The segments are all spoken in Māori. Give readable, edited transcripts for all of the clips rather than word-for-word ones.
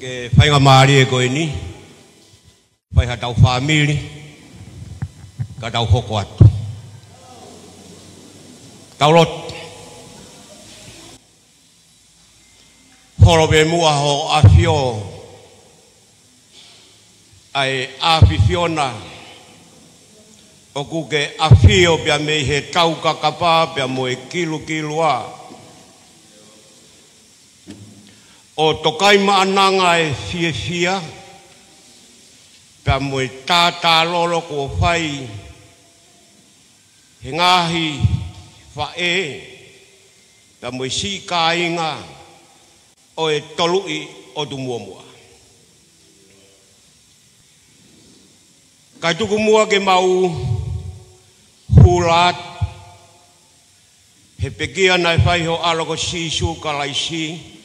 Ke whainga maari e koe ni, whaiha tau whamiri, ka tau hoko atu. Tau lot. Horo be mua ho awhio, ai awhi whiona, o kuke awhio pia mei he tau kakapa pia mo e kilu a. O tokai maananga e fia, pia mo e tata lolo ko whai, he ngahi whae, pia mo e si ka inga, o e tolui o tu muamua. Kai tuku mua ke mau hulat, he pekia nai whai ho aloko sisu ka laisi,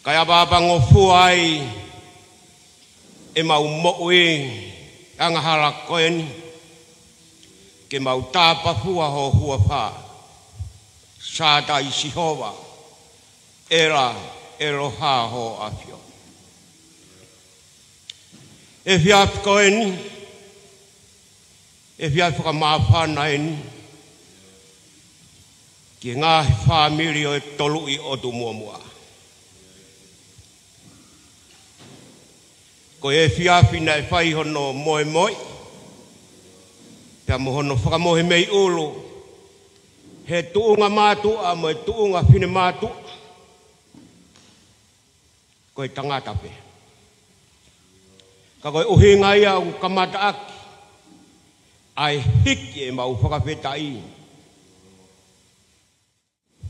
kai apa ngofuai e mau mo'ui anga halakoen ke mau tapa hua ho hua wha sata isi hova era eroha ho afio e fiat koen e fiat whakamāwhana eni ki ngā whamiri o e tolui o tu muamua. Ko e whiawhina e whai hono moe moe, pia mo hono whakamohe mei ulu, he tuunga mātua mo e tuunga whine mātua, ko e tangata pe. Ka koe uhinga ia u kamata aki, ai hiki e mau whakawhetai.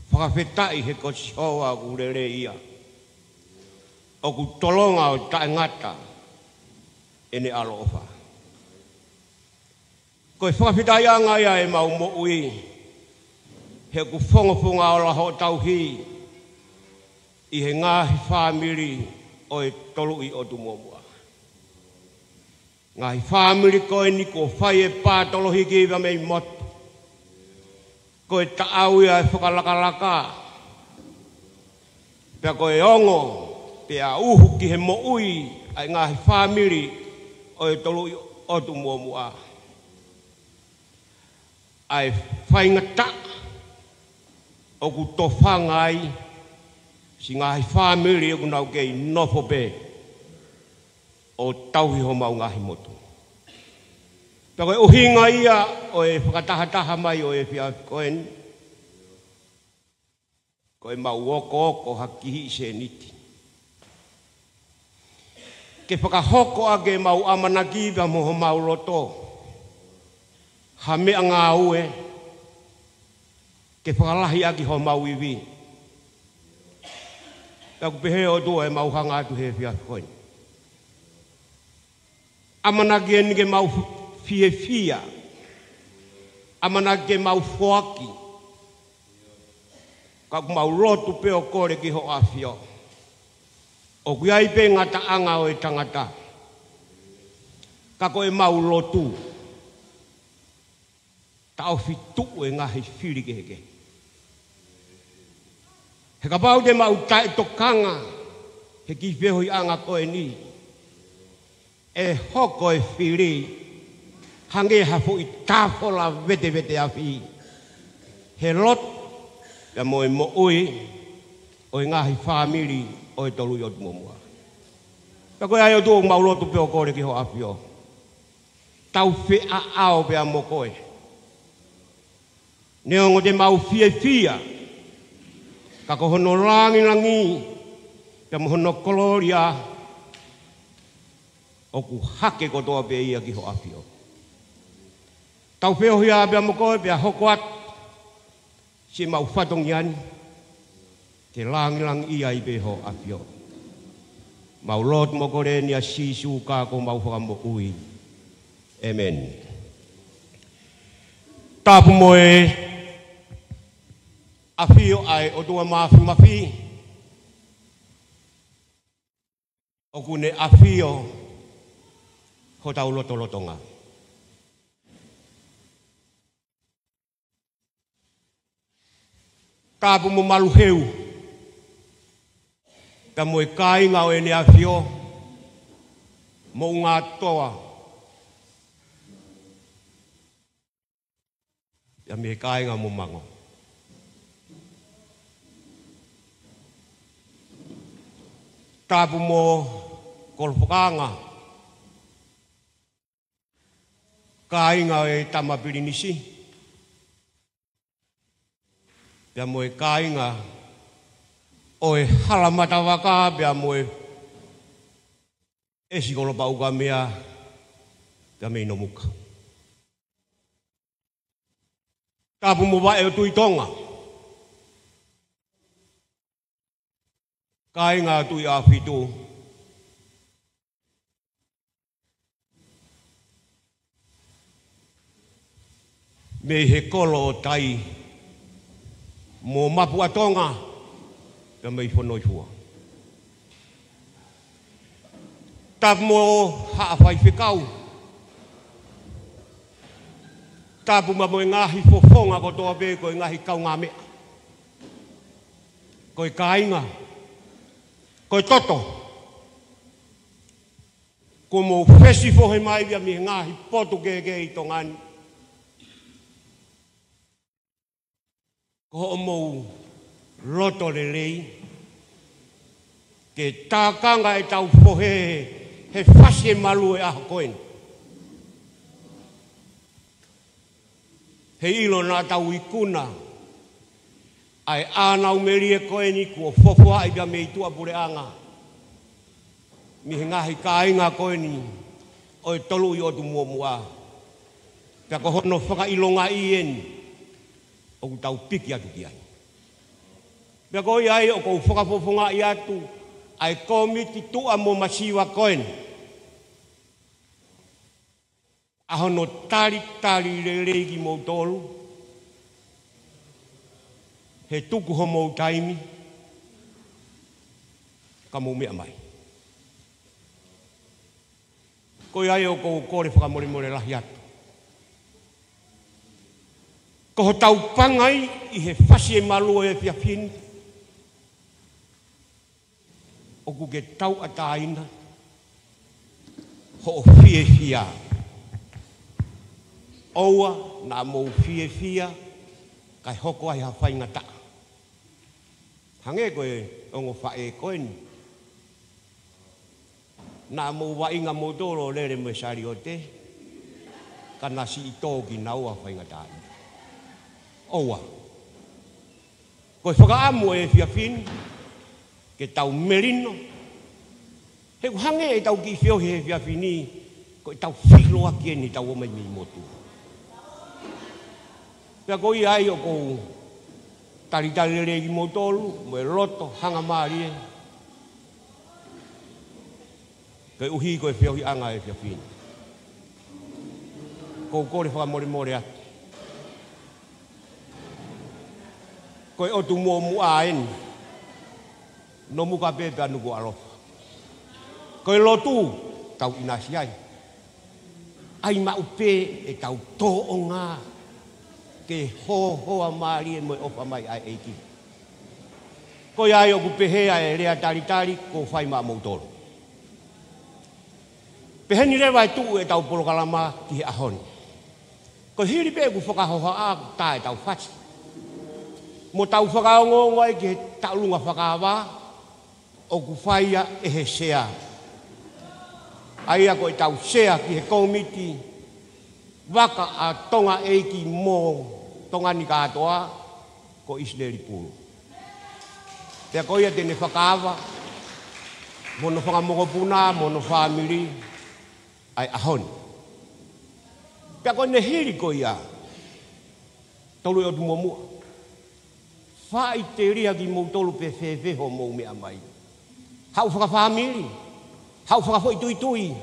Whakawhetai he ko sihoa urere ia, o ku tolonga o taengata, ene alo ofa. Koe whakawhitai anga ia e mau mo'ui, he ku whongafunga o la ho tauhi, i he ngahi whamiri o e tolui o tu muamua. Ngahi whamiri koe ni ko whai e pātolo hiki iwa mei motu. Koe taau ia e whakalakalaka. Pea koe ongo, pea uhu ki he mo'ui, ai ngahi whamiri o e tolui o tu muamua. Ai whaingata, o ku towhangai, si ngahi whamiri o ku nau kei nofo pe, o tauhi ho mau ngahi motu. Pea koe uhinga ia o e whakatahataha mai o e whia koen, koe mau oko hakihi se niti. Ke whakahoko ake mau amanakiwa mo ho mau loto, ha mea ngā ue, ke whakalahi ake ho mau iwi. Pea kupehe o tua e mau hanga atu he whia koen. Amanaki ni ke mau fia, amanaki ke mau whoaki, ka mau lotu pe o kore ki ho awhio. O kuiai pe ngata anga o e tangata, ka koe mau lotu, tau fitu e ngahi whiri ke heke. He ka pau te mau tae tokanga, he ki whehoi anga koe ni, e hoko e whiri, hange hafu i tāwhola vete a whi. He lot, ya mo e mo ui, o e ngahi whamiri o e tolu i o tumomua. Pea koe ai o tuo mau lotu peo kore ki ho awhio. Tau whi a ao pea mo koe. Neongo te mau fia, ka ko hono langi, pea mo hono koloria, o ku hake kotoa pe ia ki ho awhio. Tau wheo hia pea mo koe pea hoko at, si mau whatong iani, ke langi ia i pe ho awhio. Mau lot mo kore ni a sisu ka ko mau whakamo ui. Amen. Tapu mo e awhio ai o tua mafi. O kune awhio ho tau lotonga. Tapu mo malu heu. Pia moe kai ngā o e nea whio. Mo ngā toa. Pia me kai ngā mo mango. Tapu mo kolwhakanga. Kai ngā e tamapirinisi. Pia moe kai ngā o e halamata waka, pia moe e sikolo pauka mea, pia me ino muka. Tapu mo wa e o tui tonga. Kai ngā tui a whitu. Me he kolo o tai, mo mapua tonga, pia mei whanoi hua. Tapu mo haa whai whikau. Tapu ma moe ngahi fofonga ko toa pe koe ngahi kau ngā mea. Koe kainga. Koe toto. Ko mo whesi fohe mai via mi ngahi potu keke i tongani. Ko o mou roto le lei. Ke tākanga e tau fohe he whasi e malu e aha koen. He ilo nā tau i kuna. Ai ānau meri e koeni kua fofoa i bia mei tua pure anga. Mi he ngahi kāinga koeni o e tolu i otu mua mua. Pia ko hono whaka ilonga i eni. O ku tau piki atu ki ai. Pia ko i ai o kou whakafofonga i atu. Ai komiti tua mo masiwa koeni. Ahono tari le reiki mo tolu. He tuku ho mo taimi. Ka mo mea mai. Ko ia o ko kore whakamore more lahi atu. Ko ho tau pangai i he whasi e malu e fia fini. O ku ke tau ataina. Ho o fie fia. Oua na mou fie fia. Kai hoko ai hawhai ngata. Hange koe ongo whae koeni. Nā mou wa inga mou toro lere me sari o te. Ka nasi i tōki nau a whai ngata. Oua. Koe whakaamu e fia fini. Ke tau merino. He hange e tau ki whiohi he fia fini. Koe tau whiloa kieni tau o mai mi motu. Pia koi ai o kou taritari regi mo tolu, mo e roto, hanga maari e. Kei uhi koe whiohi anga e fia fini. Kou kore whakamore more atu. Koe otu mua mua eni. No muka pepe anu ko alofa. Koe lotu, tau inasi ai. Ai ma upe e tau tō o ngā. Ke hoa maari e moe opa mai ai eiki. Ko iai o kupehea e rea taritari ko whai maa mautoro. Peheni rewa e tuu e tau polokalama ki he ahoni. Ko hiri pe ku whakahoha a tae tau whati. Mo tau whakaongo ai ki he taulunga whakawa o ku whaia e he sea. Aia ko e tau sea ki he komiti. Waka a tonga eiki mō tonga ni katoa ko Isleri pulu. Pea ko ia tene whakaawa, mono whakamoko puna, mono whamiri, ai ahoni. Pea ko ne hiri ko ia, tolu e o tu mua. Whai te ria ki mou tolu pe whewheho mou mea mai. Hau whakawhamiri, hau whakawhoi tui tui,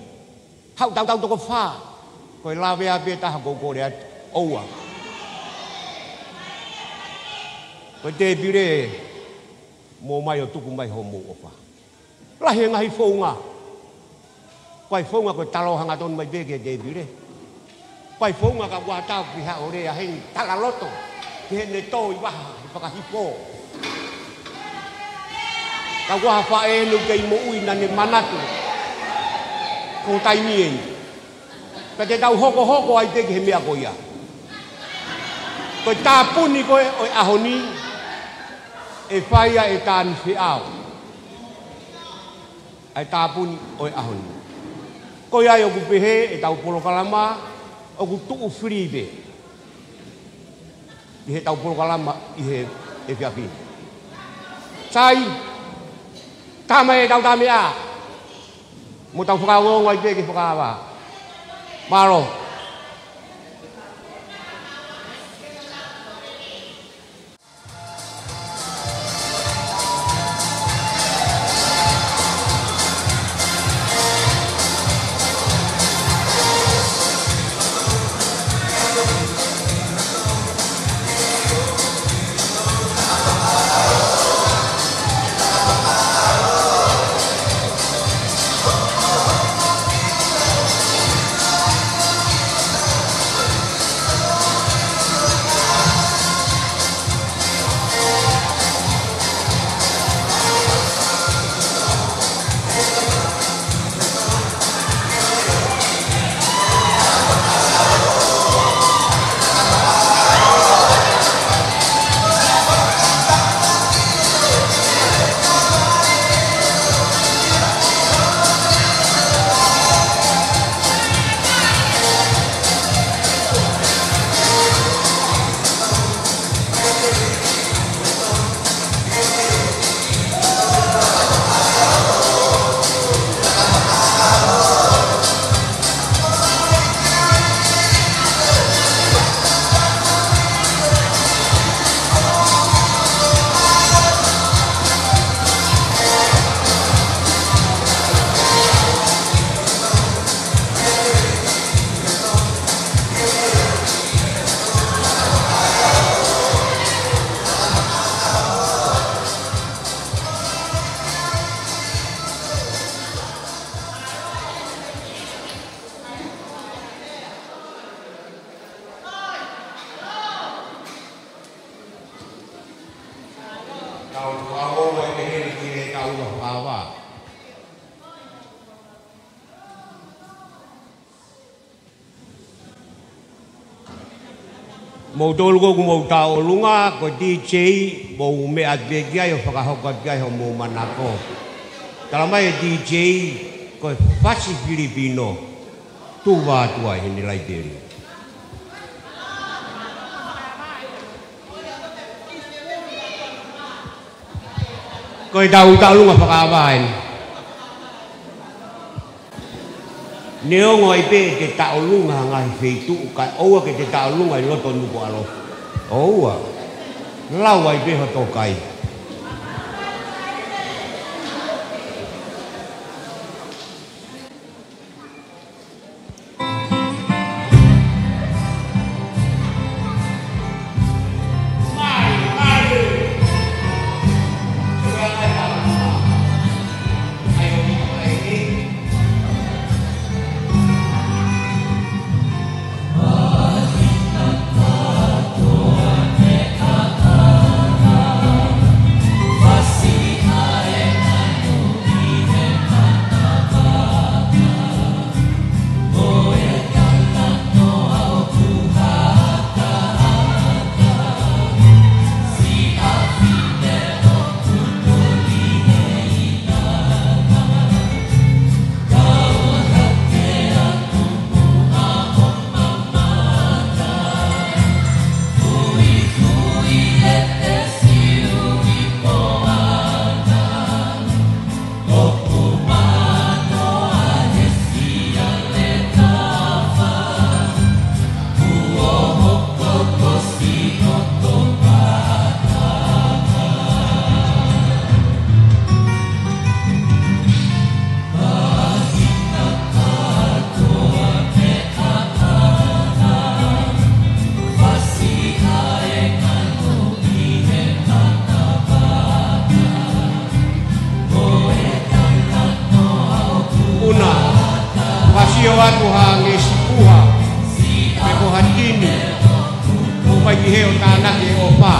hau tau toko wha. Koe lawe a pe taha kou kore atu. Oua. Koe te pire mō mai o tuku mai ho mō opa. Lahi ngahi whaunga. Koe whaunga koe talohanga tonu mai peke te pire. Koe whaunga ka wātau ki hao rea hei tala loto. Ki he ne tō i waha i whakahipo. Ka wa fa e no ke mo uina ni manatu. Ko tai ni. Ka te tau hoko ai te ke mea ko ia. Ko tapuni ko o ahoni e faia e tan fi au. Ai tapuni o ahoni. Ko ia yo ku pehe e tau polo kalama o ku tu fribe. I he tau polo kalama i he e fiafi. Sai tama e tau tamea. Mo tau whakaongo ai pe ke whakawa. Maro. Mo tolu ko mo tao lunga ko DJ mo me adbegia yo whakahoka kia ho mo manako. Tala mai DJ ko fasi Filipino tua ini Liberia. Ko tau lunga whakawain. Neo ngoi pe te tau lunga ngai feitu ka oa ke te tau lunga I loto nuku alo. Oa. Lau ai pe ho tokai. watu hangesipuha pepo hatini upagi heo tanah ye opa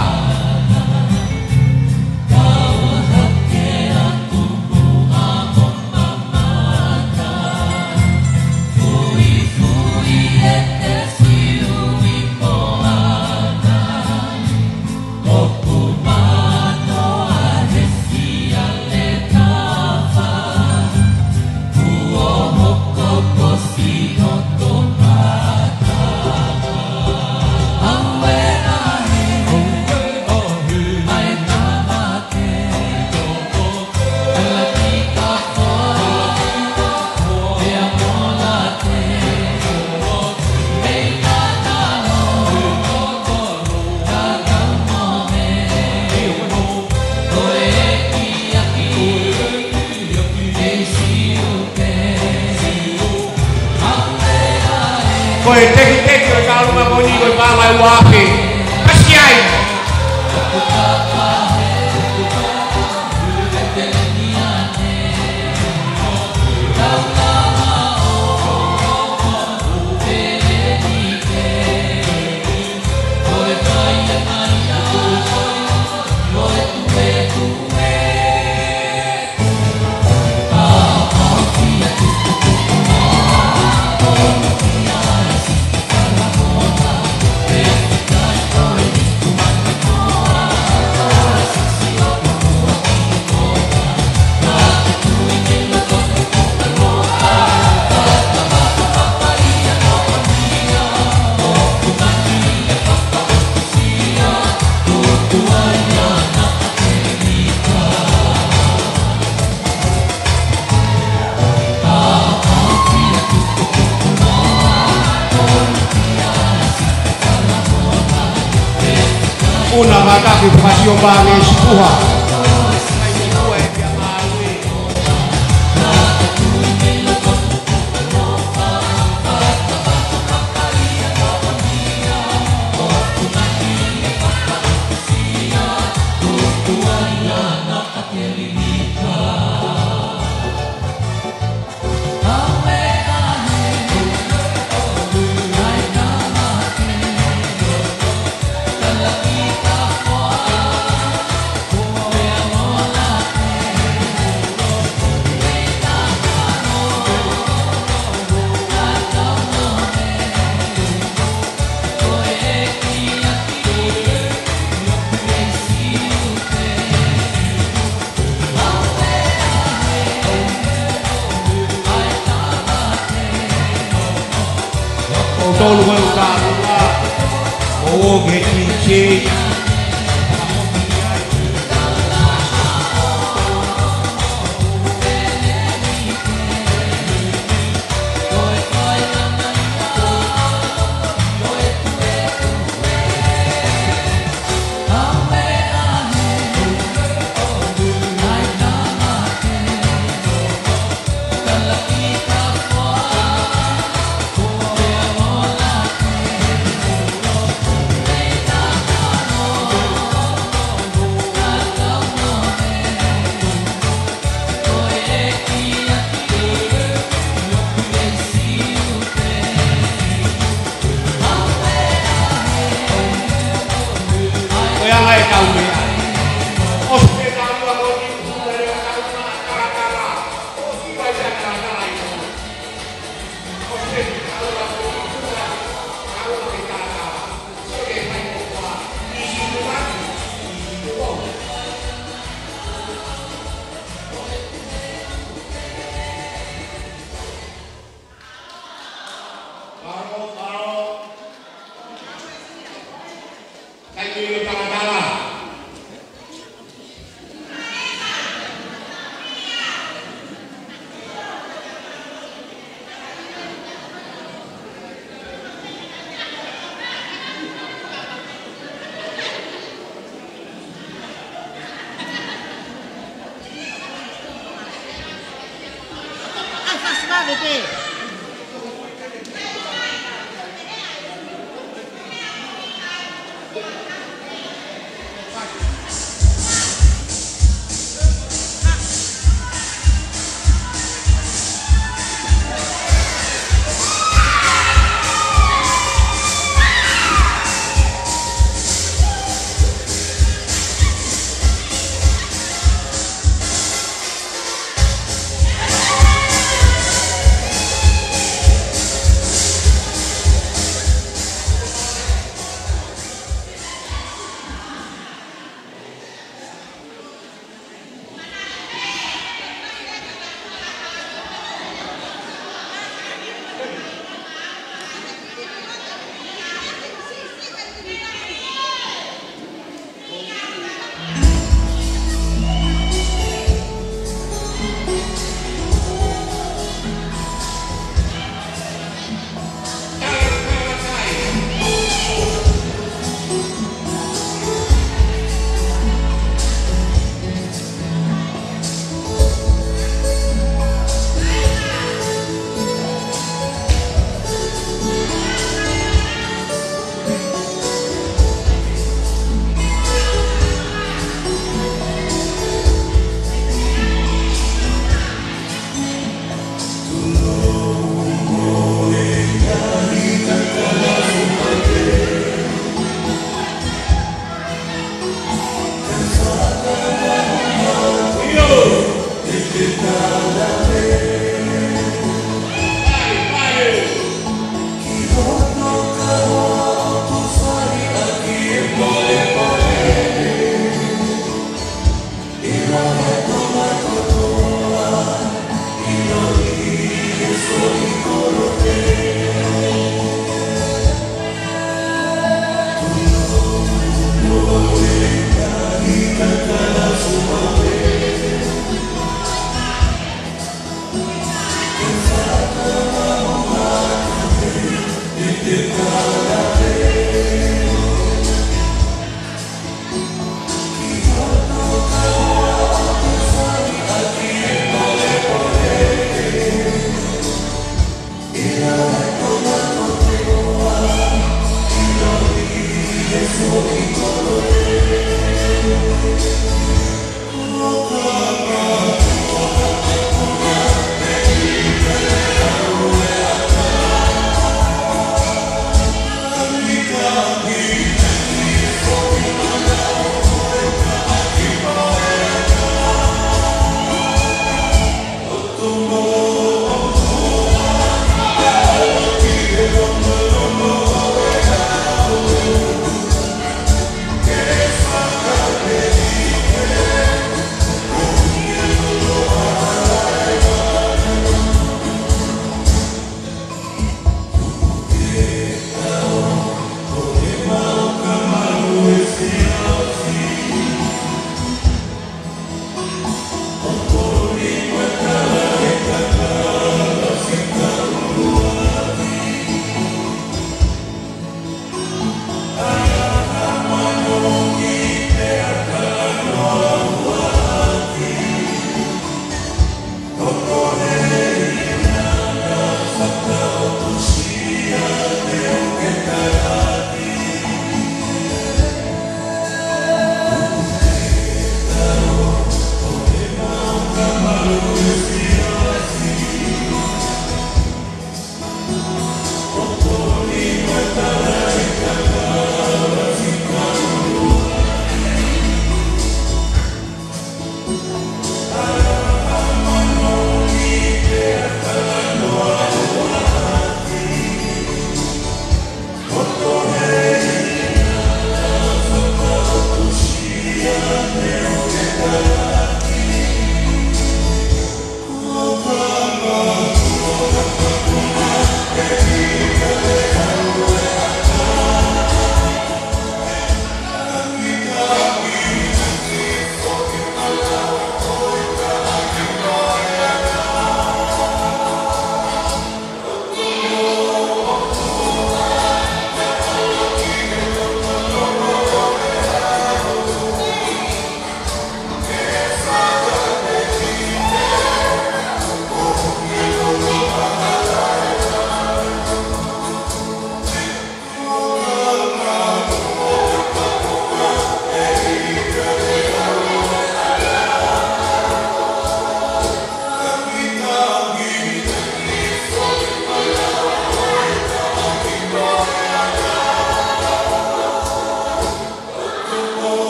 koe teki o kalunga moni koe pāngai wape. Kasi ai. Una mata que pasio bange sepuha. Tolu koe ukarunga, o geti che.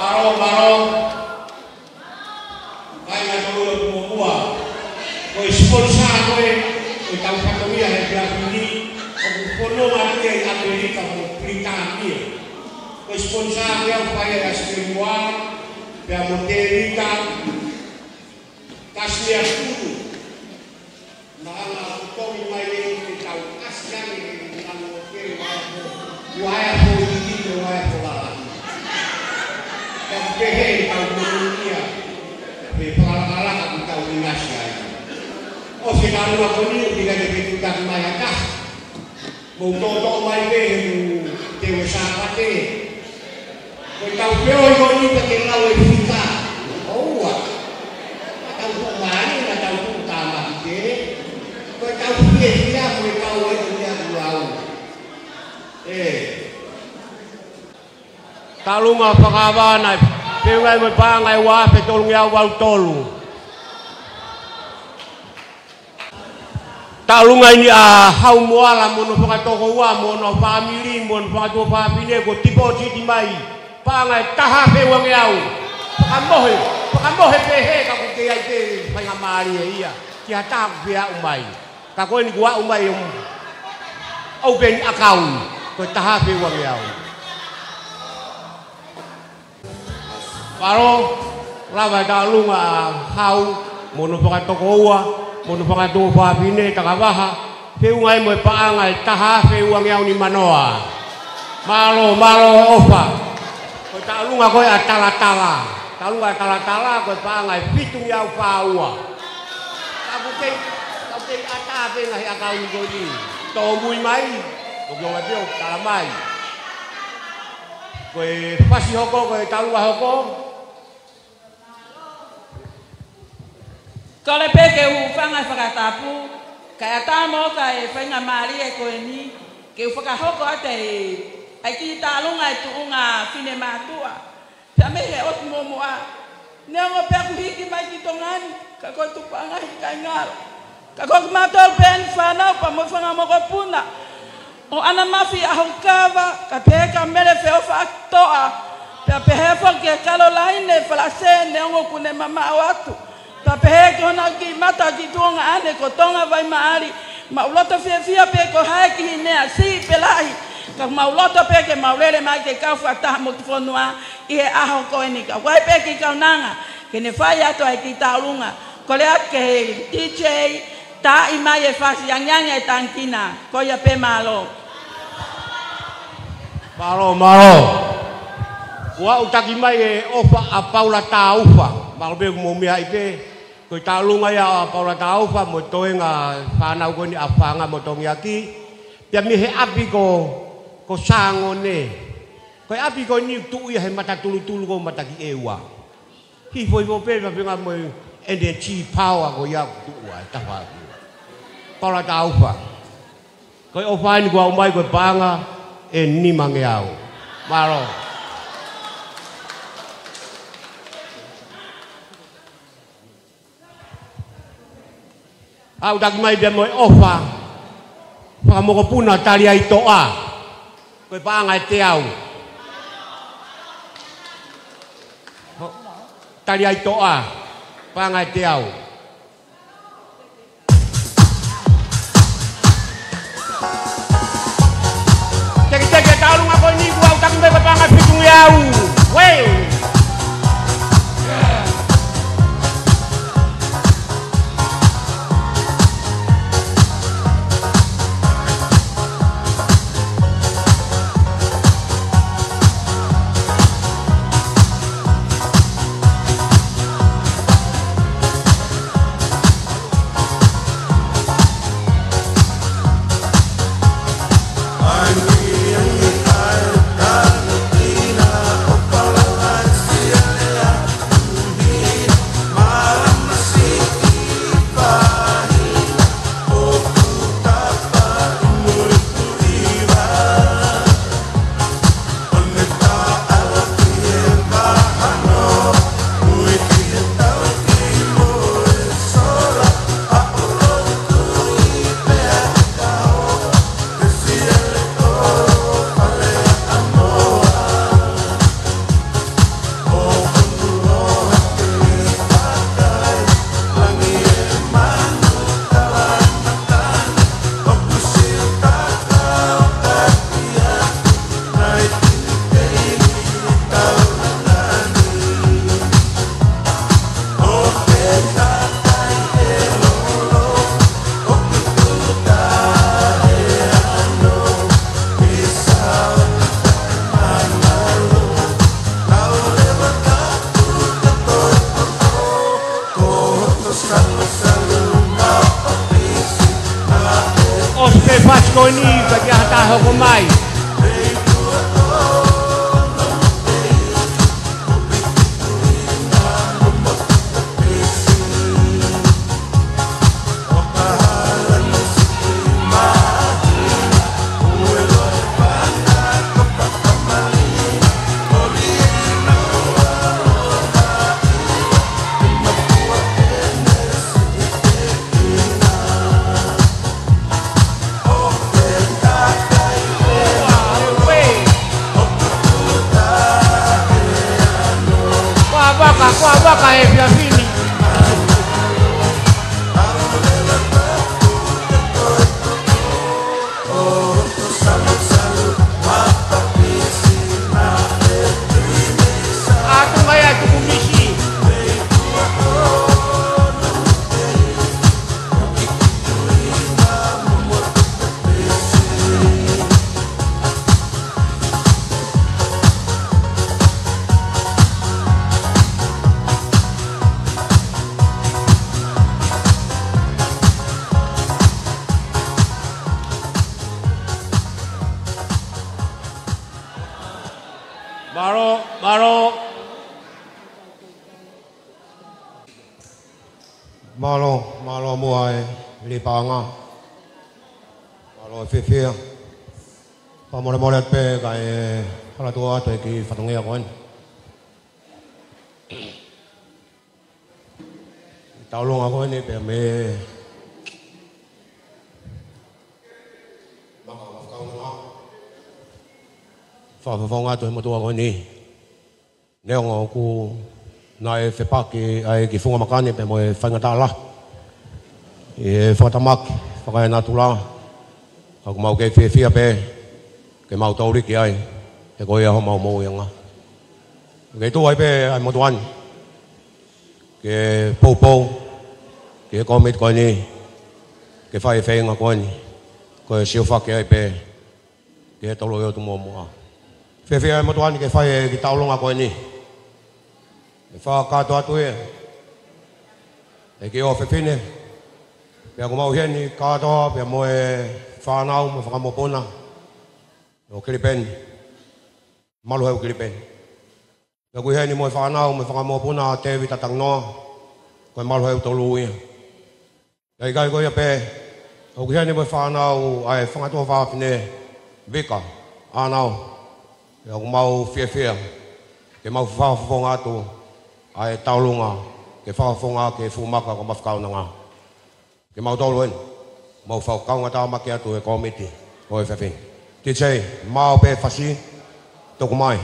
Barong kaya dulu semua kau sponsor kau tahu satu dia yang bilang ini kau kono mati yang Amerika kau Britania kau sponsor dia upaya semua dia Amerika kasih dulu nah kau main tahu aslinya ini anu ke waya politik waya pola yang pehe tahu dunia pengalaman aku tahu Indonesia oh sekarang aku ni tidak dibentukkan mayat mau toto mai pehe dewa sapate kau tahu pehe kau ni pakai lawan kita oh tahu kemana nggak tahu utama kita kau tahu dia mau tahu dia dulu talunga pakawana pengai mepangai wa petolong ya wal tolu talunga ini hau muala mono pakatoko wa mono family mono pakato family ko tipo di mai pangai taha pe wang yau pakamohe pehe ka ku ke ai te pangamari ia kia ta ku ya umai ka ko ni gua umai open account ko taha pe wang yau Paro lava talunga hau mono pakatokoa mono pakato fabine takabaha peungai mo paangai taha peuang yau ni manoa malo ofa ko talunga ko atala talunga tala ko paangai pitung yau paua kabute atape ngai akau ko ni tombui mai ko ngai pio talamai ko pasi hoko ko talunga hoko Kalau peke ufanga fakatapu, kaya tamo kaya fenga mari eko ini, ke ufaka hoko ate, aiki talunga itu unga fine matua, kami he ot momoa, nengo peku hiki mai kitongani, kako tu panga hikangal, kako matol pen fana pa mo fanga mo puna, o ana mafi ahokava, kapeka mele feo faktoa, pepe fo ke Caroline falase nengo kune mama watu. Papehe kona ki mata ki tuonga ane ko tonga vai maari maulota fia pe ko haki hine si pelahi ka maulota pe ke maulele mai ke ka fata mo fonua ie aho ko ni ka wai pe ki ka nanga ke ne fai ato ai ki taulunga ko le ke DJ ta imai e fasi yang e tankina ko ya pe malo wa utaki mai e ofa a Paula Taufa malbe mo mia ipe ko talunga ya Paula Taufa mo toenga fana ko ni afanga mo tongyaki pia mi he api ko sangone ko api ko ni tu ya he mata tulu ko mata ki ewa hi foi pe pa pinga mo energy power ko ya tu wa ta fa Paula Taufa ko ofa ni ko mai ko panga ni mangyao maro au dak mai dia moi ofa pa mo ko puna tali ai toa ko pa ngai te au tali ai toa pa ngai te au cek talung ako ni gua utak me pa ngai pitung yau wei hoko mai. Waka e pia fini. Atu maya tukumisi. Malo muai lipanga. Malo fifia. Pamole pe kai hala tua te ki fatongia kon. Taulong ako ni pe me. Fa tu mo tua ko ni. Neong aku nai fe paki ai ki funga makani pe mo fanga tala. E fatamak fakai natula. Aku mau ke fia pe ke mau tauri ki ai. E ko ia ho mau mo yanga. Ke tu ai pe ai mo tuan. Ke popo ke komit ko ni. Ke fai fenga ko ni. Ko siu fa ke ai pe. Ke tolo yo tu mo mo. Fia mo tuan ke fai ki taulong ako ni. Fa ka to atu e. E ke o fefine. Pea ko mau heni kato pea mo e whanau mo whakamopona. O Kiripen. Malu heu Kiripen. Pea ko heni mo e whanau mo whakamopona te vita tang noa. Ko e malu heu tolu ia. Pea ikai ko ia pe. O ko heni mo e whanau ai whangatua whawhine vika. Anau. Pea ko mau fia. Ke mau whawhonga atu. Ai taulunga. Ke whawhonga ke fumaka ko mawhakau na ngā. Ke mau toluen, mau fau kau ngata maki atu e komiti, o e whewhin. Titsei, mau pe whasi, toko mai,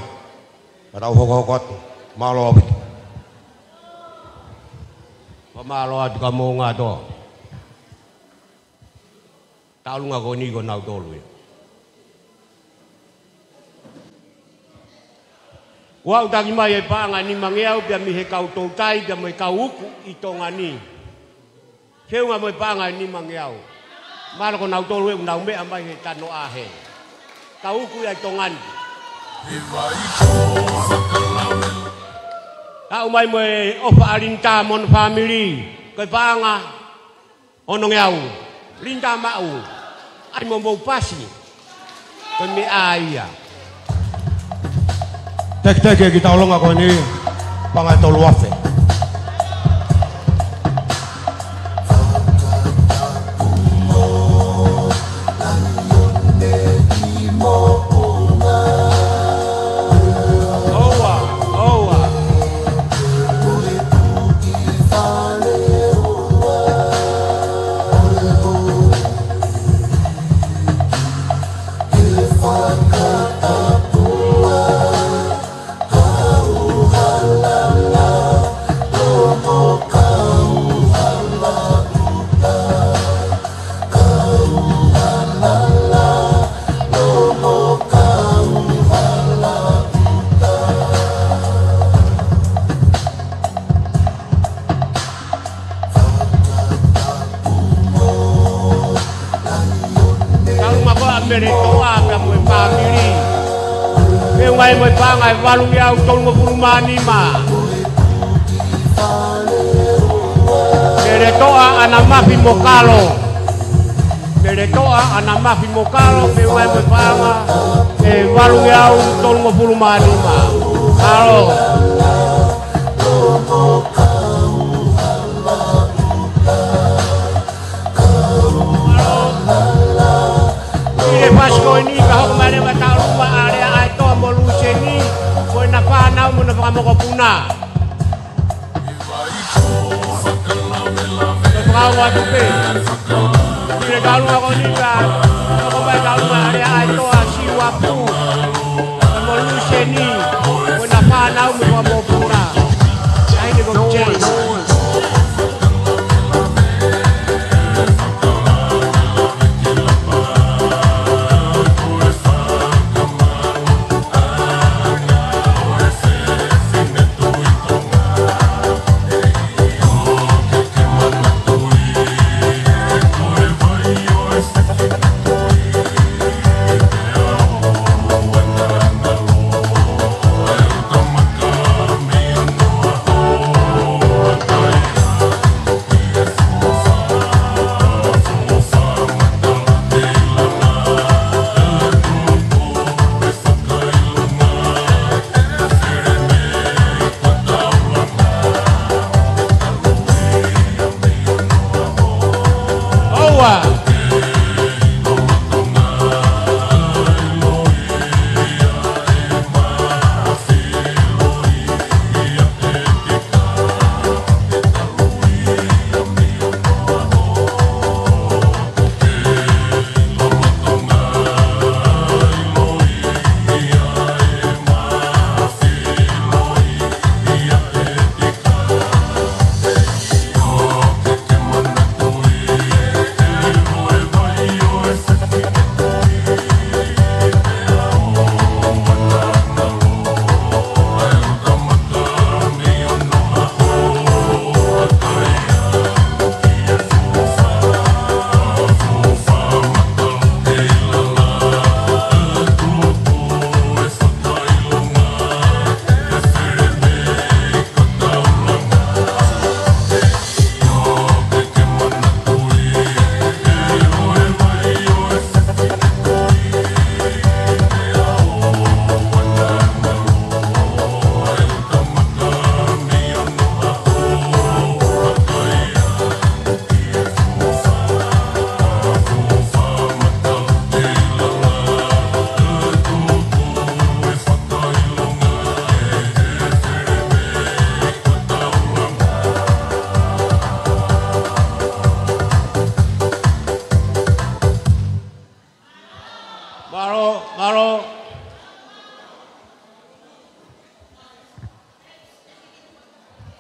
atau hoko atu, malo abitu. Malo atu ka mo ngā toa. Taulunga ko ni ko nau toluen. Wau taki mai e pānga ni mangeau pia mi he kau tautai pia mo e kau uku i tonga ni. Keunga mo panga ni mangeau. Mara ko nau tolu e nau mea mai he tano ahe. Kau uku ai tongan. Kau mai mo e opa alinta mon family. Ko panga ono ngeau. Linta mau. Ai mo mo pasi. Ko me aia. Tek kita ulung ako ni panga tolu afe. Mo pangai walung yau tol mo purumani ma. Kere toa ana mafi mo kalo. Pere toa ana mafi mokalo pe wai mo panga e walu yau tolu mo pulu manima. Alo. Ile pasko ini kahok mane matau rumah area aito mo luseni ko na pa na mo na mo ko puna. Kawa tupe. Ile galu ako ni ka. Ako ba galu area aito asiwa pu. Mo luseni ko na pa na mo ko puna. Ai ni ko chen.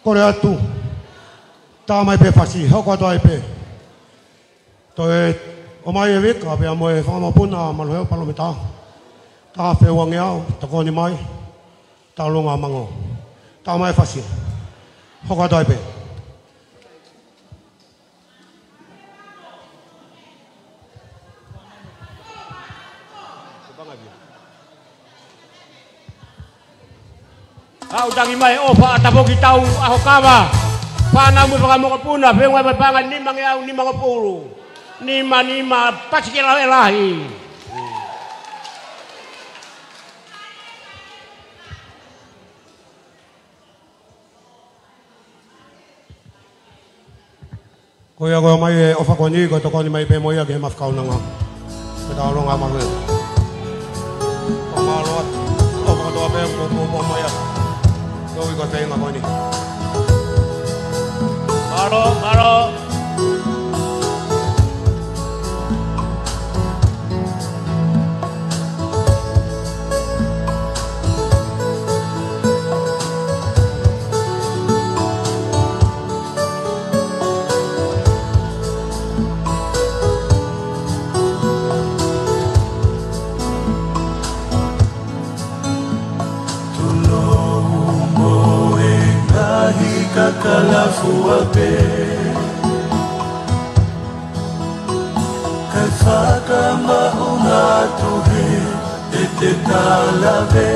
Kore atu, tā mai pe whasi, hoko atu ai pe. Toi, o mai e wika, pe a moe whamapuna, maluheo palo me tā. Tā whewangi au, tako ni mai, tā lunga mango. Tā mai whasi, hoko atu ai pe. Au tangi mai ofa atapoki tau aho kawa. Pana mu paka mo puna pe wa panga ni mangi au ni mango pulu. Ni ma pasikela elahi. Ko ia ko mai ofa ko ni ko to ko ni mai pe mo ia ke maf kau nanga. Pe tau longa ma. Ko malo ofa to pe mo mo ia. Kau ikut saya nggak mau nih. Maro. Kakalafu ape Kafaka maunga tuhe Ete kalave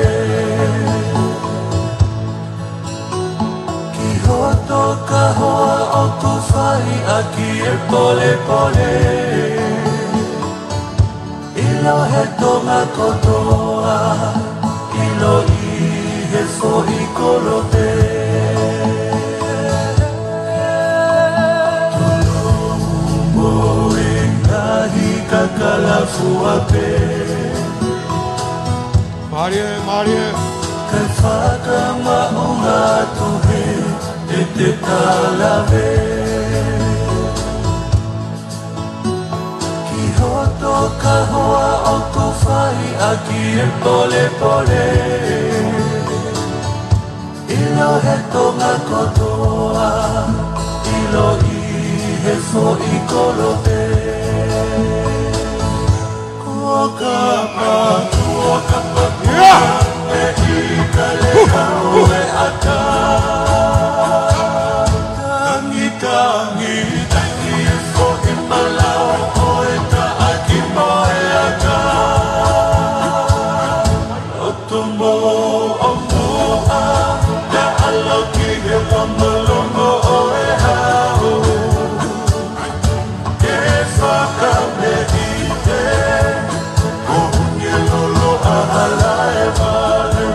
Kihoto kahoa o kufai Aki e pole pole ilo he tonga kotoa, ilo I he so I korote. Tulumbo e kahi kakalafu ape. Marie. Kai whaka maunga tuhe e te talawe. Ki hoto ka hoa o ko whai a ki e pole pole. Ilo he tonga kotoa, ilo I he so I korote. Kua kapa, e ika le kau e ata. Tangi e so I malau o e ta aki mo e ata. O tumbo o mua, te aloki he wamalomo o e hau. E whaka me I te, o unye lolo a ala e vale.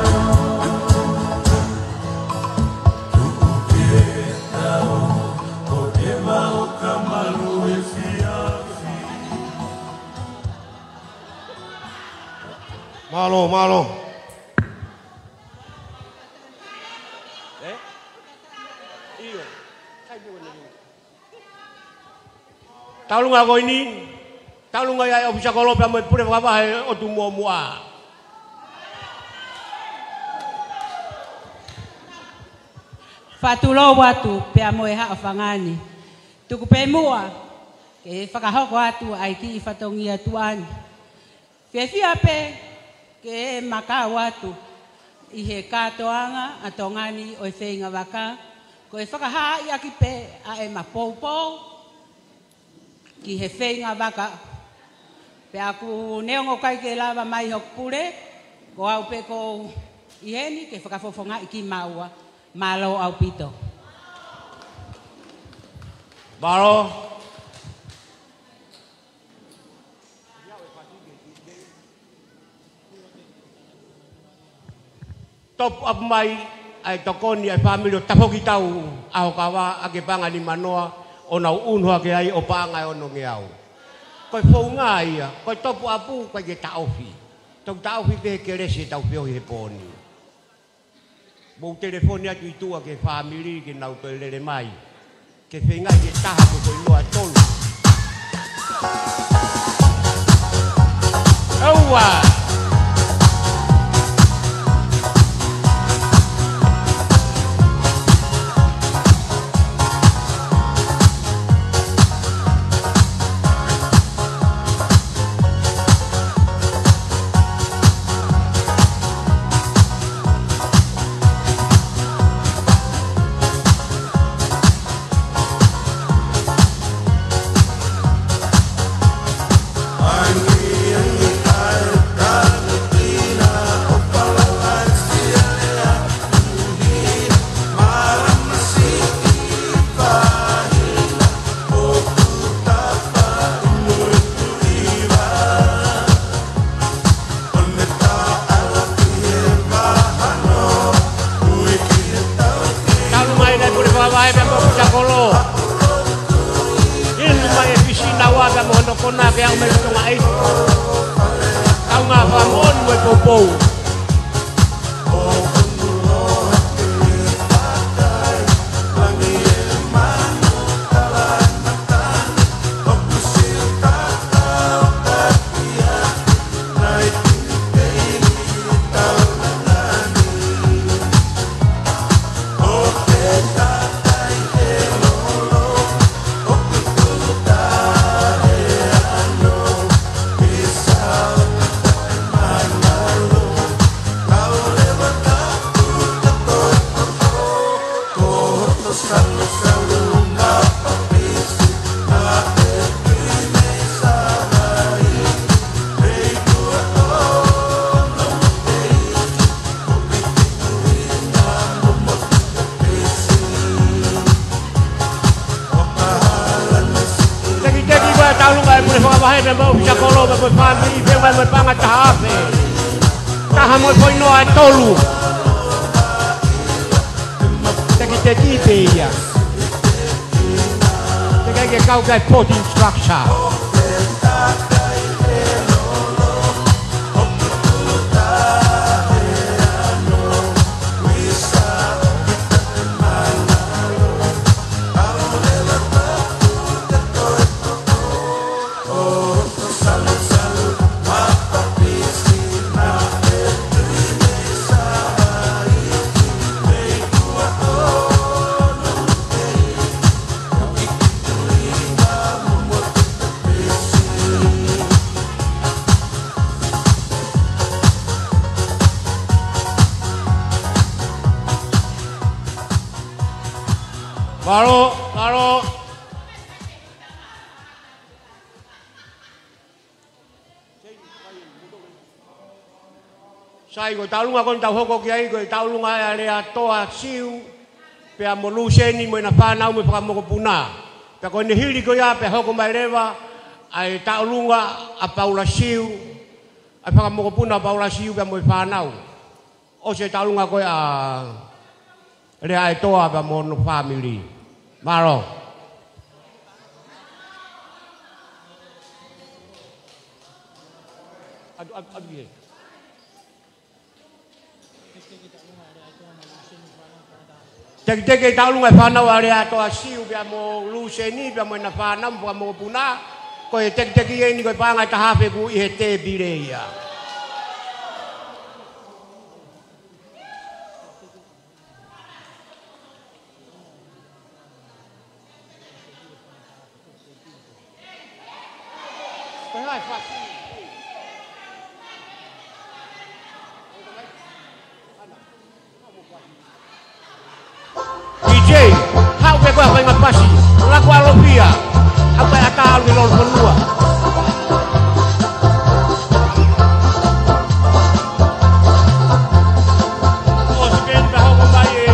Tuke tau, o e mau kamalu e fiafi. Malo. Talunga ko ini, talunga ya bisa kalau pia pure apa o tu mua. Fatulo watu pia moe ha afangani. Tuku pe mua ke whakahoko atu ai ki whatongia tuani. Whiawhia pe ke maka watu I he katoanga a tongani o whenga waka. Ko e whakaha I aki pe a e mapoupou. Ki he whenga waka. Pe aku neongo kai ke lava mai hok pure. Ko au pe ko iheni ke whakafofonga I ki maua. Malo au pito. Baro. Top up mai ai tokoni ai family tapoki tau au kawa ake panga ni manoa ona unho ake ai o panga ono ngeau. Koi fonga ia, koi topu apu koi ke taufi. Tau taufi pe ke resi tau pio he poni. Bo telefoni atu itua ke family ke nau to lele mai. Ke whenga ke taha ko koi noa tolu. Aua! Kona ke au me ko mai. Au nga fa mon we popo. Hello. Vai por fora vai me mau já colou vai family vem vai panga tahafe. Taha mo foi no atolu. Te ia. Te que kau kai pot instruction. Baru. Sai ko taulunga kon tau hoko ki ai ko taulunga ale atoa siu pe amolu seni mo na pana mo pa mo puna. Pe ko ni hili ko ya pe hoko mai leva ai taulunga a paula siu a pa mo puna paula siu pe mo pana. O se taulunga ko a le ai toa pa mo no family. Maro. Aduh. Teke taulunga whanau are atoa siu pia mo luseni pia mo na whanau pia mo puna ko e teke e ni ko panga tahafe ku i he te bireia. DJ, hau pe koe whainga pasi, laku alopia, hau pe ata alu lor ponua. O sken pe hoko mai e,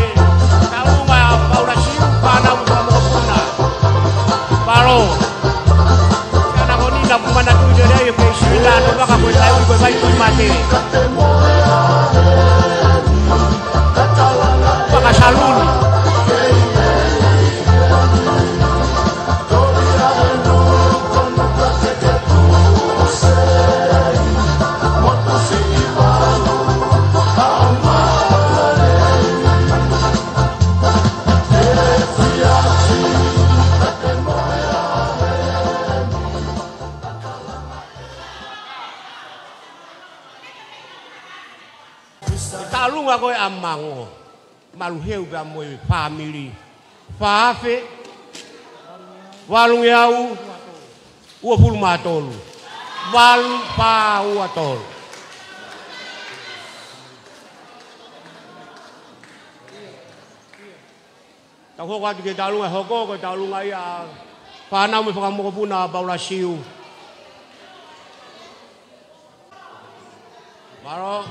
taunga paura siu, whanau kwa mo puna. Paro, kana konina kumana tuja rei ke sila, no waka koe lai koe mai kui mate. Waka saluni. Talunga koe amango maluheu pe moe family faafe walungi au ua pulu matolu walu pa ua tolu tau hoko atu ke talunga hoko ko talunga ia whanau me whakamoko puna baula siu Maro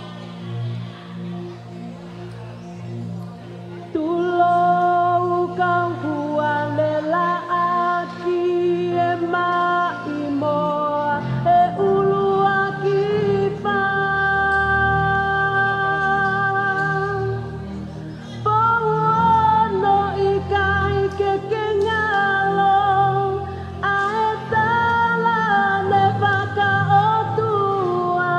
Tulou kang huanela aki e maimoa e ulu aki pa Pono ikai ke kengalo aetala ne baka otua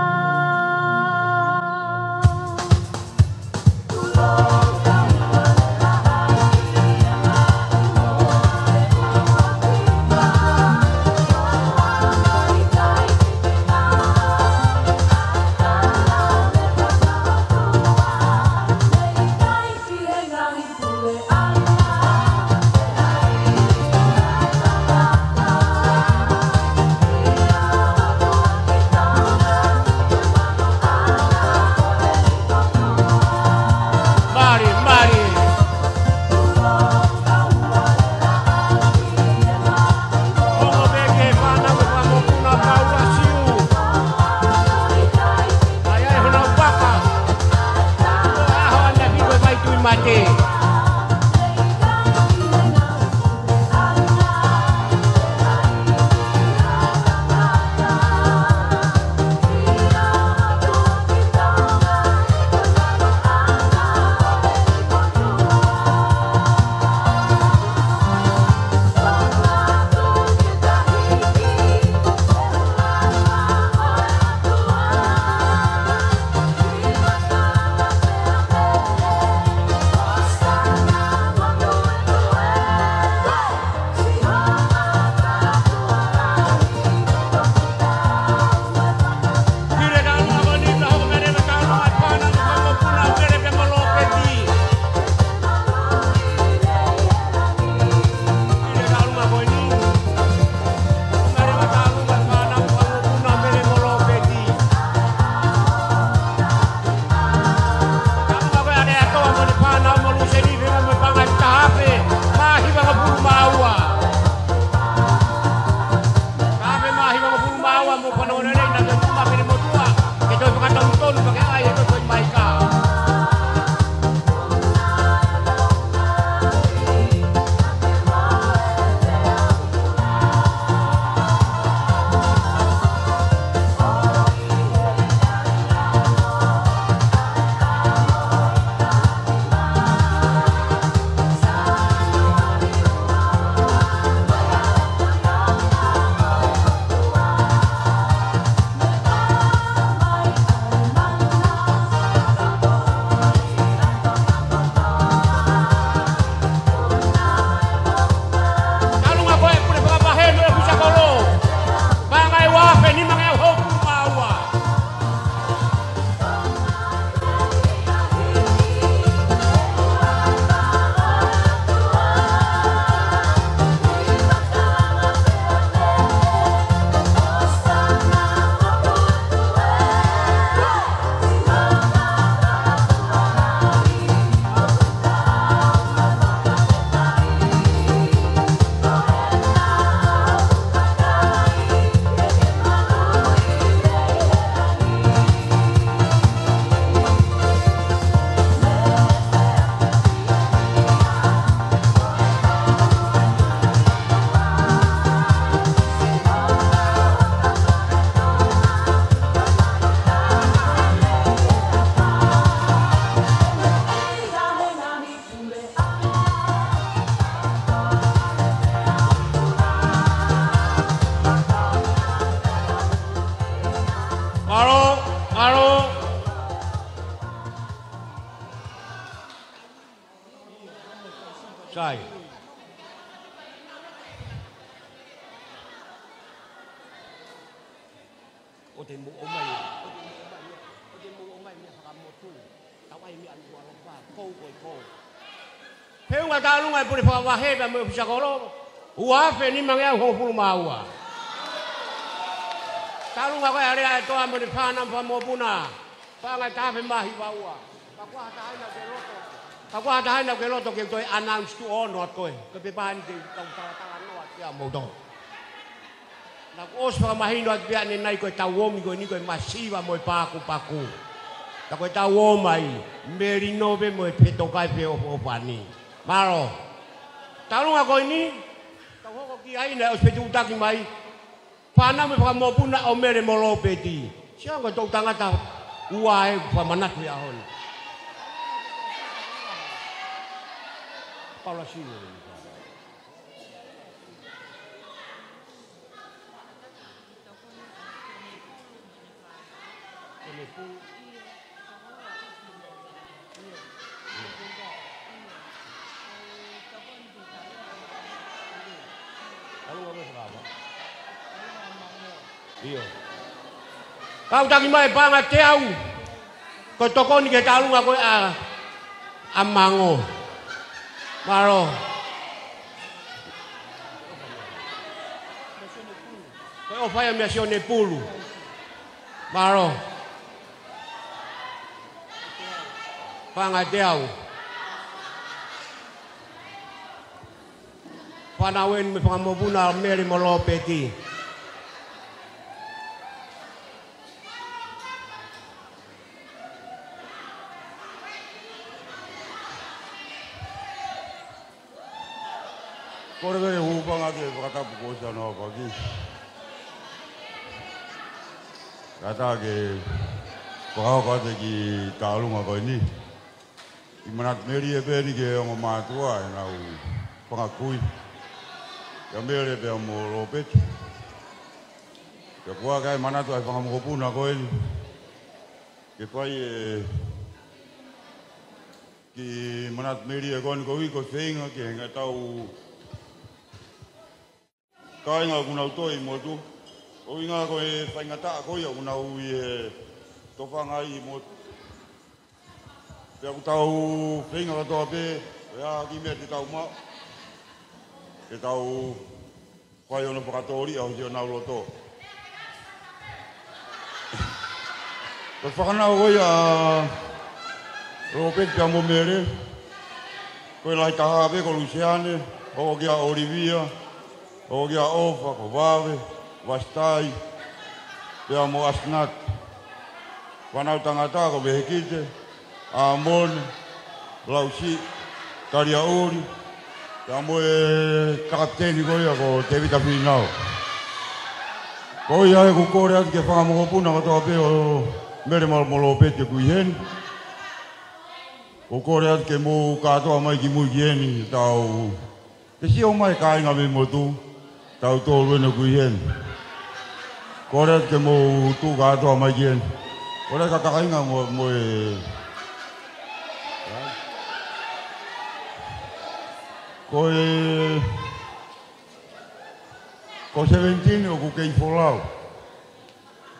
Sai. O te mo o mai whakamotu. Tawai mi anu alofa, kou koi kou. Peu ngā tālunga e pure whakawaheba mo pisakoro. Uafe ni mangea hopuru maua. Tālunga koe area e toa mo ni whanam whamopuna. Whangai tāwhi mahi waua. Kakua hatahaina ke roto. Kakua hatahaina ke roto ke toi announce to ono at koe. Ke pepahani te tautara noa kia mauto. Na os whakamahino at pia ni nai koe tauomi koe ni koe masiva mo e paku. Ta koe tauomai. Meri nobe mo e petokai pe opani. Maro. Tālunga koe ni. Tauhoko ki aina os petu utaki mai. Whanau me whakamopuna o mere molo peti. Siang koe tau tangata ua e whamanatu ia honi. Paula sino. Iyo. Kau taki mai panga te au. Ko tokoni ke talunga koe a mango. Maro. Koe o whaia mea sione pulu. Maro. Panga te au. Whanawen me whakamopuna meri molo peti. Kore kore hupanga ke whakatapu kosa noa paki. Kata ke whakawakate ki tālunga koe ni. I manat meri e pēni ke ongo mātua e nau whakakui. Ka meri e pēa mo ropeti. Ka kua kai manatu ai whakamokopuna koe ni. Ke pai e ki manat meri e koe ni koe ko whenga ke henga tau kai ngā kunau toi motu. O inga koe whaingata koe o kunau i e tofanga i motu. Pea ku tau whenga katoa pē, ea ki mea te tau mao. Te tau whai ono whakatori au si o nau loto. Ko whakanau koe a ropet pia mo mere. Koe lai taha pē ko Luciane, o kia Olivia. O kia ofa, ko wawe, wastai, pea mo asnat. Whanau tangata ko behekite, Amon, Lausi, Kariauri, pea mo e kapteni koia ko Tevita Pinau. Koia e kukore ati ke whakamokopuna katoa peo mere molo pete kui heni. Kukore ati ke mo katoa mai ki mui ki heni, tau te sio mai kāinga me motu. Tau tōru ena kui hen. Kore ke mo tū kātoa mai ki hen. Kore ka kakainga mo e... Ko 17 o ku kei wholau.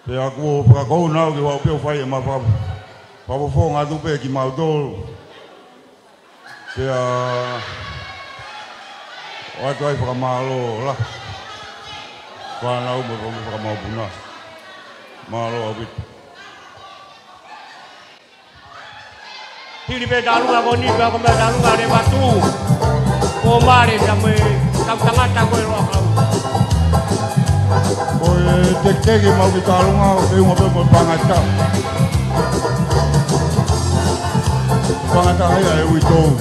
Pe aku o whakakou nao ki wau peo whai e ma whapofo ngā tupe ki mautoro. Pe a... O atu ai whakamalo la. Whanau mo whakamapuna. Malo a wit. Hiri pe talunga ko ni pe ako me talunga re watu. Ko mare sa me tangata ko ro akau. Koe teke mau ki talunga o te unga pe mo pangata. Pangata hai ai witou.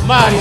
Mari.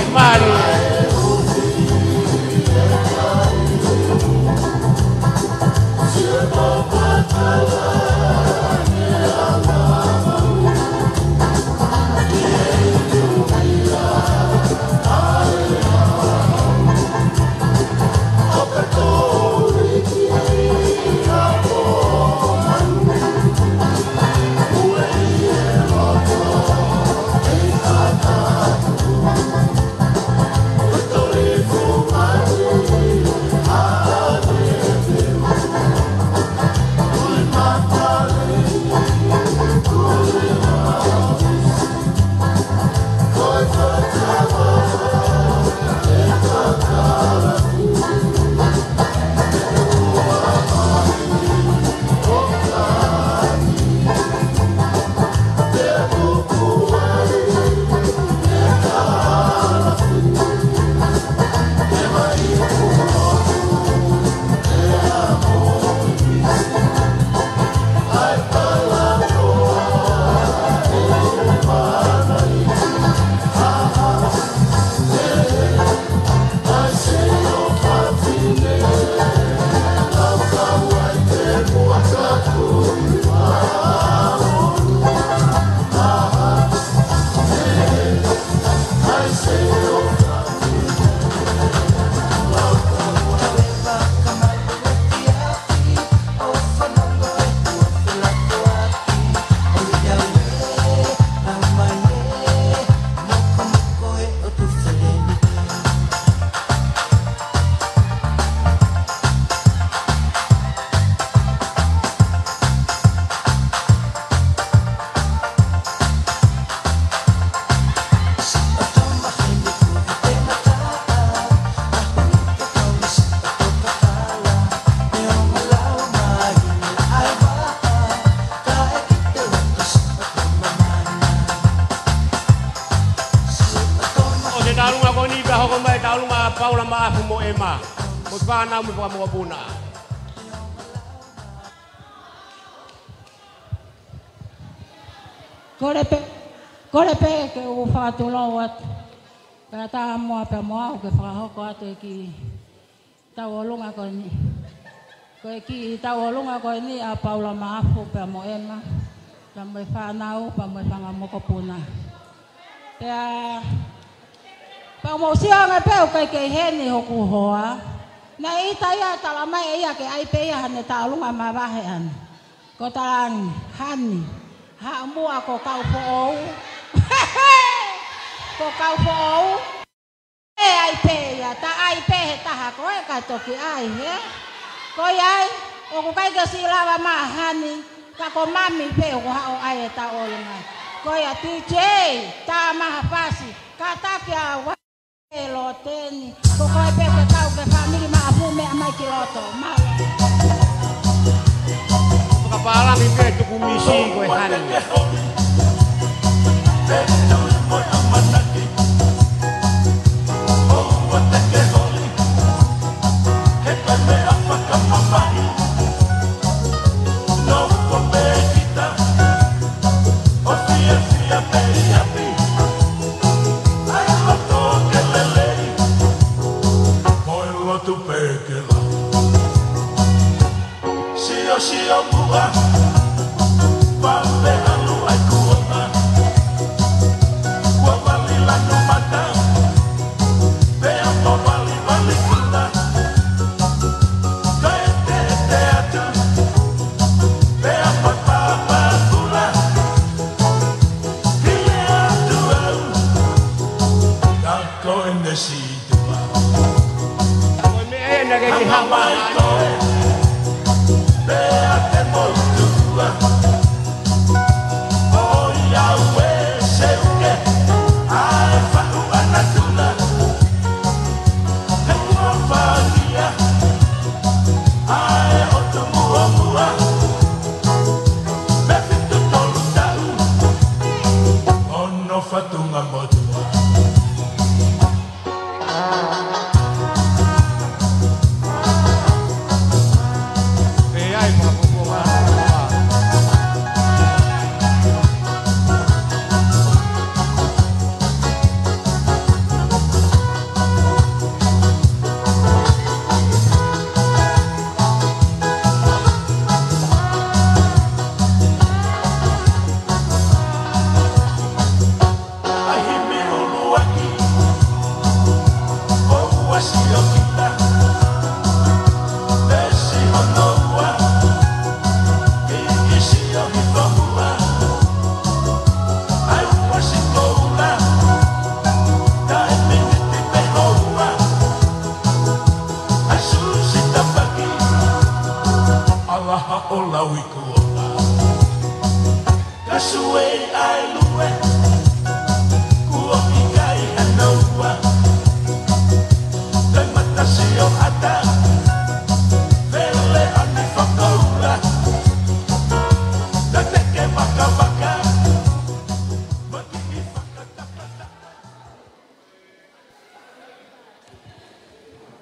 ma. Ko pana mo pa mo puna. Korepe ke o whakatolo at kata moa pe moa o ke whakahoko atu e ki tauolunga ko ni. Ko e ki tauolunga ko ni a Paula Maafu pe mo ema. Pa mo e whanau, pa mo e whangamoko puna. Pea pa mo sianga pe o kai ke heni hoku hoa. Na ita ia talamai ia ke ai pe ia hane taulunga mawahe an. Ko talang hani. Ha mua ko kau po ko kau po ai pe ya ta ai pe ta ha ko e ka toki ai he ko ai o ko kai ka sila ma hani ka ko mami pe ko ha o ai ta o nga ko ya ti je ta ma pasi ka ta kia wa lo teni ko ko pe ka kau ka family ma afu me mai kiloto ma Kapala mi pe tu kumisi ko hani.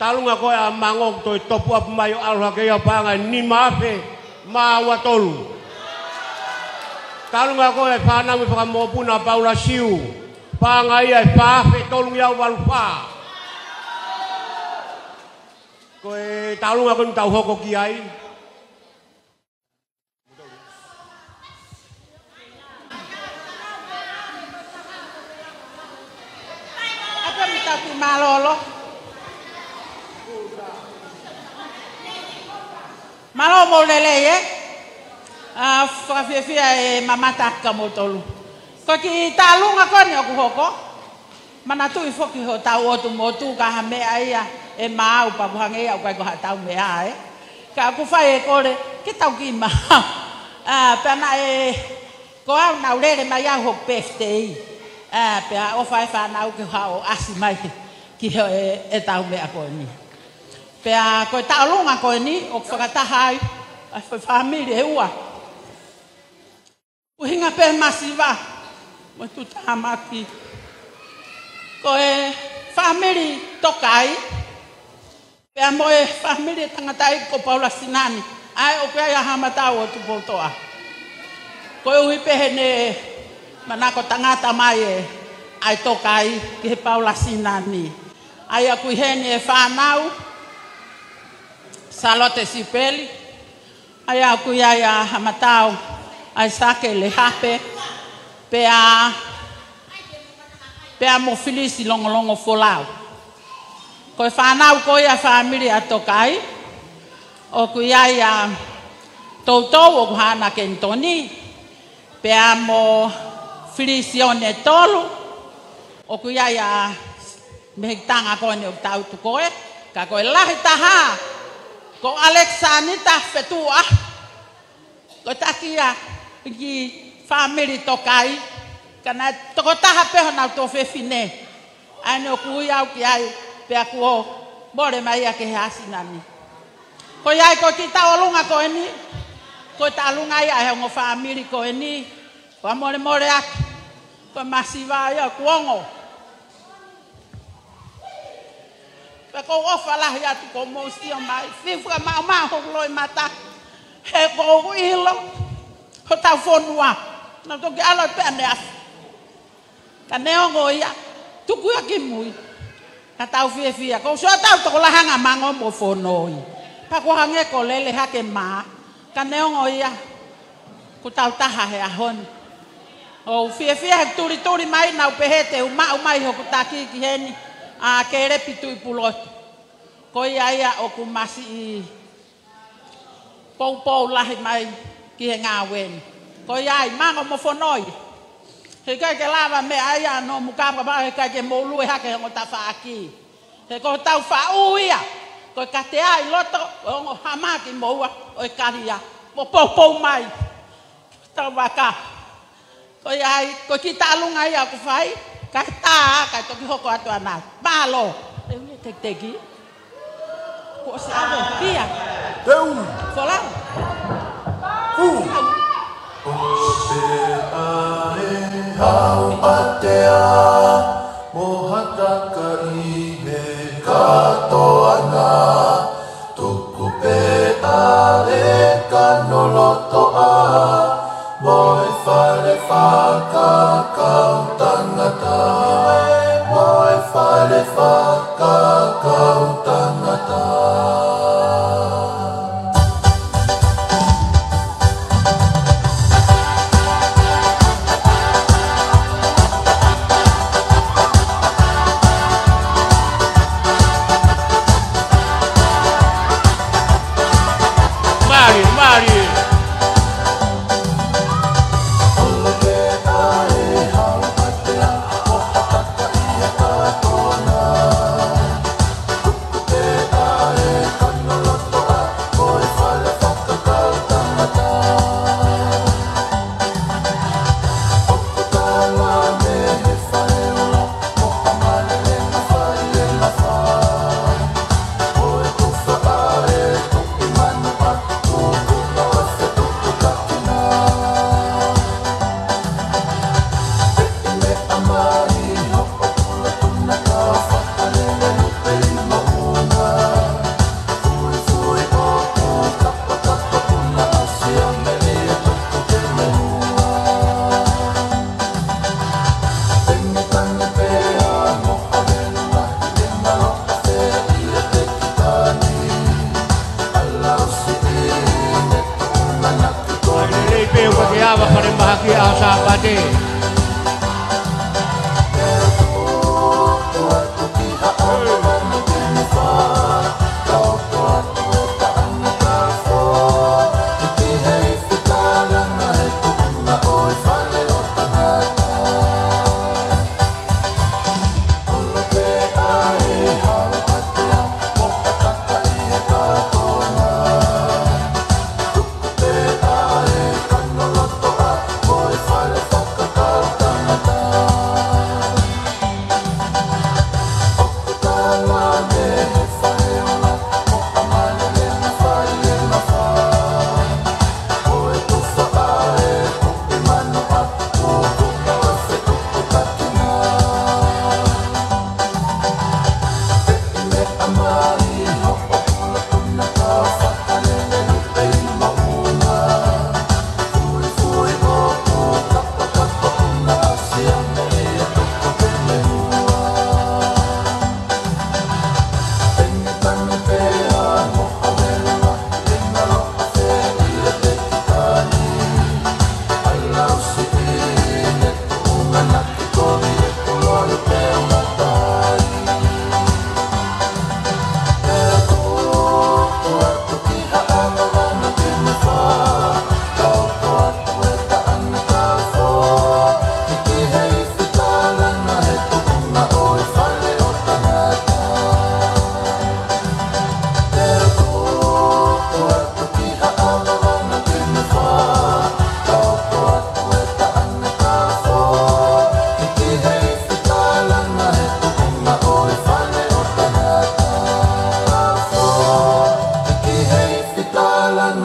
Talunga ko a mangok to topu ap mayo alha ke ya panga ni mafe ma watolu. Talunga ko e pana mi pa mo puna Paula Siu. Panga ia pa fe tolung ya walfa. Ko e talunga ko tau hoko kiai. Apa minta pi malolo? Malo mo lele ye, fia e mamata kamotolu. Ko ki talunga ko ni aku hoko, mana tu i foki ho tau otu motu ka hame aia e mau pa buhange au kai ko hatau me ai. Ka aku fai e kore ki tau ki ma. Pena e ko au na lele mai au ho pestei. Pe o fai fa na au ki ha o asi mai ki e tau me ako ni. Pea koe taolunga koe ni o whakatahai a whamiri e ua. Uhinga pe masiva mo tu tamaki. Koe whamiri tokai Pea moe family tangatai ko Paula Sinani. Ai o pea ya hamata o tu potoa. Ko ui pehene manako tangata mai ai tokai ke Paula Sinani. Ai aku hene whanau Salote Sipeli. Ai aku ya hamatau ai sake le hape pea mo filisi longo folau. Ko whanau ko ia family atokai. O ku ia toutou o kuhana kentoni. Pea mo filisione tolu. O ku ia mehitanga kone o tau tu koe. Ka koe lahi taha. Ko Alexanita fetua. Ko takia ki family tokai. Kana toko taha peho na to fefine. Ano ku ia ki ai pea kuo bore mai ke hasinani. Ko ia ko kita olunga ko eni. Ko talunga ia he ngo family ko eni. Wa more ak. Ko masiva ia kuongo. Pe ko ofala ia tu ko mostio mai. Fifa ma ho loi mata. He ko ilo. Ko ta fonua. Na to ke ala pe ne. Kaneo ngoia. Tuku ya kimui. Katau fia. Ko so tau to la hanga mango mo fonoi. Pa ko hange ko lele hake ma. Kaneo ngoia. Ko tau taha he ahon. O fia turi mai na upehete umai ho kutaki ki heni. A kere pitu ipulot. Ko ia o kumasi i pou lahi mai ki he ngawen. Ko ia mango mo fonoi. He kai ke lava me aia no mukapa ba he kai ke molu hake ngo tafaki. He ko tau fa uia. Ko kate ai loto ngo hamaki moa o karia. Mo pou mai. Tau waka. Ko ia ko kita alunga ia ku fai. Kai to ki hoko atu ana. Balo. E teki. Ko se ave pia. Teu. Fola. Hau atea mohata karihe katoana tuku pe ale kanolotoa moe fale whaka kau tangata moe fale whaka kau tangata. Fale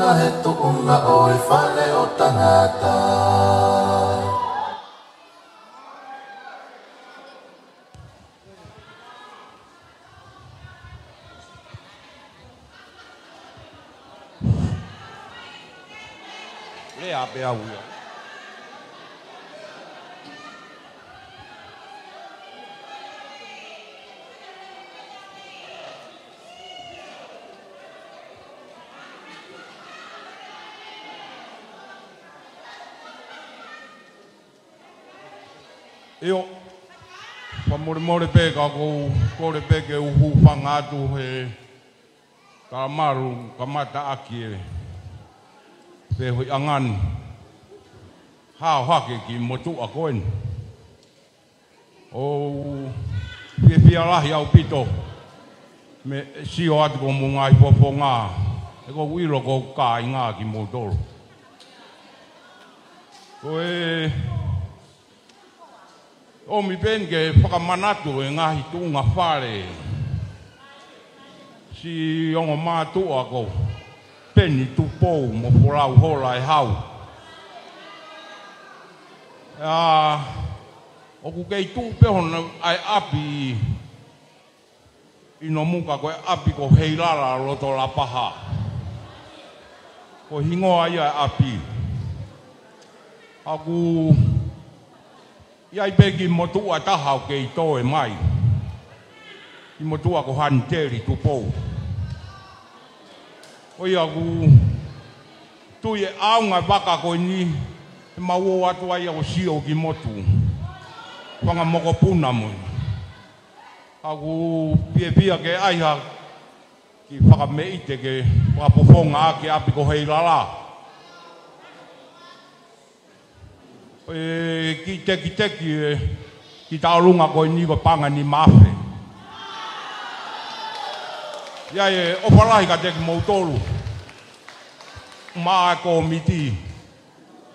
tu'unga he tu'unga o e whale o tangata. Le ape au ia. Io, pamore pe ka ko kore pe ke uhu whangatu he karamaru kamata aki e pe hui angan hao hake ki motu a koen o pia lahi au pito me sio atu ko mungai popo ngā e ko wiro ko ka i ngā ki motoro ko e o mi pen ke whakamanatu e ngahi tūnga whare si ongo mātua ko peni tupou mo porau hola e hau o ku kei tū pehona ai api ino muka koe api ko heilala roto la paha ko hingoa ia api aku iai peki motua tahau kei toe mai. I motua ko hanteri tupou. O ia ku tui e aunga waka koe ni e mau atu ai o sio ki motu. Wanga moko puna mo. Aku pia ke aiha ki whakameite ke wakapofonga ake api ko hei lala. Ki teki ki taurunga koe ni ko panga ni mafe. Ia e opalahi ka teki moutoru. Maa ko miti.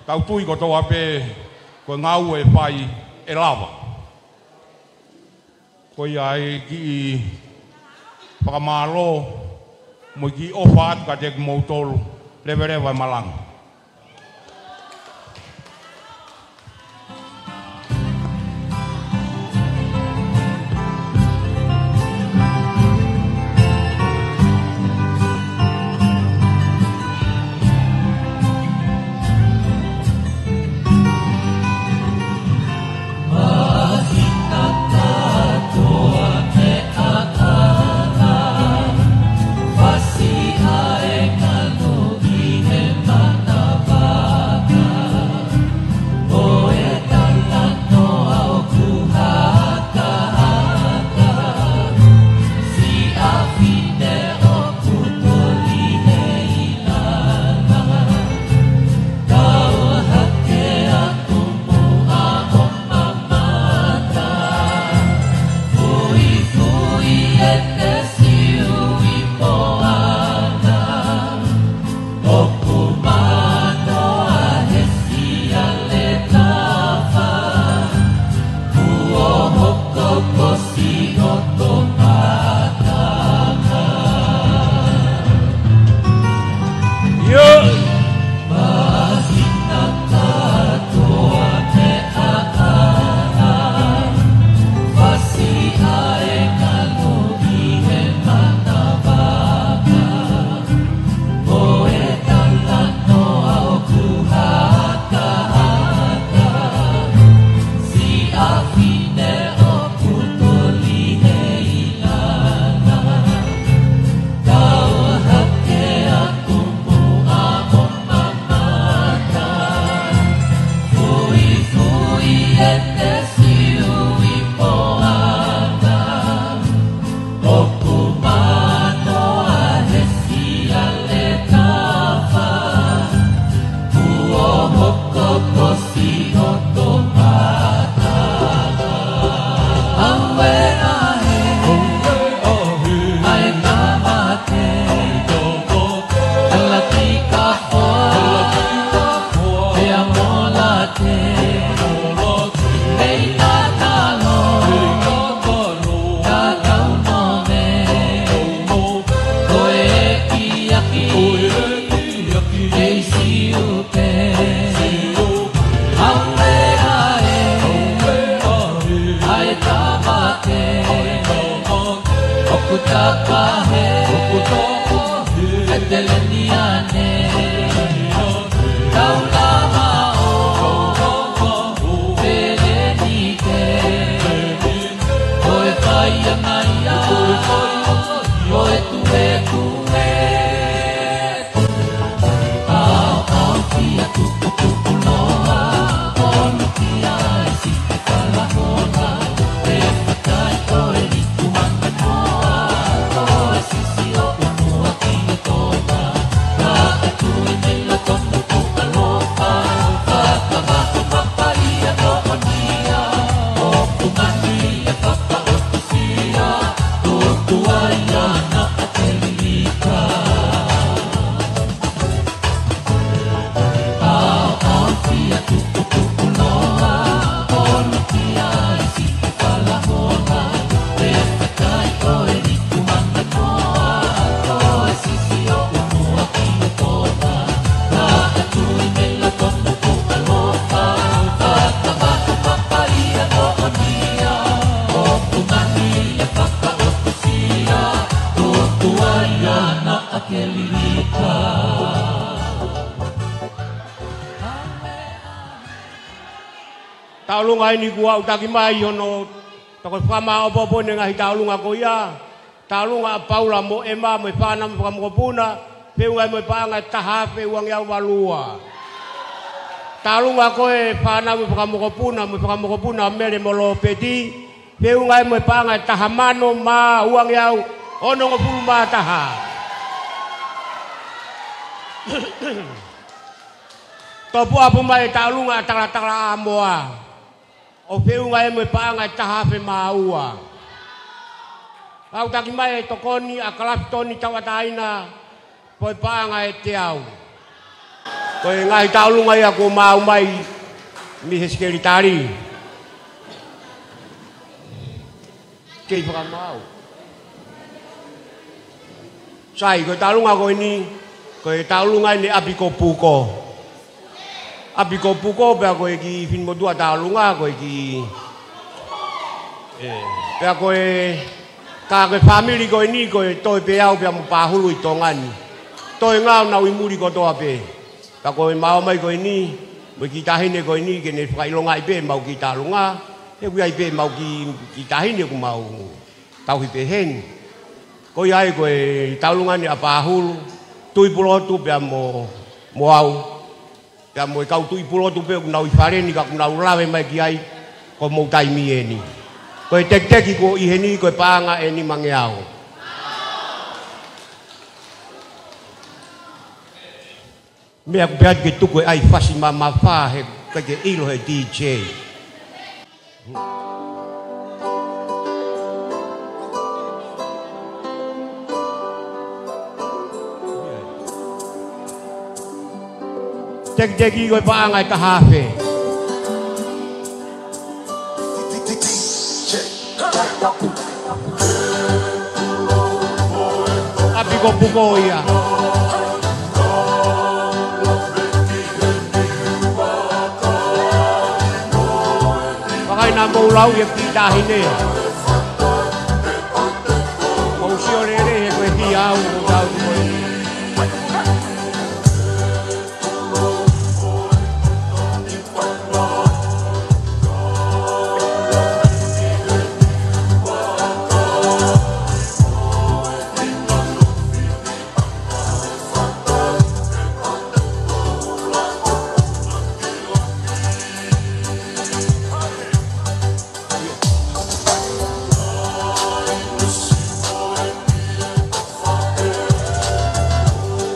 Tau tui ko toa pe koe ngau e pai e lava. Koe ai ki whakamalo mo ki ofa atu ka teki moutoru lewe malanga. Fasi ae kanu i he mana Taulunga ini gua utaki mai ono toko fama opo-opo nengahi taulunga ko ia. Taulunga paula mo ema mo fana mo puna peunga mo panga taha peuang ya walua. Taulunga ko e fana mo puna mele mo lo pedi peunga mo panga taha mano ma uang ya ono ngopulu ma taha. Topo apa mai taulunga tala amoa. O peunga e mo paanga taha pe maua. Au taki mai tokoni a kalaptoni tawataina po paanga e te au. Ko ngai taulunga ia ko mau mai mi heskeritari. Kei pa mau. Sai ko taulunga ko ini ko taulunga ni abiko puko. Abiko puko pe ako ki fin mo dua taulunga ko ki pe ako ka ke family ko ni ko to pe au pe mo pahulu itongani to ngau na imuri ko to ape ka ko mau mai ko ni mo ki tahine ko ni ke ne fai longa ipe mau ki taulunga e wi ipe mau ki tahine ko mau tau hi pe hen ko yai ko taulunga ni apahulu tui pulo tu pe mo au ya mo kau tui pulo tu pe nau fareni ka nau lawe mai ki ai ko mo tai mi eni ko tek ko i heni ko paanga eni mangeao me ak beat ke tu ko ai fasi mama fa he ka ke ilo he DJ tek ko paanga tahafe abiko puko ia pakai nama ulau yang kita ini mau siorere ko hiau ulau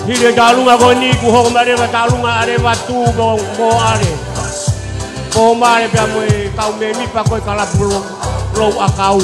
Hile talunga ko ni ku ho mare va talunga are va tu go are. Ko mare pe mo kau me mi pa ko kala lo akau.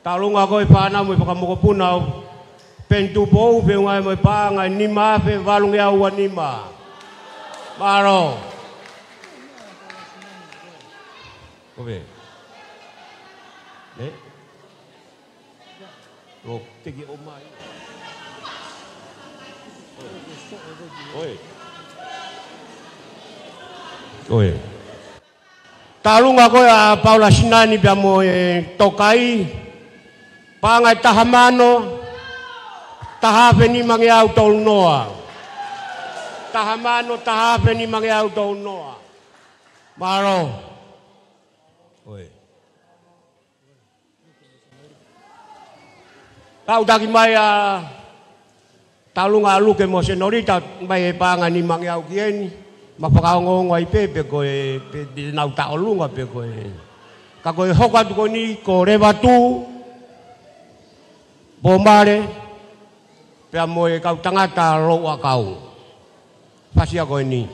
Talunga koe whāna mo whakamoko punau. Pentu pou pe ngai mo panga ni ma pe valunge au ni ma. Maro. Kowe. Ne? Lo tegi o mai. Oi. Oi. Talunga koe a Paula Sinani pia mo tokai. Pangai tahamano. Tahape ni mange au tol noa. Tahamano tahape ni mange au tol noa. Maro. Oi. Kau daki mai a talunga luke mo senorita mai panga ni mange au kieni. Mapakaongo ai pepe koe pe nau taolunga pe koe. Ka koe hoka tu ni ko revatu. Bomare. Pea moe kau tangata loa kau. Pasia koe ni.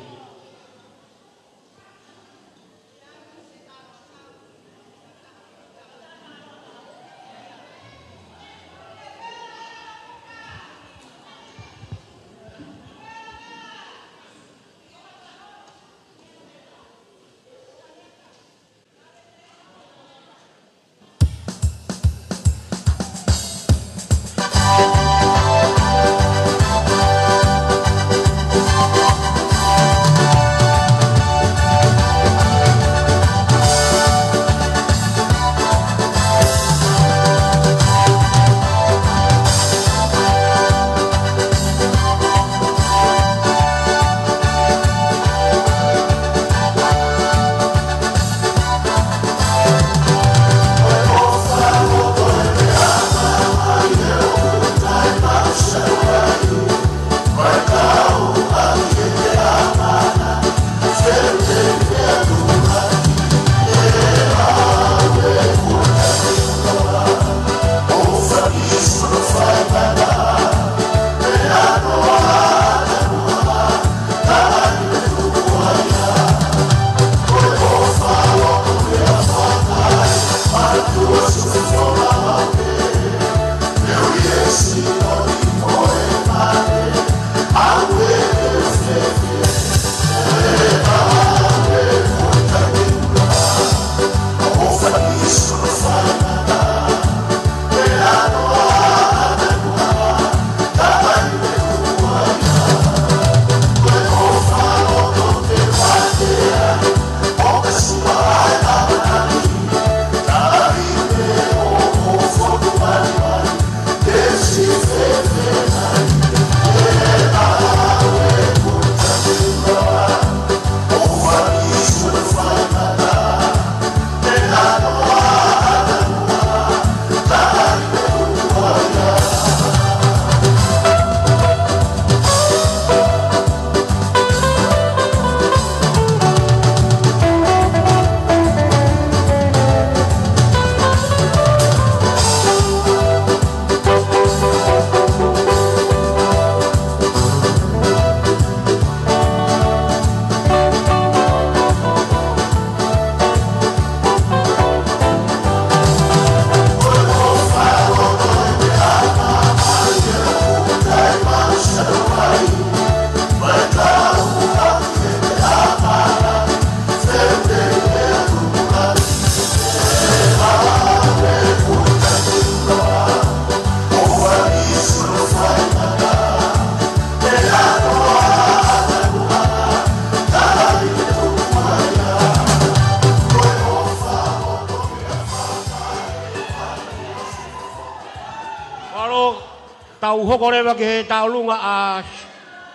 tau hokorewa ke he taulunga a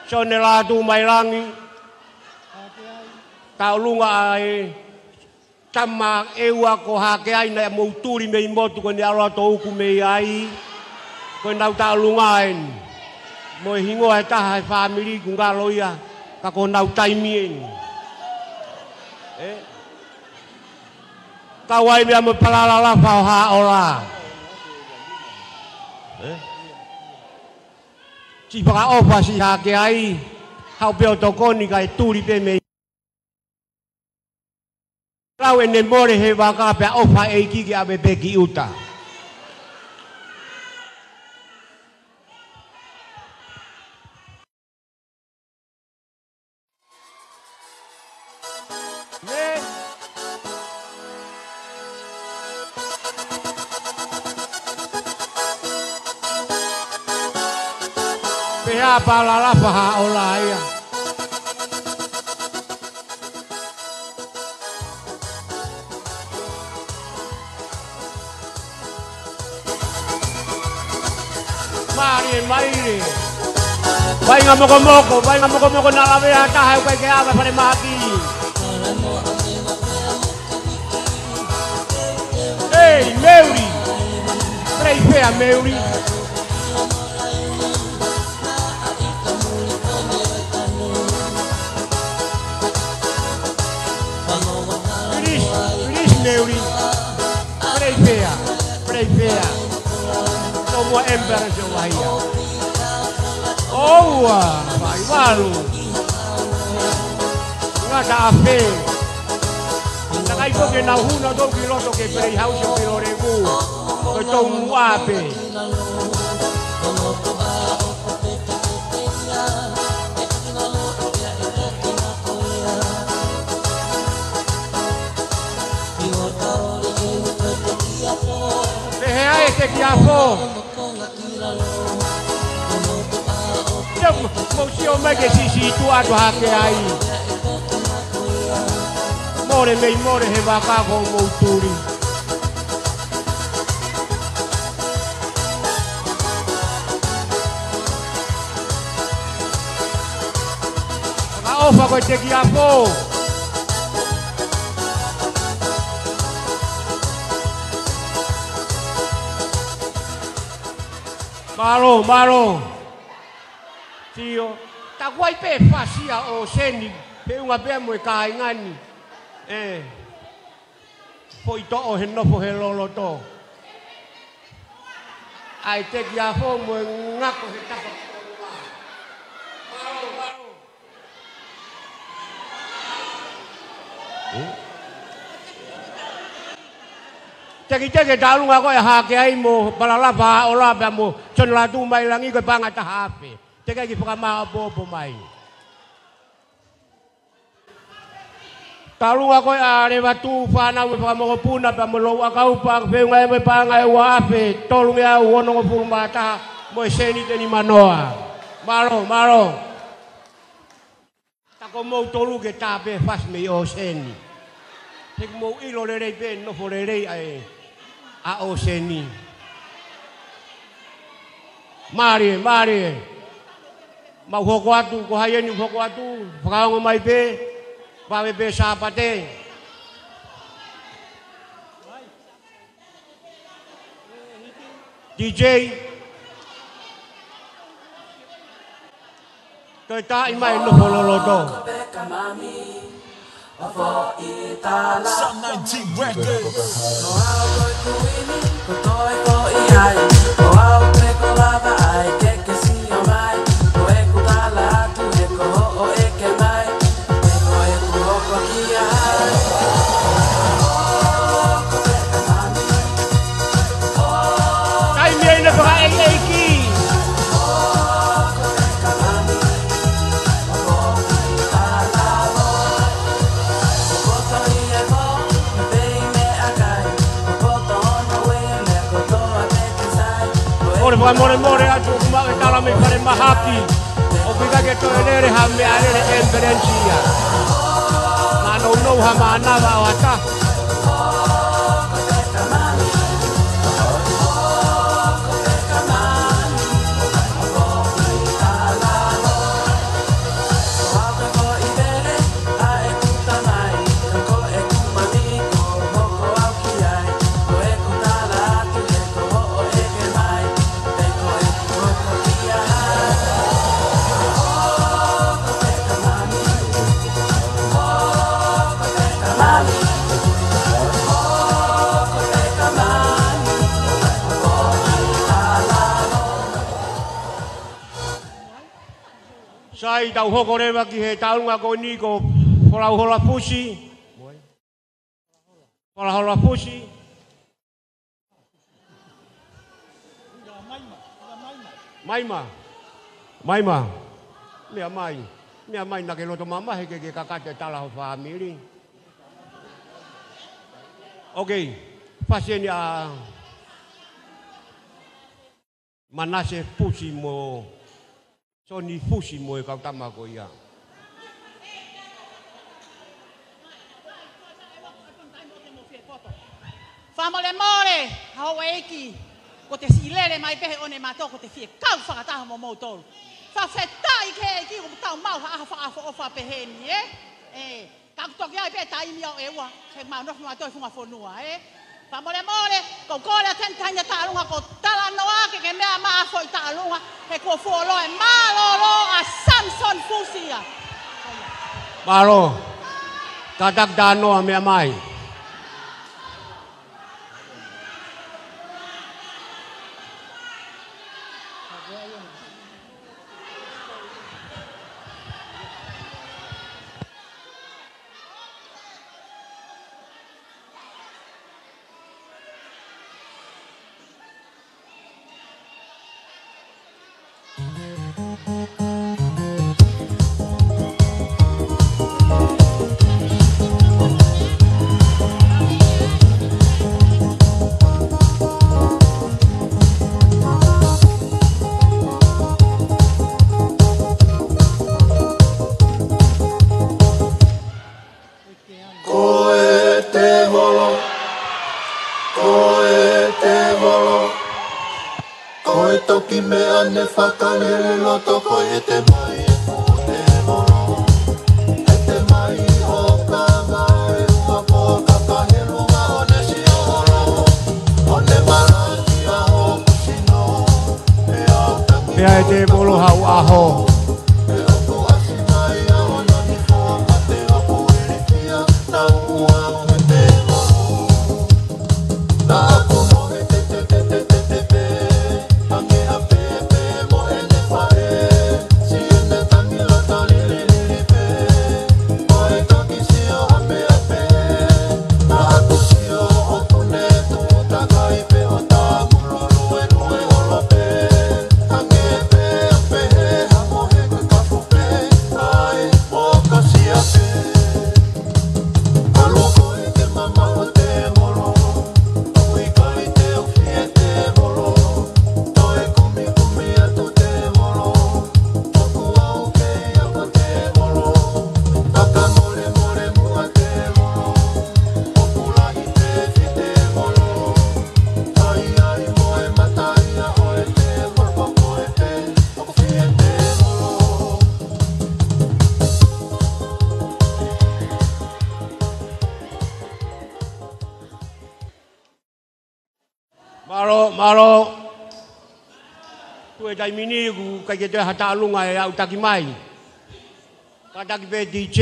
sonela tu mailangi taulunga ai tama ewa ko hake ai na mouturi me motu ko ni alo to ku me ai ko nau taulunga en mo hingo ai ta family ku ngalo ia ka ko nau taimien kawai bia mo palala fa ha ora si baka ofa si hake ai hau peo tokoni kai turi pe me rau ene more he waka pe ofa e ki abe pe ki uta Ia palala paha ola ia. Mari mairi. Vai nga moko na lawe ata hai kai ke aba pare maki. Hey, Mary. Prei fea Mary. Mary. Prei fea. No more embarrassing wahia. Oh, vai malu. Ngada ape. Nakai ko ke na huna do kiloto ke prei house ke lorebu. Ko tong ape. Te kiafo. Mo si o me ke si tu a hake ai. More he baka ko mo turi. Ka ofa ko te kiafo. Malo. Tio, ta guai pe fasia o seni, pe unha pe mo kai ngani. Foi to o henofo he lolo to. Ai te kia fo mo ngako he tapa. Malo. Teki dalu ngako ya hake ai mo balala ba ola ba mo son la tu mai langi ko panga ta hape. Teki ki pama bobo mai. Dalu ngako ya re batu fana mo pa mo puna pa mo lo akau pa pe ngai me panga wa ape tolong ya wono ngo mata mo seni teni manoa. Malo. Ta ko mo tolu ke tape fas me o seni. Tek mo ilo le re pe no fo le ai. A o seni. Mari. Mau hoko atu, ko hayeni hoko atu, whakaongo mai pe, wawe pe sapate. DJ. Kau tak imai no hololodo. Some 19 records. More atu kumau tala me pare mahaki. Obiga ke to ere hame are emberencia. Mano no hamana wa wata. Sai tau hoko rewa ki he taunga ko ni ko hola pusi. Hola pusi. Maima. Mea mai na ke loto mama he ke kakate tala ho family. Okay, pasien ya Manase pusi mo So ni fusi mo e kau tama ko ia. Famole mole, hau eki. Ko te silele mai pehe one mato ko te fie kau whakataha mo moutou. Whawhetai ke eki ko tau mau ha whaafo ofa pehe ni kau toki ai pehe tai mi au ewa. He mau nofu mato funga fonua Famole mole, ko kore tentanya ta'alunga ko tala noa ke mea maafo i ta'alunga. He ko fuolo e malolo a Samson Fusia. Maro, tadak dano a mea mai. Toki mea ne whakalele loto ko e te mai e fu te moro. E te mai o ka mai ua po ka kahilunga o ne si oro. O ne maraki a o kusino. E au tangi Pea e te bolo hau aho. E oku asi mai a o nani fua ma te oku irikia. Na ua o me te moro. Na aku mo he te pe. Ange a pe mo e ne whae. Si e ne tangi lo tali li li pe. Mo e toki si o hape a pe. Na aku si o opune tu takai pe o ta muro rue rue o lo pe. Ange e pe a pe ha mo he kwe kafu pe. Ai o ka si a pe. Aloko e te mama o te moro. Ui kai te o fie te moro. Toi kumi kumi atu te moro. Toku au ke ako te moro. Taka more more mua te moro. Opulahi te fi te moro. Ai ai moe matai a oe te moro. Poko e te, poko fie te moro. Maro. Tu e tai mini ku kai ke te hata alunga e au taki mai. Ka taki pe DJ.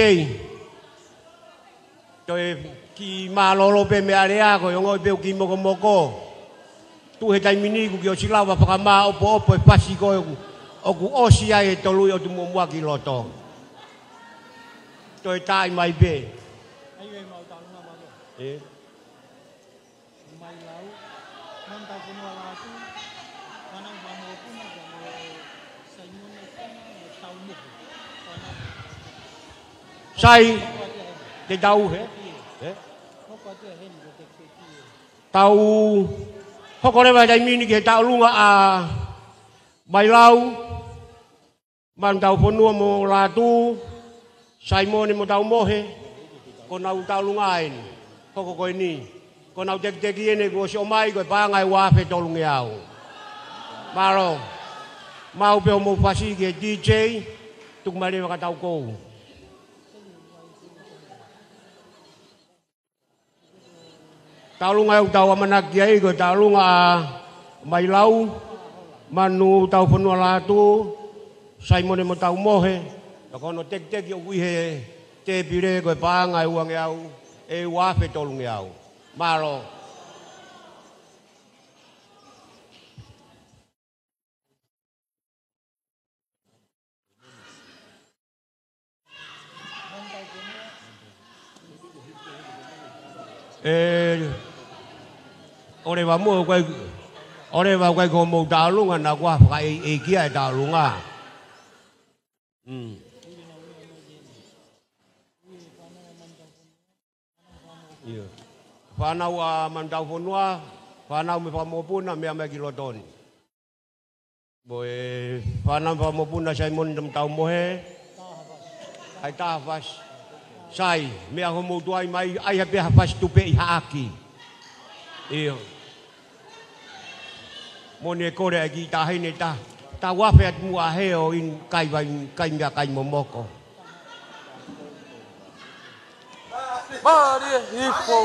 Toi ki malolo pe me area ko yongo pe ki moko. Tu he tai mini ku ki o silawa whakama opo e pasi ko oku osi ai e tolu o tu mua ki loto. Toi tai mai pe. Ai e mau talunga mago. Mai lau, non tau punua latu, kanang mamo puna kamo Simon e kona e tau muku. Sai te tau he. Hoko atu e heni ko te keki. Tau hokore vai dai mini ke tau lunga a mai lau man tau ponua mo latu Simon mo tau mohe ko nau tau lunga ai hoko ko ni ko nau tek ene ko si omai ko pa ngai wa fe tolunge au maro mau pe mo pasi ke DJ tuk mari ka tau ko Talunga yung tawa managiyay ko talunga may lau manu tau punua latu Simon mo tau mohe ako no tek yung uihe te pire ko pangay uang yaw e wafe tolong yaw maro ore wa mo quay ko mo talunga na kwa pa e kia talunga Iya. Whanau a mandau whanua, whanau me whamopuna mea me kilotoni. Boy, panam pa mo puna sa imon ng tao mo he. Ay tafas. Sai, me ako mo tuay may ay habi hafas tupe ihaaki. Iyo. Mo ne kore agi tahin ni ta. Tawafe at mo aheo in kay nga kay momoko. Maria Hifo.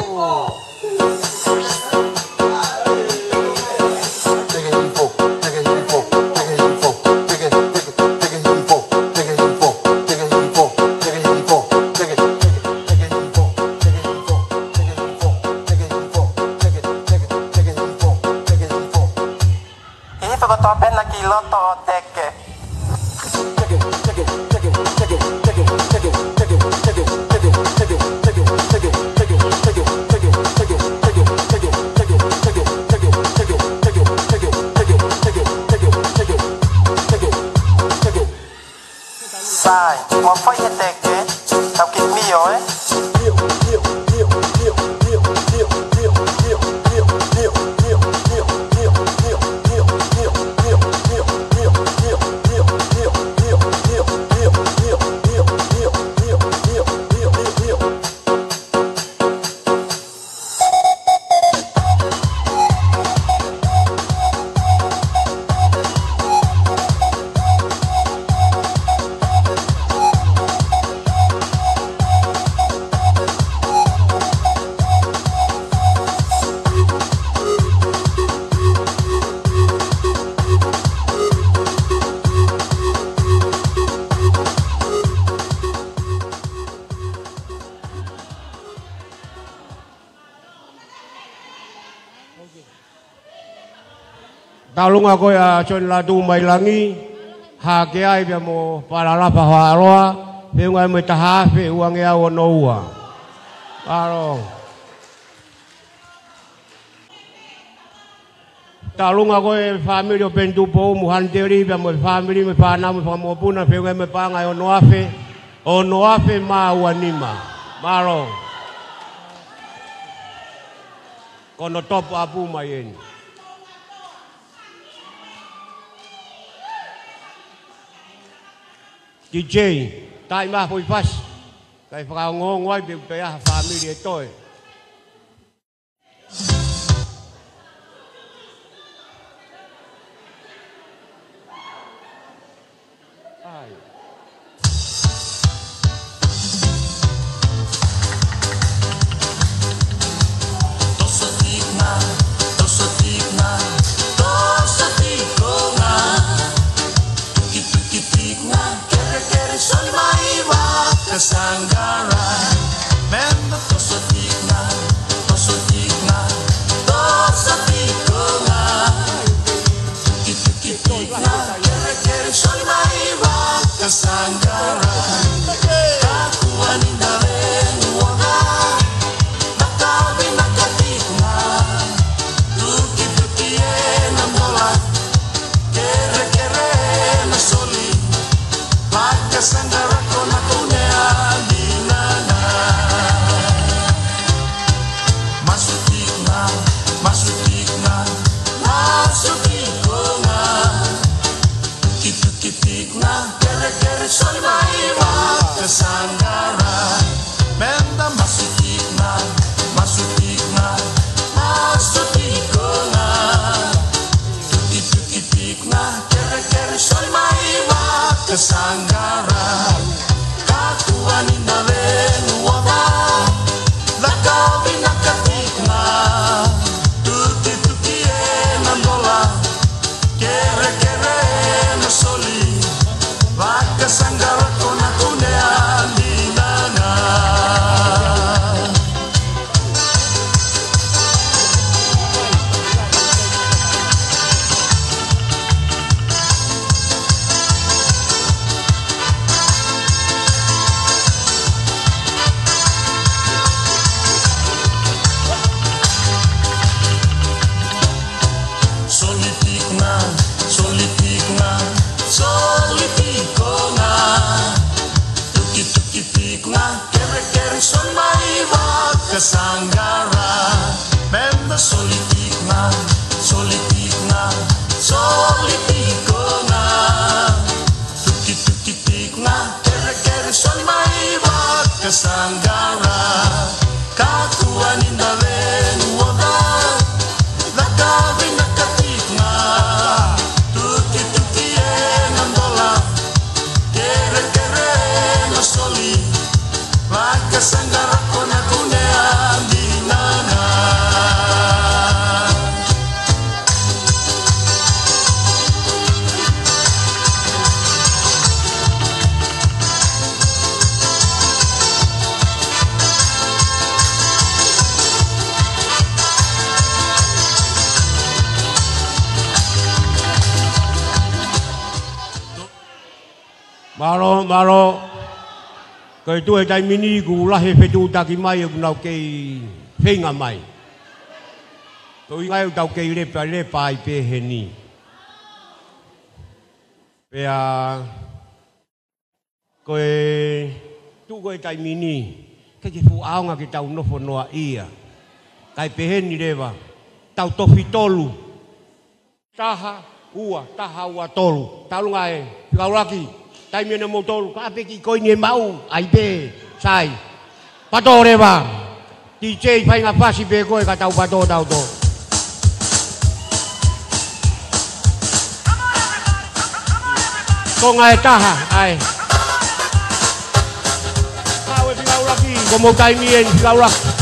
Talung ako ya son ladu mai langi ha ke ai be mo para la pa roa be ngai me ta fe uang ya wono wa aro talung ako e family pentu po muhan teri be mo family me pa na mo mo puna fe ngai me pa ngai ono afe ma wanima maro kono top apu mayen DJ, tại mà hồi phát, cái vào ngô ngoài biểu cái family tôi. Sanggara, member tosotikna, tosotikna, kitikna, kere soli maiwa, kasanggara, aku anindale nuanga, nakabi nakatikna, tuki namola, kere na soli, kasanggara kona kone. Soli maiwa kasanggara menda masutikna tuki-tuki-tikna kere soli maiwa kasanggara kakuani nalenu waba lakabi nakatikna tuki-tuki nandola kere na soli Vaka sanggara kona kune andinana Sanggara, member solitikna, Maro. Kau tu ai mini ku lahi fetu taki mai ku nau kei fenga mai. Tu ingai tau kei le pai pe heni. Pea koe tu koe tai mini ke fu aunga ki tau nofo noa ia. Kai pe heni lewa tau tofi tolu. Taha ua tolu. Talunga e kaulaki tai mene mo tolu ka pe ki koe ni mau ai pe sai. Pato lewa. DJ fai nga pasi pe koe ka tau pato tau to. Kau ngai taha, ai. Kau fikau lagi, kau mau tai mien fikau lagi.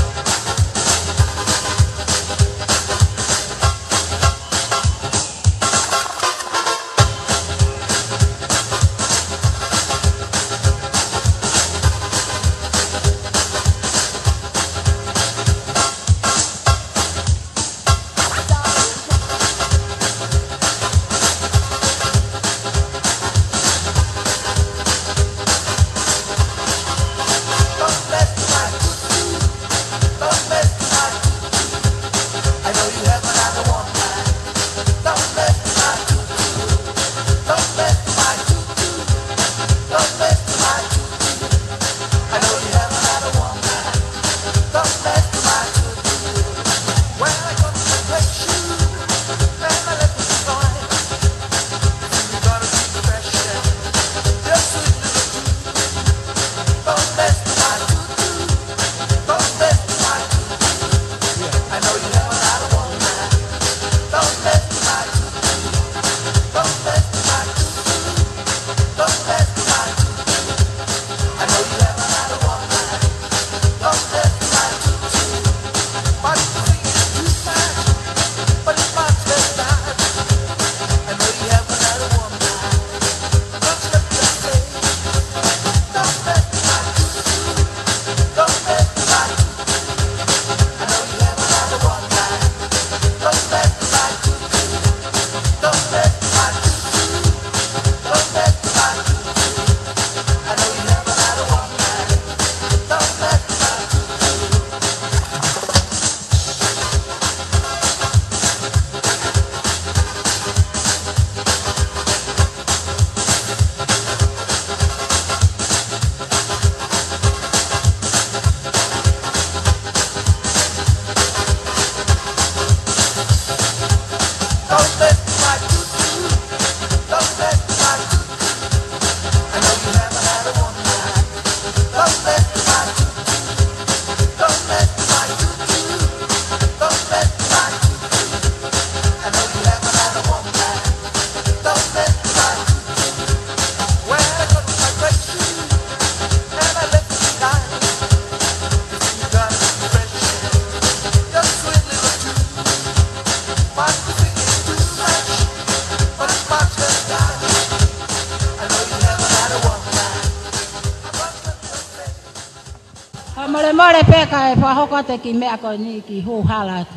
Mole peka e whahoko te ki mea ko ni ki hu halat.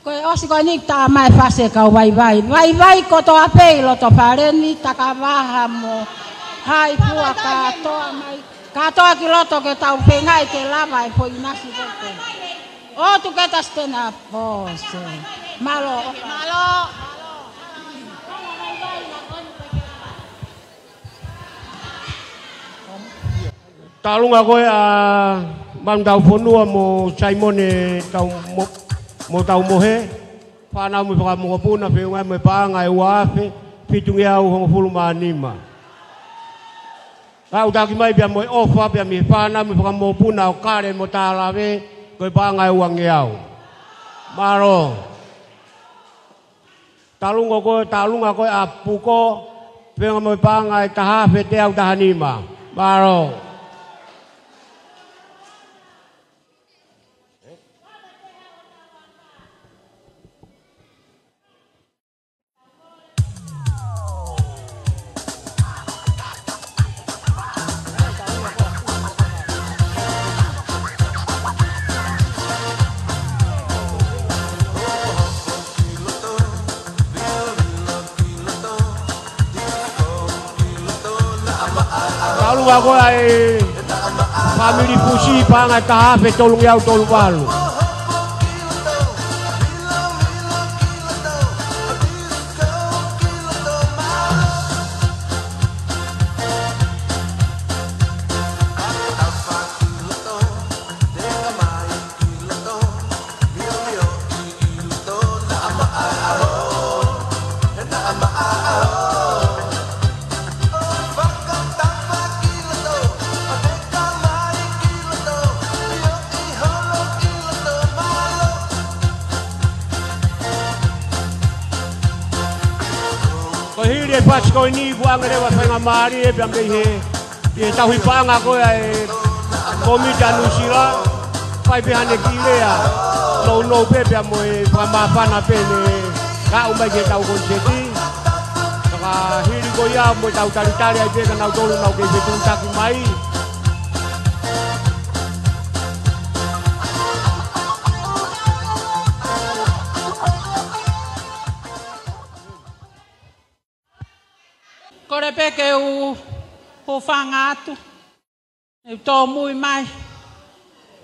Koe osi ko ni tā mai whase kau vai. Vai ko to apei lo to whare ni taka waha mo hai pua katoa mai. Katoa ki loto ke tau pengai ke lava e po inasi kote. O tu ke tas tena pose. Malo. Talunga koe a mandau fonua mo Simone tau mo tau mohe. Whanau mi whakamokopuna whiunga me paanga e wafe. Pitungi au hongo fulumanima. Kau taki mai pia mo ofa pia mi whanau mi whakamokopuna o kare mo tālawe. Koe paanga e wangi au. Maro. Talunga koe a puko. Whiunga mo paanga e tahafe te au tahanima. Maro. I'm Talu ako ay family pusi pa nga tahape tolong yaw tolong walu. Pasko ini buang rewa penga mari biang he tahu ipang aku ya komite anusila pai behane kile ya no pe biang mo pama na pe ne ka umba ge tahu konseti ka hiri ko ya mo tahu tari aja kan au tolu nau ke betul tak mai Kore peke u whangatu, e tō mui mai.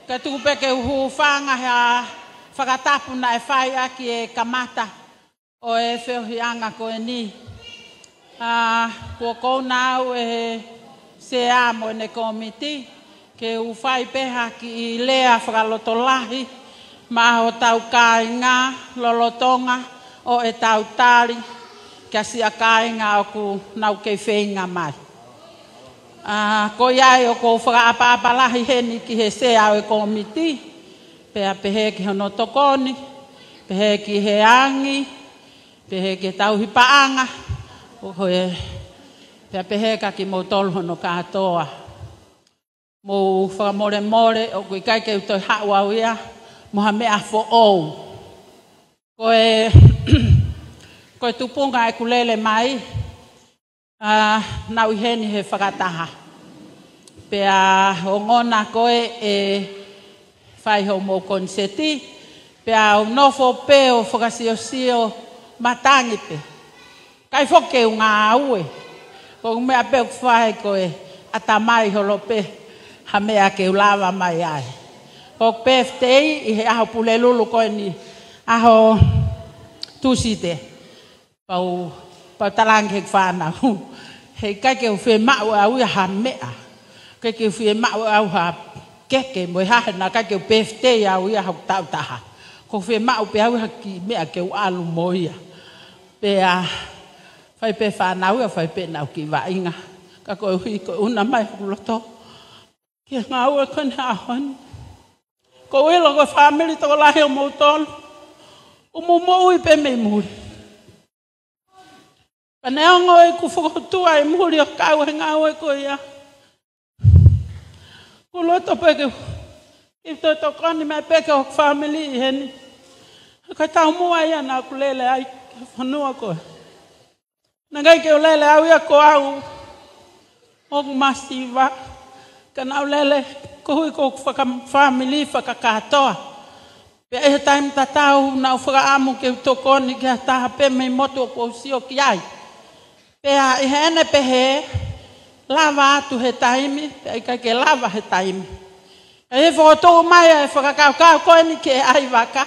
Ka tu peke u whanga hea whakatapu na e whai aki e kamata o e whiohianga ko e ni. Kua kou nāu e se amo ne komiti, ke u whai peha ki i lea whakalotolahi, ma o tau kāinga, lolotonga o e tau tāri, kia sia kāinga o ku nau kei whenga mai. Ko iai o ko whakaapapalahi heni ki he se au e komiti, pea pehe ki hono tokoni, pehe ki he angi, pehe ki tau hipaanga, o koe pea pehe ka ki mo tolu hono katoa. Mo whakamore o kui kai kei toi hau ia, mo ha mea fo ou. Koe tupunga e kulele mai, nau heni he whakataha. Pea o ngona koe e whai ho mo konseti, pea o nofo pe o whakasio matangipe. Kai whoke u ngā aue, ko mea pe u whai koe atamai holo pe, ha mea ke u lava mai ai. Ko peftei i he aho pule lulu koe ni aho tusite. Pau talang hek whanau. Hei kai ke u whi mau au ia ha mea. Kai ke u whi mau au ha keke mo hahe na kai ke u peftei au ia hau tau taha. Ko whi mau pe au ha ki mea ke u alu mo ia. Pea whai pe whanau ia whai pe nau ki wainga. Ka koe hui koe una mai huloto. Kia ngā ua kone ahon. Ko ilo koe whamiri toko lahi o mautolu. Umu mo ui pe mei muri. Paneongo e ku whakotua e muri o kau he ngā ue ko ia. Ku loto peke, i to tokoni mai peke o family i heni. Ka tau mua ia nā ku lele ai whanua koe. Nā ngai ke o lele au ia ko au. O ku masiva. Ka nau lele ko hui ko family whakakatoa. Pea e taim tatau nau whakaamu ke tokoni ke taha pe mei motu o ko usio ki ai. Pea i hene pehe, lava atu he taimi, pea i kai ke lava he taimi. E whakotou mai e whakakau koe ni ke ai waka,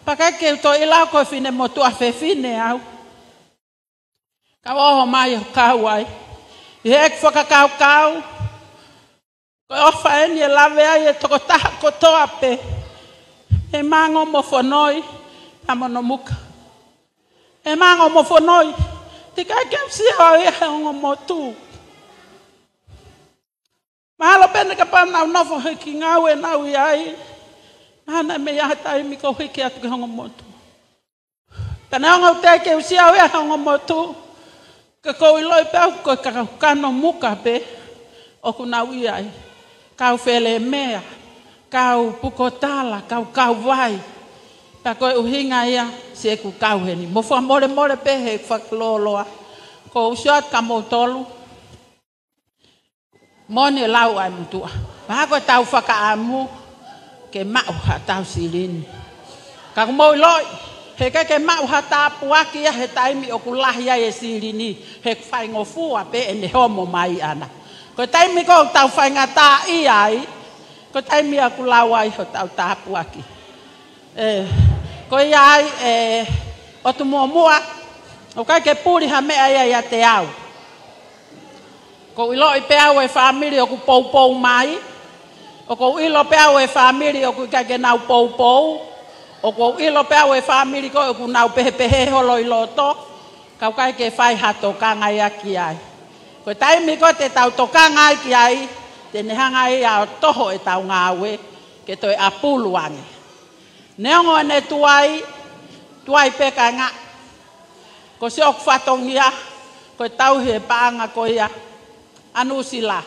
pa kai ke to ilau koe whine motu a whine au. Ka oho mai o kau ai. I he ek whakakau, koe ofa eni e lave ai e toko taha kotoa pe. E mango mo whanoi, a mono muka. E mango mo whanoi, tika ke sia o ia ngo motu. Mahalo pene ka pa na nofo ki ngawe na ui ai. Ana me ya tai mi ko hiki atu ngo motu. Kana ngo te ke sia o ia ngo motu. Ka ko iloi pe ko ka no muka pe o ku na ui ai. Ka fele mea, ka pukotala, ka vai. Ta koe uhinga ia, se ku kau heni. Mo wha more pe he whakloloa. Ko usiat ka mo tolu. Mone lau ai mutua. Maha koe tau whakaamu, ke mau ha tau sirini. Ka mo loi, he ke mau ha tapu aki ia he taimi o ku lahi ai e sirini. He whaingo fua pe ene homo mai ana. Ko taimi ko tau whainga tā i ai. Ko taimi aku lawai ho tau tāpu aki. Ko iai o tu mua o kai ke puri ha mea ia te au. Ko ilo i pe au e whamiri o ku pou mai. O ko ilo pe au e whamiri o ku kai ke nau pou. O ko ilo pe au e whamiri ko o ku nau pehe holo i loto. Kau kai ke whai hato kanga ia ki ai. Ko taimi ko te tau tokanga ai ki ai. Te nehanga i a toho e tau ngāwe. Ke toi apulu ane. Neongo ne tuai peka ngā. Ko se ok whatongia. Ko tau he paanga ko ia. Anu sila.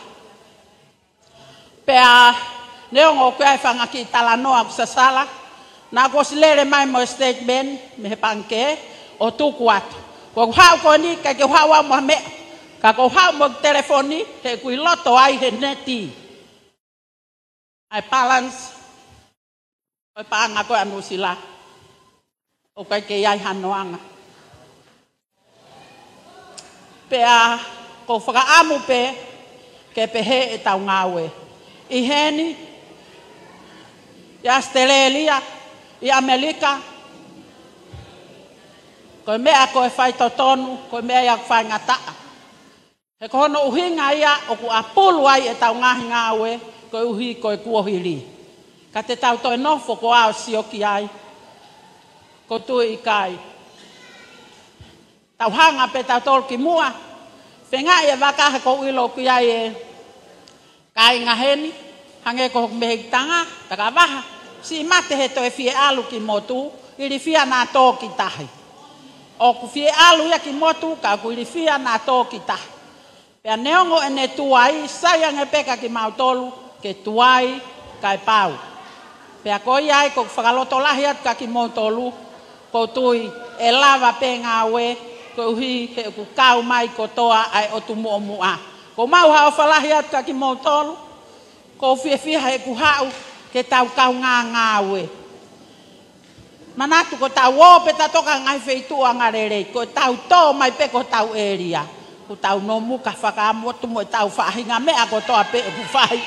Pea neongo ko ai whanga ki talanoa kusasala. Nā ko silere mai mo statement. Me he panke. O tuku atu. Ko hau ko ni ka ke hau mo me. Ka ko hau mo telefoni. He kui loto ai he neti. Ai balance. Oi paanga ko anu sila. O kai ke iai hanoanga. Pea ko whakaamu pe ke pehe e tau ngāwe. I heni, i Australia, i Amerika. Ko mea ko e whai totonu, ko mea ia whai ngataa. He kohono uhinga ia o ku apulu ai e tau ngahi ngāwe, ko uhi ko e kuohiri. Ka te tau toi nofo ko ao sioki ai. Ko tui i kai. Tau hanga pe tau tolki mua. Whenga e wakahe ko ilo ki ai e. Kai ngaheni. Hange ko mehe tanga. Taka waha. Si mate he toi fie alu ki motu. Iri fia nā tōki tahi. O ku fie alu ia ki motu. Ka ku iri fia nā tōki tahi. Pea neongo e ne tuai. Sayang e peka ki mautolu. Ke tuai kai pau. Pea ko iai ko whakaloto lahi atu ka ki mautolu. Ko tui e lava pe ngāwe. Ko uhi he ku kau mai ko toa ai o tu mua. Ko mau hao whalahi atu ka ki mautolu. Ko fie he ku hau ke tau kau ngāwe. Manatu ko tau o pe ta toka ngai feitua ngarere. Ko tau tō mai pe ko tau eria. Ko tau no muka whakamotu mo tau whahinga mea ko toa pe ku whai.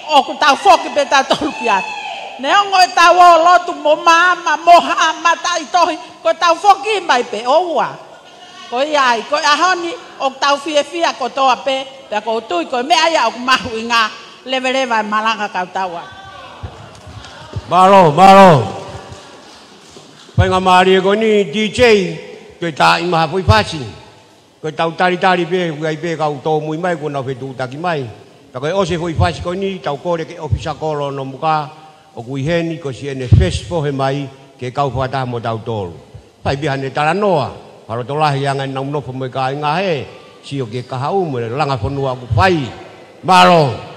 O ku tau whoki pe ta tolu ki atu. Neongo e tau o lotu mo mama, mo hama, tai tohi. Ko tau whoki mai pe oua. Ko iai, ko ahoni, o tau fia ko toa pe. Pea ko tui, ko mea ia o mahu i ngā levereva e malanga kau taua. Maro. Whainga maari e ko ni DJ. Koe tā i maha pui pasi. Koe tau tari pe, kuai pe kau tō mui mai, ko nau whetu taki mai. Ta koe ose pui pasi ko ni, tau kore ke ofisa koro no muka. O kui heni ko si ene fespo he mai ke kau whakataha mo tau tōru. Pai biha ne tara noa. Haro to lahi angai nau nopo mo ka inga he. Si o ke kaha umu ne langa whanua ku pai. Maro.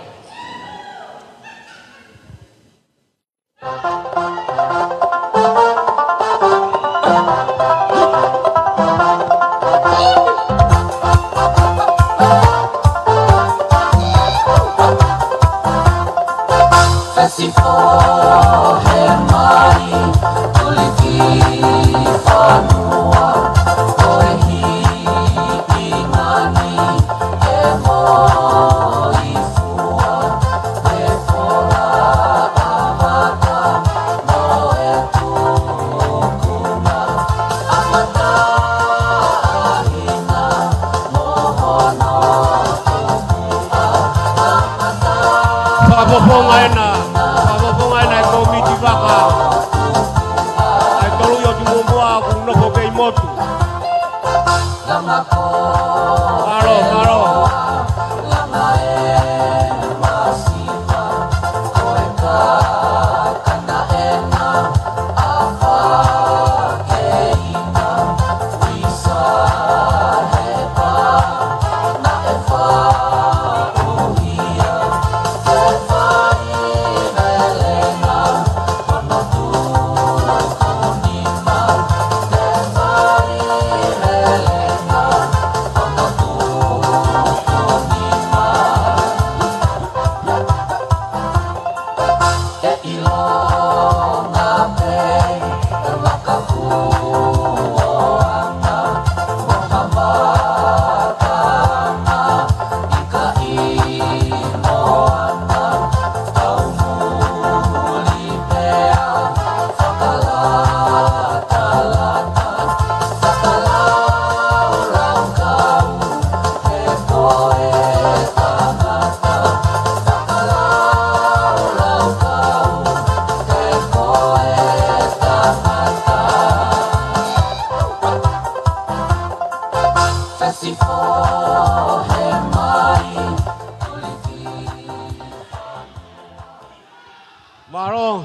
Maro,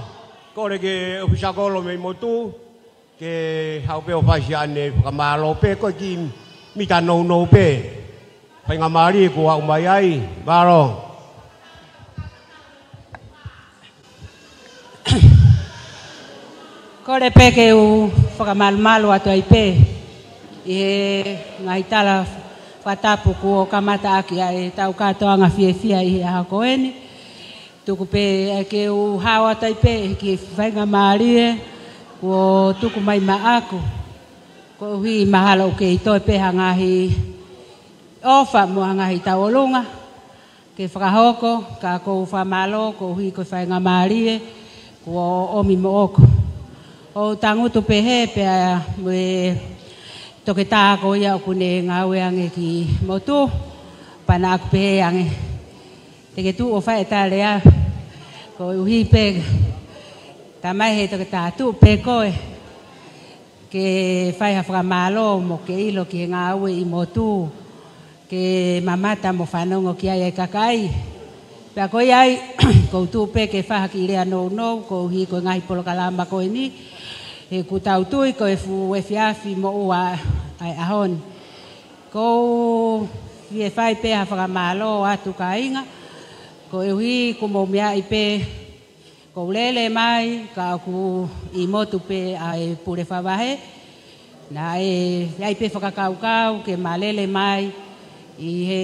kore ke ofisa kolo me motu ke haupe o fasiane kamalo pe ko ki mita no pe. Pai ngamari ko wa umayai, maro. Kore pe ke u whakamalumalo ato ai pe. I ngai tala whatapu ko kamata aki ai tau katoa ngā fia i a koeni. Tuku pe ke u hawa tai pe ki whainga maarie ko tuku mai maaku. Ko hui mahala o ke i toi pe hangahi ofa mo hangahi tawolunga. Ke whakahoko ka ko whamalo ko hui ko whainga maarie ko omi mo oko. O tangutu pe he pe me toke tāko ia o kune ngawe ange ki motu pana aku pe ange. Teke tu o whae tā lea, ko uhi pe, tā mai he toke tā tu pe koe, ke whae ha whakamalo mo ke ilo ki ngā ue i motu, ke mamata mo whanongo ki ai kakai. Pea koe ai, ko tu pe ke whaha ki rea no, ko uhi ko ngahi polo kalamba koe ni, he ku tau tui ko e fu e fiafi mo ua ai ahon. Ko e whae pe ha whakamalo atu ka inga, ko e hui ko mo mea i pe ko lele mai ka ku i motu pe ai pure whawahe na e ai pe whakakaukau ke malele mai i he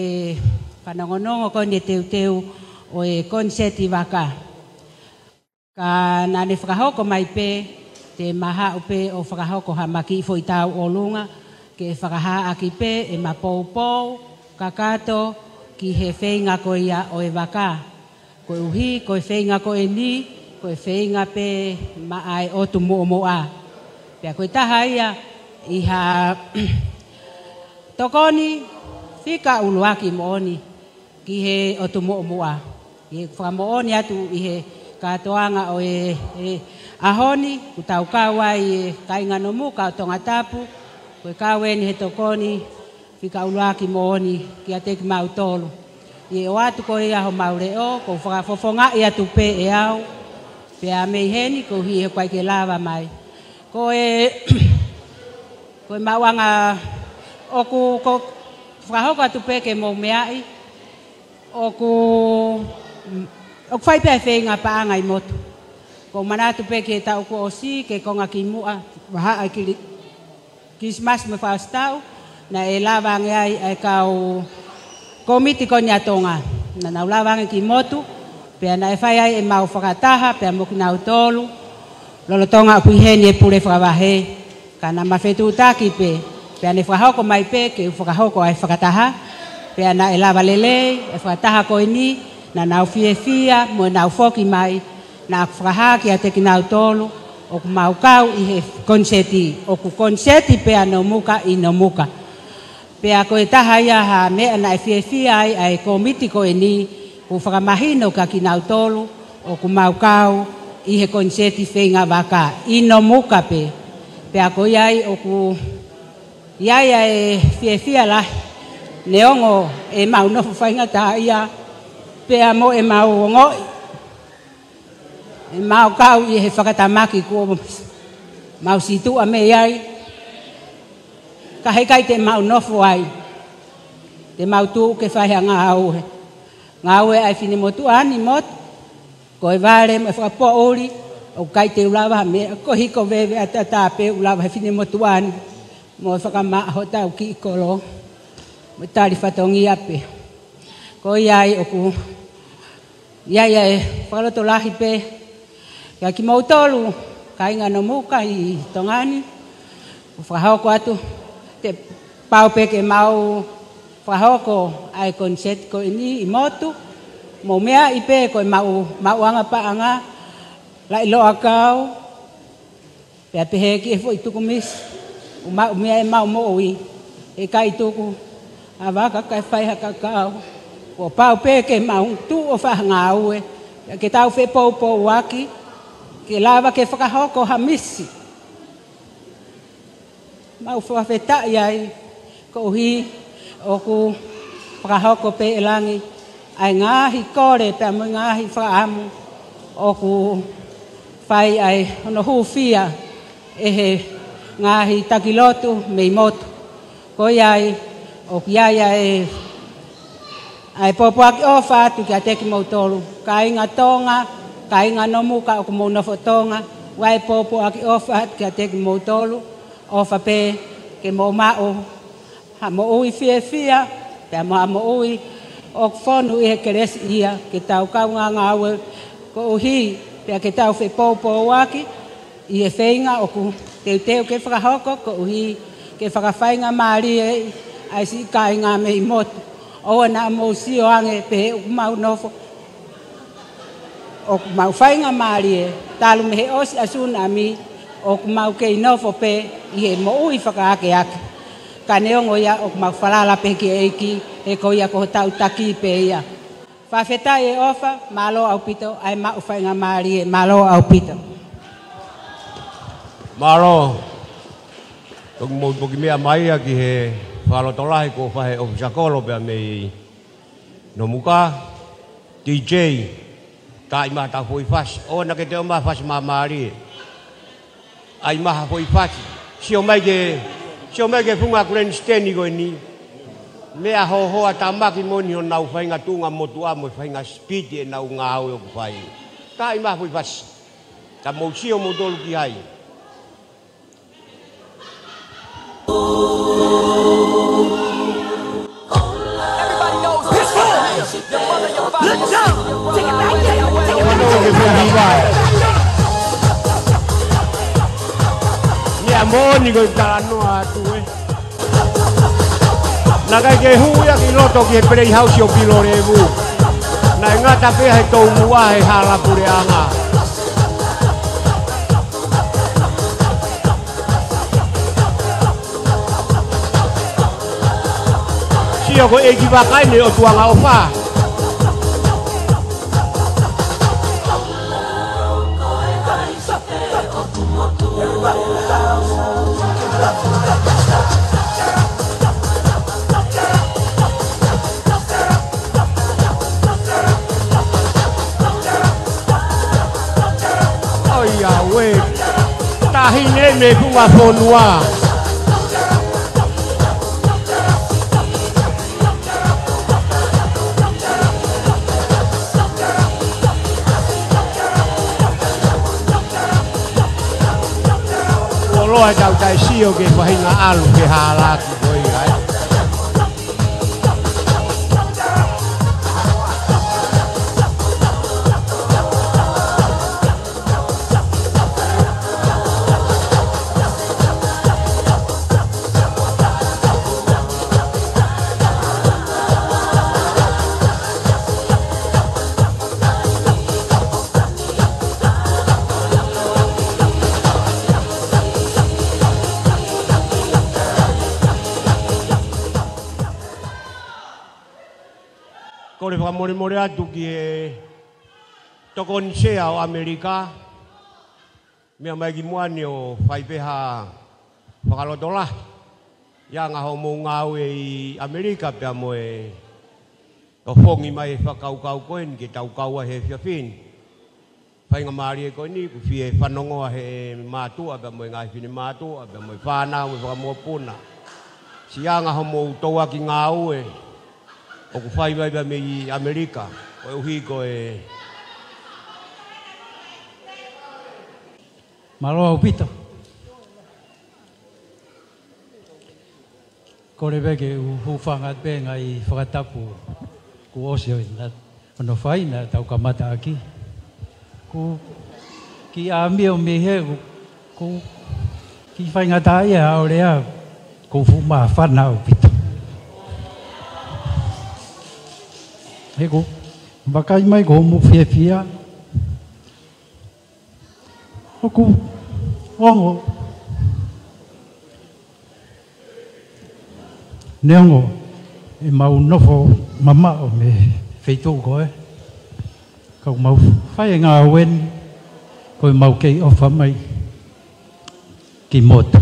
whanongonongo ko ne teu o e konseti waka ka nane whakahoko mai pe te maha o pe o whakahoko hamaki fo i tau o lunga ke whakaha aki pe e mapoupou kakato ki he whainga ko ia o e waka. Ko uhi, ko e whainga ko e ni, ko e whainga pe maai o tu moa. Pea ko e taha ia i ha tokoni whika uluaki mooni ki he o tu moa. I whakamooni atu i he katoanga o e ahoni, ku tau kawa i kainga no muka o tonga tapu, ko e kaweni he tokoni, whika uluaki mooni ki a teki mau tolu. I o atu ko ia ho maure o, ko whakafofonga i atu pe e au, pe a mei heni ko hi he kwai ke lava mai. Ko e mawanga o ku whakahoko atu pe ke mou meai, o ku whai pe a whenga paanga i motu. Ko manatu pe ke tau ko osi, ke konga ki mua, waha ai Christmas me whaastau, na e lawange ai kau komiti ko nyatonga. Na nau lawange ki motu, pea na e whai ai e mau whakataha, pea moki nau tolu, lolotonga apui heni e pure whakawahe, ka na mawhetu utaki pe, pea ne whakahoko mai pe, ke whakahoko ai whakataha, pea na e lawa lele, e whakataha ko ini, na nau fia, mo nau whoki mai, na whakaha ki a teki nau tolu, o ku mau kau i he konseti, o ku konseti pea no muka i no muka. Pea ko e taha ia ha mea na e fia ai komiti ko e ni, ku whakamahino ka ki nau tolu, o ku mau kau i he konseti whenga waka, i no muka pe. Pea ko iai o ku, iai e fia lahi, neongo e mau nofu whainga taha ia, pea mo e mau ngoi, e mau kau i he whakatamaki ko mau situ a me iai, ka hekai te mau nofu ai, te mau tu ke whaiha ngā auhe. Ngā auhe ai whine motu ani motu, ko e vare me whakapo ori, o kai te ulawa me, ko hiko vewe a tāpe ulawa he whine motu ani, mo e whakamaho tau ki ikolo, mo tari whatongi ape. Ko iai o ku, iai e whakaloto lahi pe, ia ki mautolu, ka inga no muka i tongani, whakahoko atu, te pau peke mau whakahoko ai konset ko ini i motu, mo mea i pe ko mau anga pa anga, la ilo akau, pea pehe ki e fo i tuku mis, mea e mau mooi, e kai tuku, a waka kai whaiha kakau, o pau peke mau tu o whahanga aue, ke tau whe pou waki, ke lava ke whakahoko hamisi. Mau whawhetai ai, ko hi o ku whakahoko pe e langi, ai ngahi kore pe amu ngahi whaamu, o ku whai ai ono huwhia e he ngahi takilotu me i motu. Ko iai, o ki iaia e ai popoaki ofa atu ki a teki mautolu. Ka inga tonga, ka inga nomuka o ku maunofo tonga, wai popoaki ofa atu ki a teki mautolu, ofa pe ke mo mao, ha mo ui fia, pe mo ui o whonu i he keresi ia, ke tau kaunga ngawe, ko uhi, pe ke tau whi popo waki, i he whainga o ku teu ke whakahoko, ko uhi, ke whakawhainga maari e, ai si ka inga me i motu. Oa na mo si o ange pe o mau nofo, o mau whainga maari e, talu me he osi asuna mi, o mau kei nofo pe, i he mo ui whakaake ake. Ka neongo ia o mau whalala pe ki eiki, e ko ia ko tau taki pe ia. Whawhetai e ofa, malo au pito, ai mau whainga maari e, malo au pito. Malo, tuk mo poki mea mai ki he whalotolahi ko whahe o Sakolo pia mei no muka, DJ, ta i maha tau fwoi whasi, o na ke teo maha whasi maha maari e. Ai maha fwoi whasi, sio mai ke funga kuren steni koe ni, mea hoa ta maki moni o nau whainga tunga motu amo, whainga spiti e nau ngā au e o ku whai. Ta i maha fwoi whasi, ta mou sio mo dolu ki hai. Everybody knows this one. Your mother, your father, your son, your brother. Take it back, Nia moni ko tano atu e. Na kai ke huia ki loto ki play house o pilorevu. Na ngata pe he tau mua he hala pure anga. Sio ko eki bakai ne o tuanga ofa. Yahweh, tahine me funga fonua. Olo ai tau tai sio ke pahinga alu ke halaki koi ai. Ko le whamore atu ki e toko nisea o Amerika. Mea mai ki muani o whaipeha whakalotola. Ia ngā ho mō ngāu e i Amerika pia mo e o whongi mai e whakaukau koen ki tau kaua he whiawhini. Whainga maari e koe ni ku whie whanongoa he mātua pia mo e ngai whini mātua pia mo e whanau e whakamua Si ia ngā ho mō toa ki ngāu e o ku whai mai me i Amerika, o e uhi ko e... Malo au pito. Ko le veke u whangat pe ngai whakatapu ku osio ina. Ono whai na tau kamata aki. Ku ki a mio me he ku ki whaingata ia au rea ku fuma whanau pito. Heko, wakai mai ko mo fia. Oku, ongo. Neongo, e mau nofo mama o me feitou koe. Kau mau whai ngā wen, koe mau kei ofa mai ki motu.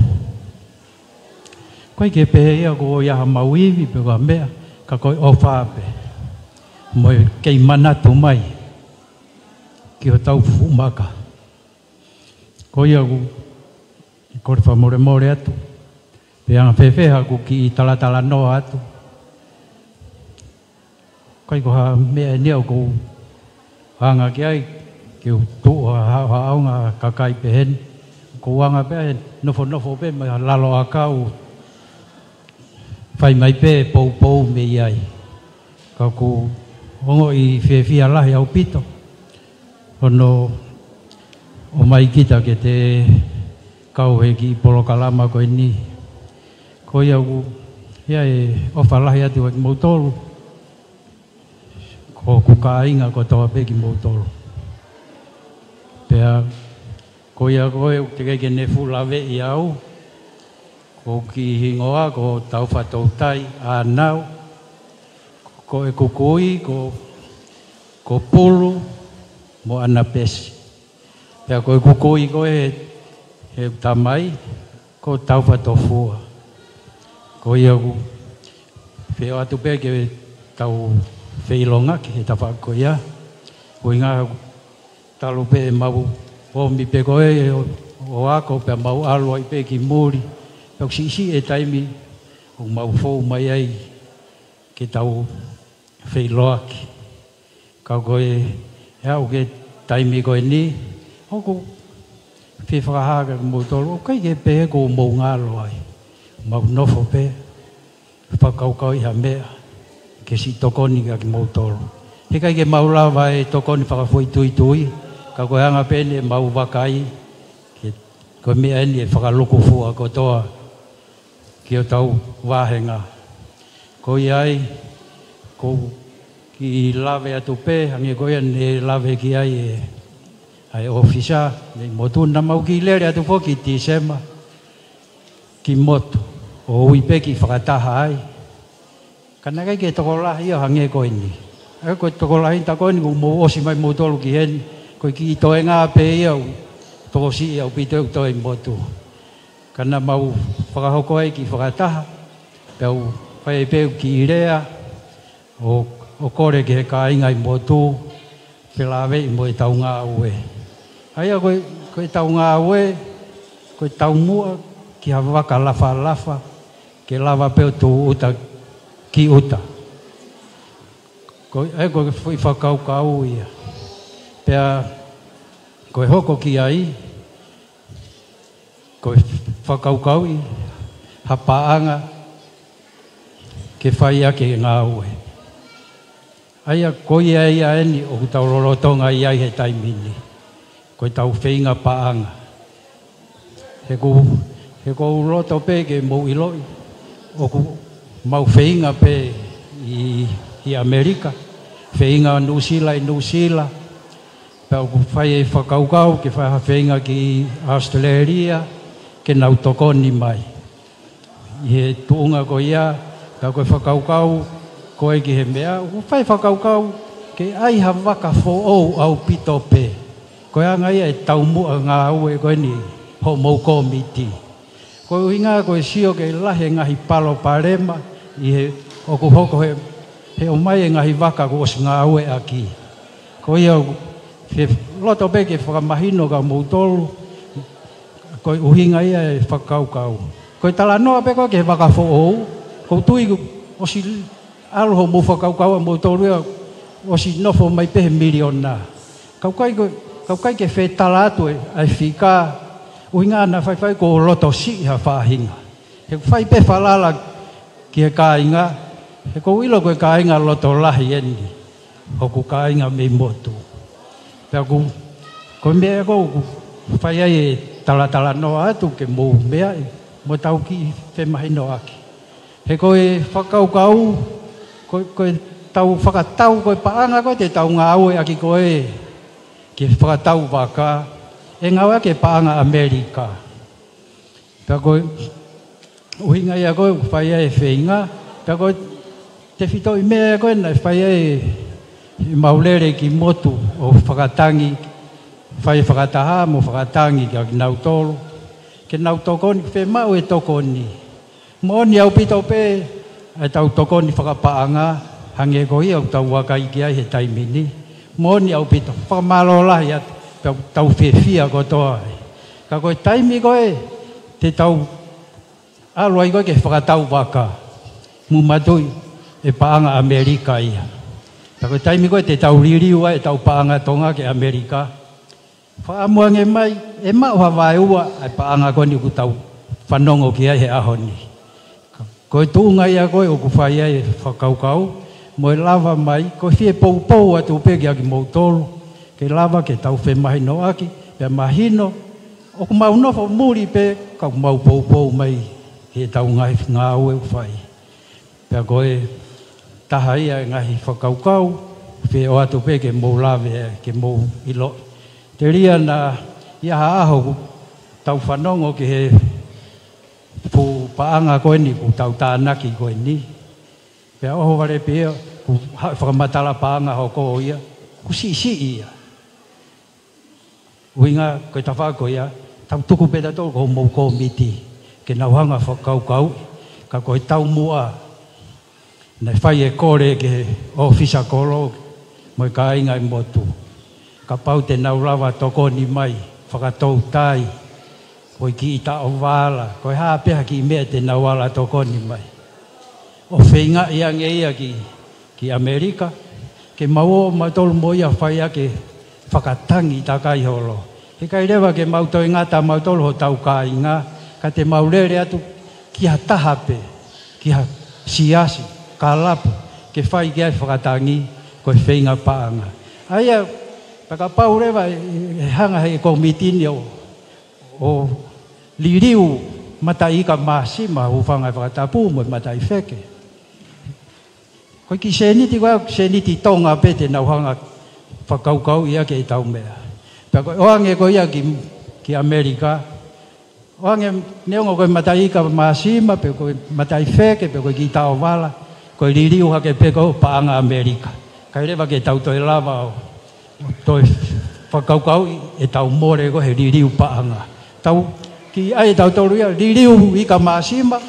Koe ke pe ia ko ia mauivi pe ka mea ka koe ofa pe. Mo kei mana tu mai. Ki o tau fumaka. Ko ia ko fa more atu. Pe anga fefe ku ki tala no atu. Koe ko ha mea neo ko hanga ki ai ki o tu ha aunga kakai pe hen. Ko anga pe nofo pe ma lalo akau. Fai mai pe pou me iai. Ka ku ongo i fia lahi au pito. Ono o mai kita ke te kau he ki polo kalama koe ni. Ko ia ku ia e ofa lahi atu ki mautolu. Ko ku ka inga ko tawa pe ki mautolu. Pea ko ia koe te keke ne fulave i au. Ko ki hingoa ko tau whatou tai anau. Ko e kukui, ko pulu, mo ana pesi. Pea ko e kukui ko he tamai, ko tau whatou fua. Ko ia ku whio atu pe ke tau whilonga ki he tawha ko ia. Ko inga talu pe mau omi pe ko e o ako pe mau alo i pe ki muri. Pea si e taimi o mau fou mai ai ke tau whiloaki. Kau koe hau ke taimi koe ni, hoku whiwhakahaga ki mautolo, o kai ke pehe ko mou ngalo ai. Mau nofo pe, whakaukau iha mea, ke si tokoni ki mautolo. He kai ke maulawa e tokoni whakafui tui, kau koe hanga pene mau wakai, koe mea eni e whakaluku fua kotoa, ki o tau wāhenga. Ko iai, ko ki lawe atu pe, hangi ko ia ne lawe ki ai ofisa, ne motu na mau ki lere atu po ki tisema, ki motu, o ui pe ki whakataha ai. Kana kai ke tokolahi o hangi ko ini. Ai ko tokolahi ta ko ini ko mo osi mai motolu ki hen, ko ki toe ngā pe ia, tokosi ia upite u toe motu. Kana mau whakahoko ai ki whakataha, pau whai peu ki irea, o kore ke he ka ingai motu, pelawe i mo e tau ngā ue. Aia koe tau ngā ue, koe tau mua ki hawa waka lafa, ke lawa peu tu uta ki uta. Koe fui whakau kau ia. Pea koe hoko ki ai, koe whakau i, hapaanga, ke whai ake ngā ue. Aia koe ai aeni o ku tau lolotonga i ai he taimini. Koe tau whainga paanga. He ko loto pe ke mou iloi. O ku mau whainga pe i Amerika. Whainga Nusila i Nusila. Pea o ku whai e whakaukau ke whainga ki Australia. Ke nau tokoni mai. I he tuunga ko ia. Pea koe whakaukau. Koe ki he mea, o whai whakaukau ke ai ha waka fo au pito pe. Koe anga ia e tau mua ngā ue koe ni ho mou komiti. Koe uhinga koe sio ke lahe ngahi palo parema i he oku hoko he o mai e ngahi waka ko os ngā ue aki. Koe ia he loto pe ke whakamahino ka mou tolu, koe uhinga ia e whakaukau. Koe tala noa pe koe ke waka fo ko tui osi aloho mo whakaukau mo tōrua o si nofo mai pehe miliona. Kaukai ke whetala atu ai whika uhinga ana whai ko loto si ha whahinga. He whai pe whalala ki he kāinga, he ko ilo koe kāinga loto lahi eni, o ku kāinga me motu. Pea ko mea ko whai ai e tala noa atu ke mou mea mo tau ki whemahino aki. He koe whakaukau, koe tau whakatau, koe paanga koe te tau ngā ue aki koe ki whakatau waka, e ngā wake paanga Amerika. Pea koe uhinga ia koe whai ai whainga, pea koe te whitoi mea koe na whai ai maulere ki motu o whakatangi, whai whakataha mo whakatangi ki nau tolu, ke nau tokoni, whe mau e tokoni. Mo ni au pito pe ai tau toko ni whakapaanga hange ko i au tau wakai ki ai he taimini. Mo ni au pito whakamalola ia tau whiwhia ko toa. Ka koe taimi koe te tau aloai koe ke whakatau waka. Mumatui e paanga Amerika ia. Ka koe taimi koe te tau ririua e tau paanga tonga ke Amerika. Whaamuange mai e mau hawai ua ai paanga koe ni ku tau whanongo ki ai he ahoni. Koe tuunga ia koe o ku whai ai whakaukau, mo e lava mai, koe whie pou atu pegi aki mautolu, ke lava ke tau whe mahino aki, pia mahino, o ku mau nofo muri pe, kau mau pou mai, he tau ngai ngā ue u whai. Pia koe taha ia ngahi whakaukau, whie o atu pe ke mou lave, ke mou ilo. Te ria na ia haaho tau whanongo ke he pu paanga koe ni ku tau tānaki koe ni. Pea oho wale pia ku whakamatala paanga hoko ia, ku si ia. Uinga koe tawhako ia, tau tuku peta tō ko mou komiti, ke nauhanga whakaukau, ka koe tau mua, nei whai e kore ke ofisa kolo, moi ka inga i motu. Ka pau te naurawa toko ni mai, whakatou tai, koe ki i ta o wala, koe hāpeha ki mea te nawala toko ni mai. O whenga ia ngeia ki Amerika, ke mau matolu mo ia whai ake whakatangi ta kai holo. He kai rewa ke mautoi ngata mautolu ho tau ka inga, ka te maurere atu ki ha tahape, ki ha siasi, ka lapu, ke whai ki ai whakatangi, koe whenga paanga. Aia, paka pau rewa hanga he komitini o liriu matai ka masima u whangai whakatapu mo matai wheke. Koe ki seniti koe, seniti tonga pete na uhanga whakaukau ia ke i tau mea. Pea koe oange koe ia ki Amerika, oange neongo koe matai ka masima, pe koe matai wheke, pe koe ki tau wala, koe liriu hake pe koe paanga Amerika. Kai rewa ke tau toi lava o toi whakaukau e tau more koe he liriu paanga. Tau ki ai tau toru ia liriu i ka masima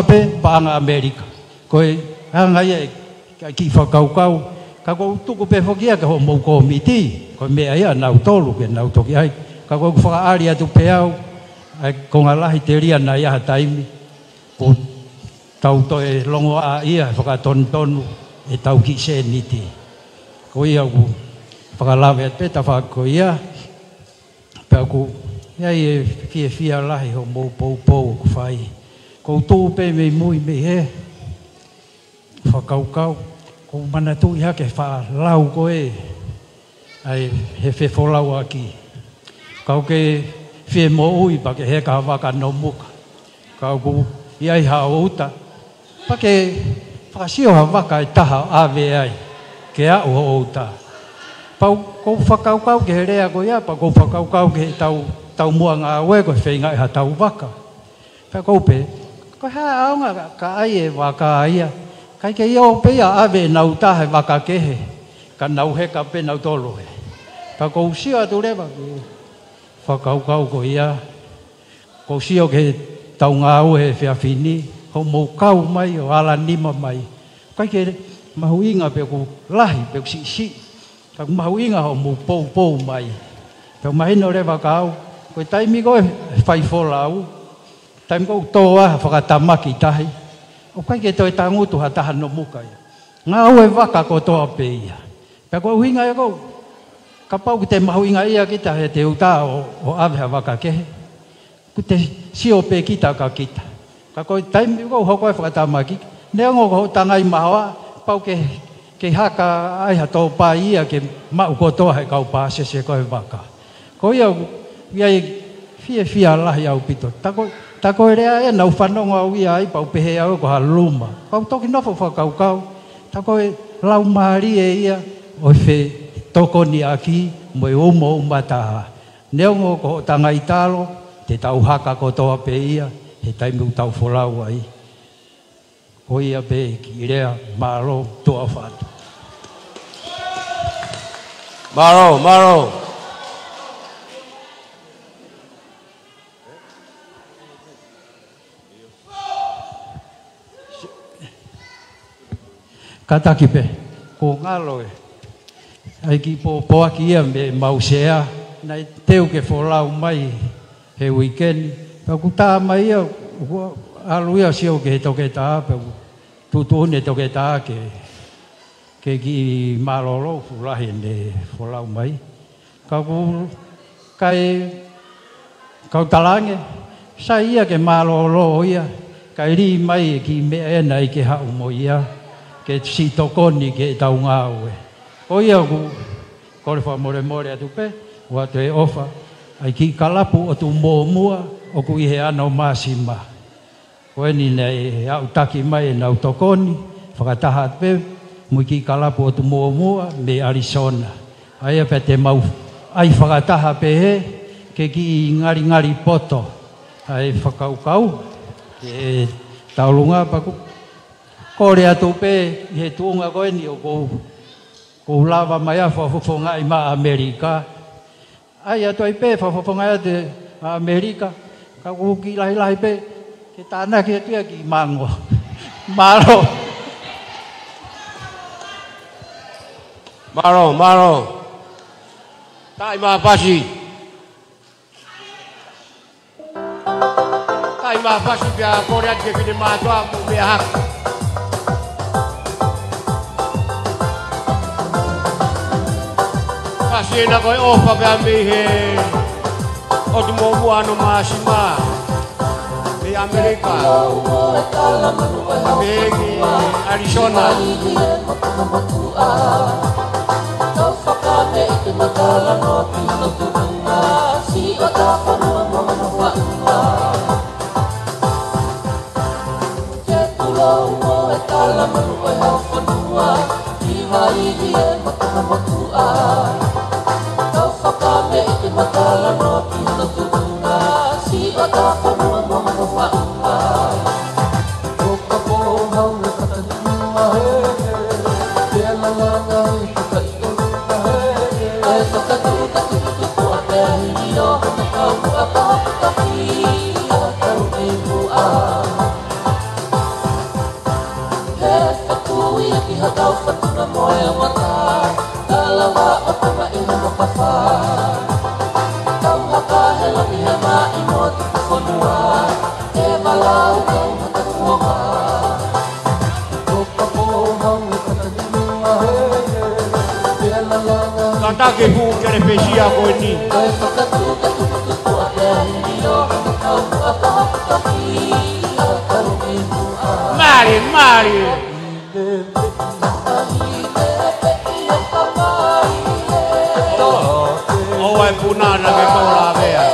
pe paanga Amerika. Koe hanga ia ki whakaukau, ka kou tuku pe whakia ke ho mou komiti, koe mea ia nau tolu ke nau toki ai. Ka kou whakaari atu pe au, ai konga lahi te ria na ia taimi, ko tau toe longo a ia whakatontonu e tau ki seniti. Ko ia ku whakalawe at peta whako ia, pe aku iai e fia lahi ho mou pou ku whai. Kou tū pe mei mui mei he, whakaukau, kou manatu iha ke whalau koe, ai he whewholau aki. Kau ke whe mo ui pa ke he ka waka no muka. Kau ku iai hao uta, pa ke whakasio ha waka e taha ave ai, ke au ho uta. Pau kou whakaukau ke he rea koe ia, pa kou whakaukau ke he tau mua ngā ue koe whenga e ha tau waka. Pea kou pe, koe haa aunga ka ai e waka aia, kai ke iau pe ia ave nau tahe waka kehe, ka nau heka pe nau tolo he. Pa kou sio atu rewa ke whakaukau ko ia, kou sio ke tau ngā ue he whiawhini, ho mou kau mai o ala nima mai. Kai ke mahu inga pe kou lahi pe kou si, ka mahu inga ho mou pou mai. Pe mahino rewa kau, koe taimi koe whaifolau, taimi kou toa whakatamaki tahi, o kai ke toi tangutu ha taha no mukai. Ngā ue waka ko toa pe ia. Pea koe uhinga ia kou, ka pau ki te mahu inga ia kita he te uta o ave ha waka kehe. Ku te sio pe kita ka kita. Ka koe taimi kou ho koe whakatamaki, neongo ko tangai mahoa, pau ke haka ai ha tō pā ia ke mau ko toa he kau pā sese koe waka. Ko ia iai fia lahi au pito. Ta koe rea e nau whanongo au ia ai pau pehe au ko ha luma. Kau toki nofo whakaukau. Ta koe lau maari e ia o whe toko ni aki mo e umo umataha. Neongo ko tangai talo te tau haka ko toa pe ia he taimu tau wholau ai. Ko ia pe ki rea maro toa whatu. Maro. kataki pe ko ngalo e ai ki po aki ia me mausea nai teu ke folau mai he weekend pa ku ta mai ia aluia sio ke toke ta pe tutu ne toke ta ke ki malolo fulahi ne folau mai ka ku kai kau talange sa ia ke malolo ia kai ri mai ki me ena i ke ha mo ia ke si tokoni ke taunga oe o ia ku ko le fa more atu pe wa te ofa ai ki kalapu o tu mua o ku i he ano masima o ni nei au taki mai na tokoni whakataha pe mu ki kalapu o tu mua me Arizona ai pe te mau ai whakataha pe he ke ki ngari poto ai whakaukau ke taulunga pa ku kore atu pe he tuunga koe ni o ko lava mai a whafonga i ma Amerika ai atu ai pe whafonga te Amerika ka ku ki lahi pe ke tāna ki atua ki mango Maro tai ma pasi pia kore atu ke kini matua mu mea hak kasi na ko'y ofa kami he o tumubu ano masima di Amerika di Arizona Katake hu kere pesia ko ni Mari Oe punana ke tola vea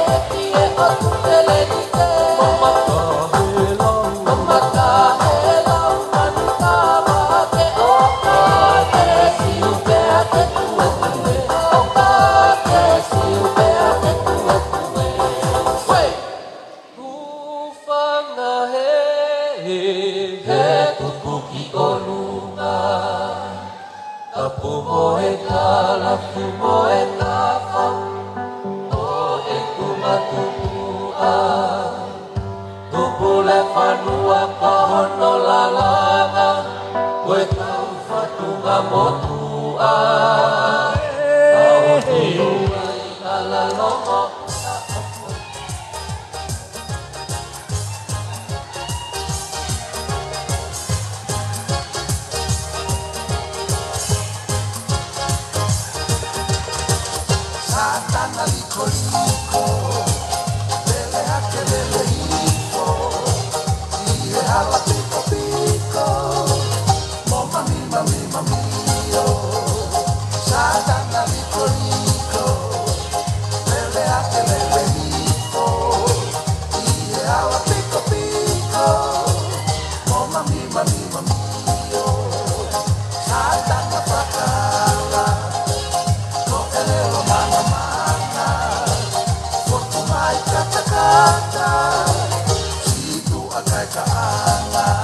Situ akai ka anga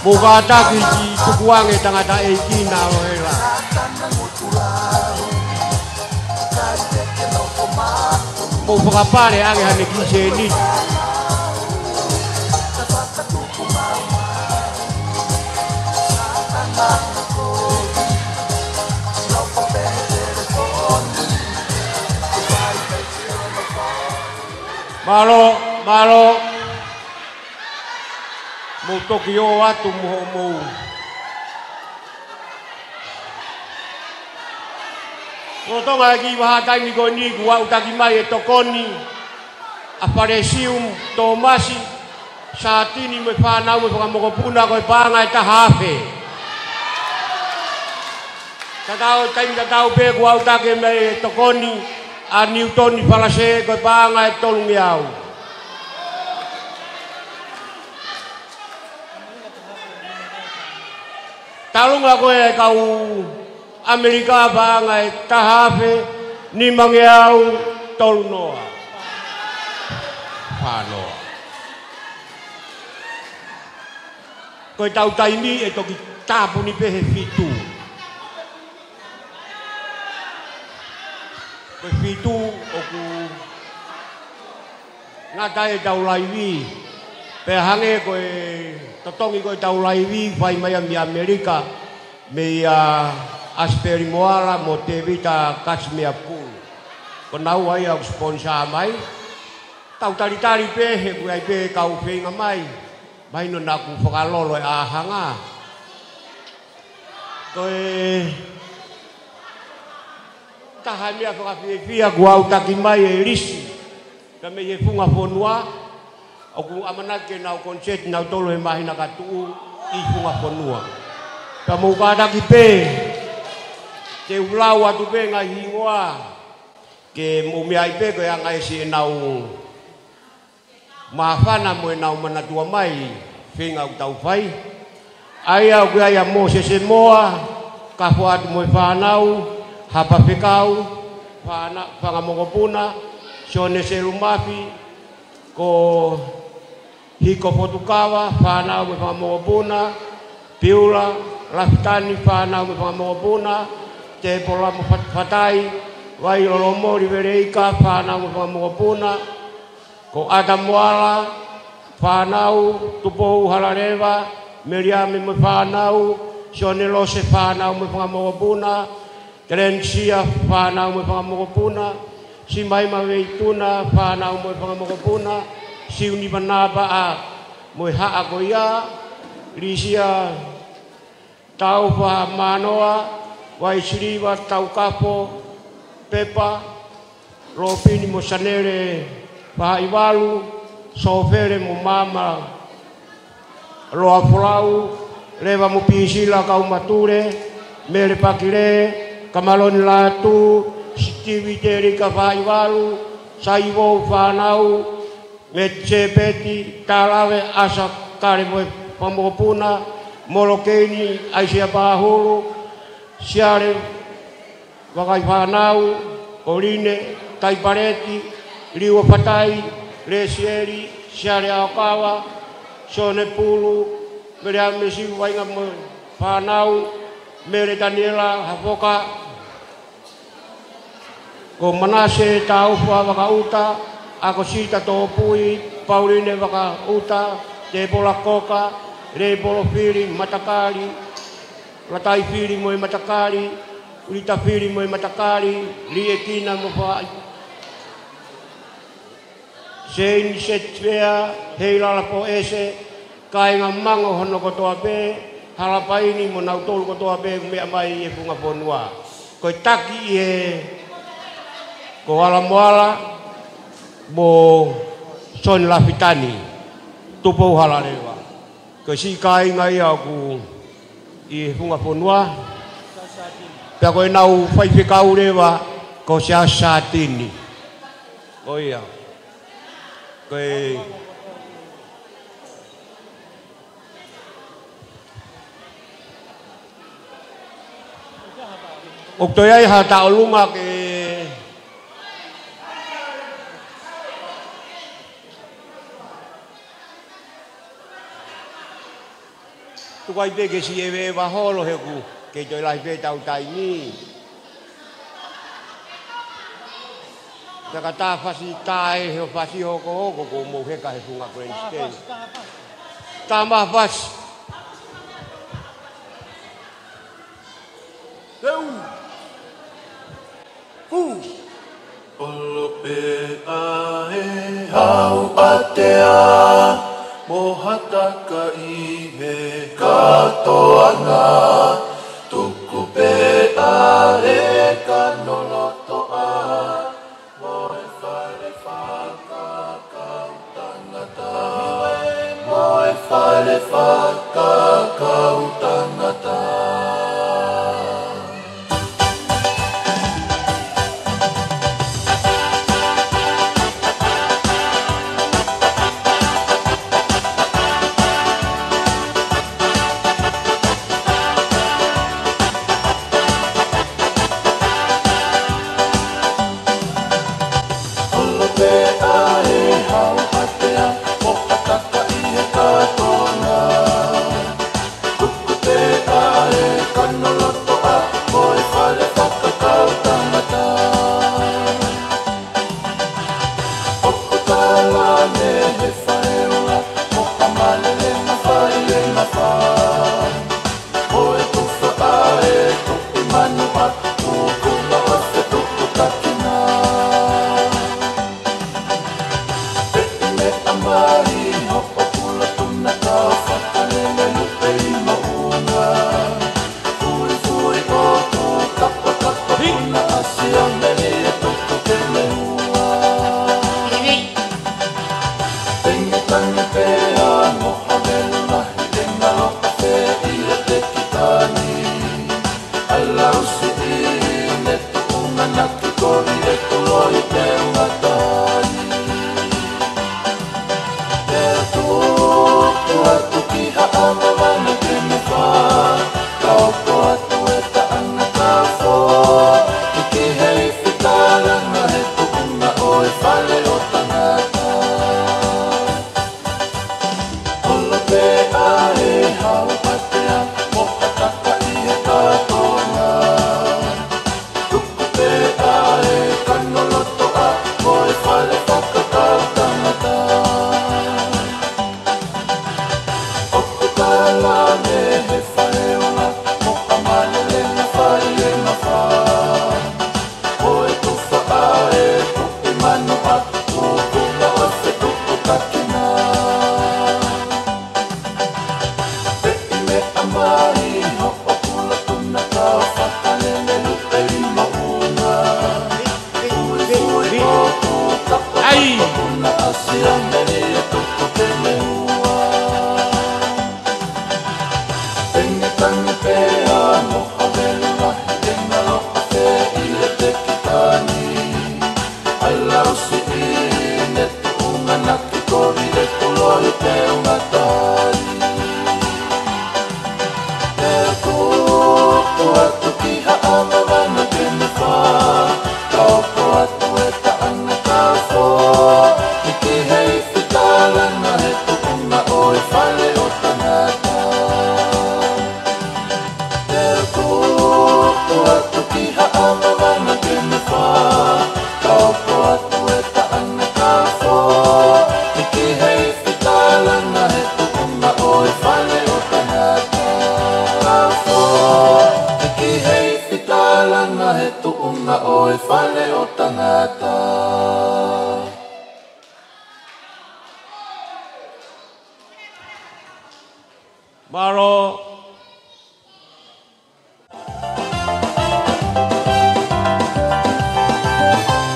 Buka taki di tukuange tangata ekina wela. Mau buka pare ange hane kiseni. Malo mo Tokyo atu mo Roto lagi bahatai migoni gua utaki mai tokoni aparecium Tomasi saat ini me panau me pangamoko puna ko pangai tahafe tatau pe gua utaki mai tokoni a Newton palase ko pangai tolong yau talung ako kau Amerika bangai tahafe ni mangyau tolnoa pano ko tau taimi e toki tapu ni pehe fitu ko fitu oku ngatai tau laiwi pe hange ko totongi ko tau laiwi fai mai Amerika me asperi moala mo te vita kasmea pul. Konau ai au sponsor mai. Tau tari pehe ku ai pe kau feinga mai. Mai no naku whakalolo e ahanga. Koe tahamia whakawhiwhia ku au taki mai e risi. Ka me e funga whonua. Oku amanake nau konset nau tolo e mahina katuu i funga whonua. Ka mou kataki pe. Te ulau atu pe ngai hingoa ke mumiai pe ko yang ai si nau mafana mo nau manatua mai finga tau fai ai au ku ai mo se moa ka fuat mo fanau hapa fikau fana fanga mongopuna sone se rumafi ko hiko potukawa fana mo fanga mongopuna piula laftani fana mo fanga mongopuna te pola mo fatai wai lolomo rivereika whanau mo whamokopuna ko Adamuala whanau tupou halarewa Miriame mo whanau Sionelose whanau mo whamokopuna Terensia whanau mo whamokopuna Simaima Veituna whanau mo whamokopuna Siuni Manaba a mo haa ko ia Lisia tau wha manoa Wai siriwa tau kapo, pepa, ropini mo sanere, pahaiwalu, sofere mo mama, roa pulau, leva mo pisila kau mature, mere pakire, kamaloni latu, sitiwi teri ka pahaiwalu, saiwo whanau, metse peti, talawe asa kare mo pamokopuna, molokeni aisia pahulu, siare wakai whanau, orine, taipareti, liwa patai, lesieri, siare aokawa, sone pulu, mere amesi wainga mo whanau, mere Daniela, hapoka, ko Manase taufa waka uta, ako sita topui, Pauline waka uta, te pola koka, re polo firi, matakali, Latai firi mo matakari, ulita firi mo matakari, liekina mo fa. Sein setvea heilala po ese, kai ngamango hono kotoa be, halapaini mo nautol kotoa be me amai e funga ponua. Ko taki e ko ala moala bo son lafitani tupo halarewa. Ko si kai ngai aku I funga ponua pia koe nau whaiwhikau rewa ko sia satini o ia koe o toi ai ha taolunga ke tukai peke si ewe waholo heku ke toi lai pe tau tai ni. Taka tā whasi tāe heo whasi hoko hoko ko mou heka he funga Grand Stain. Tā maha whasi. Teu! Fu! Olo pe ae hau atea mohataka i he katoanga tuku pe ae kanoloto a moe whare whaka kau tangata moe whare whaka kau tangata. Maro.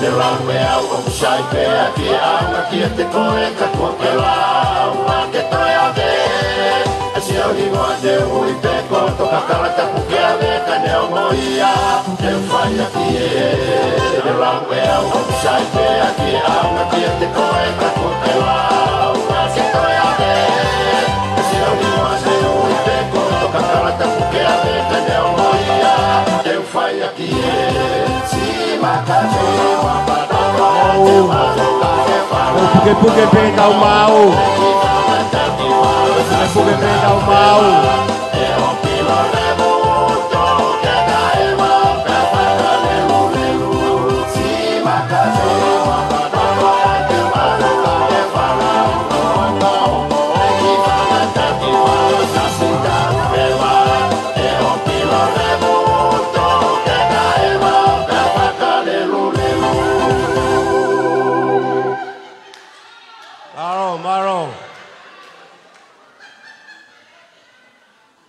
Te rawe au o shai pe aki anga ki te koe ka tua ke lau a ke toi a ve asi au hi ngoa te hui pe ko to ka karata pu ke a ve ka ne o moia te whai aki e te rawe au o shai pe aki anga ki te koe ka tua ke lau a ke toi a ve asi au hi ngoa te hui pe ko to ka karata pu ke a ve ka ne o moia te whai aki e si makato Puke pe tau mau. Puke pe tau mau.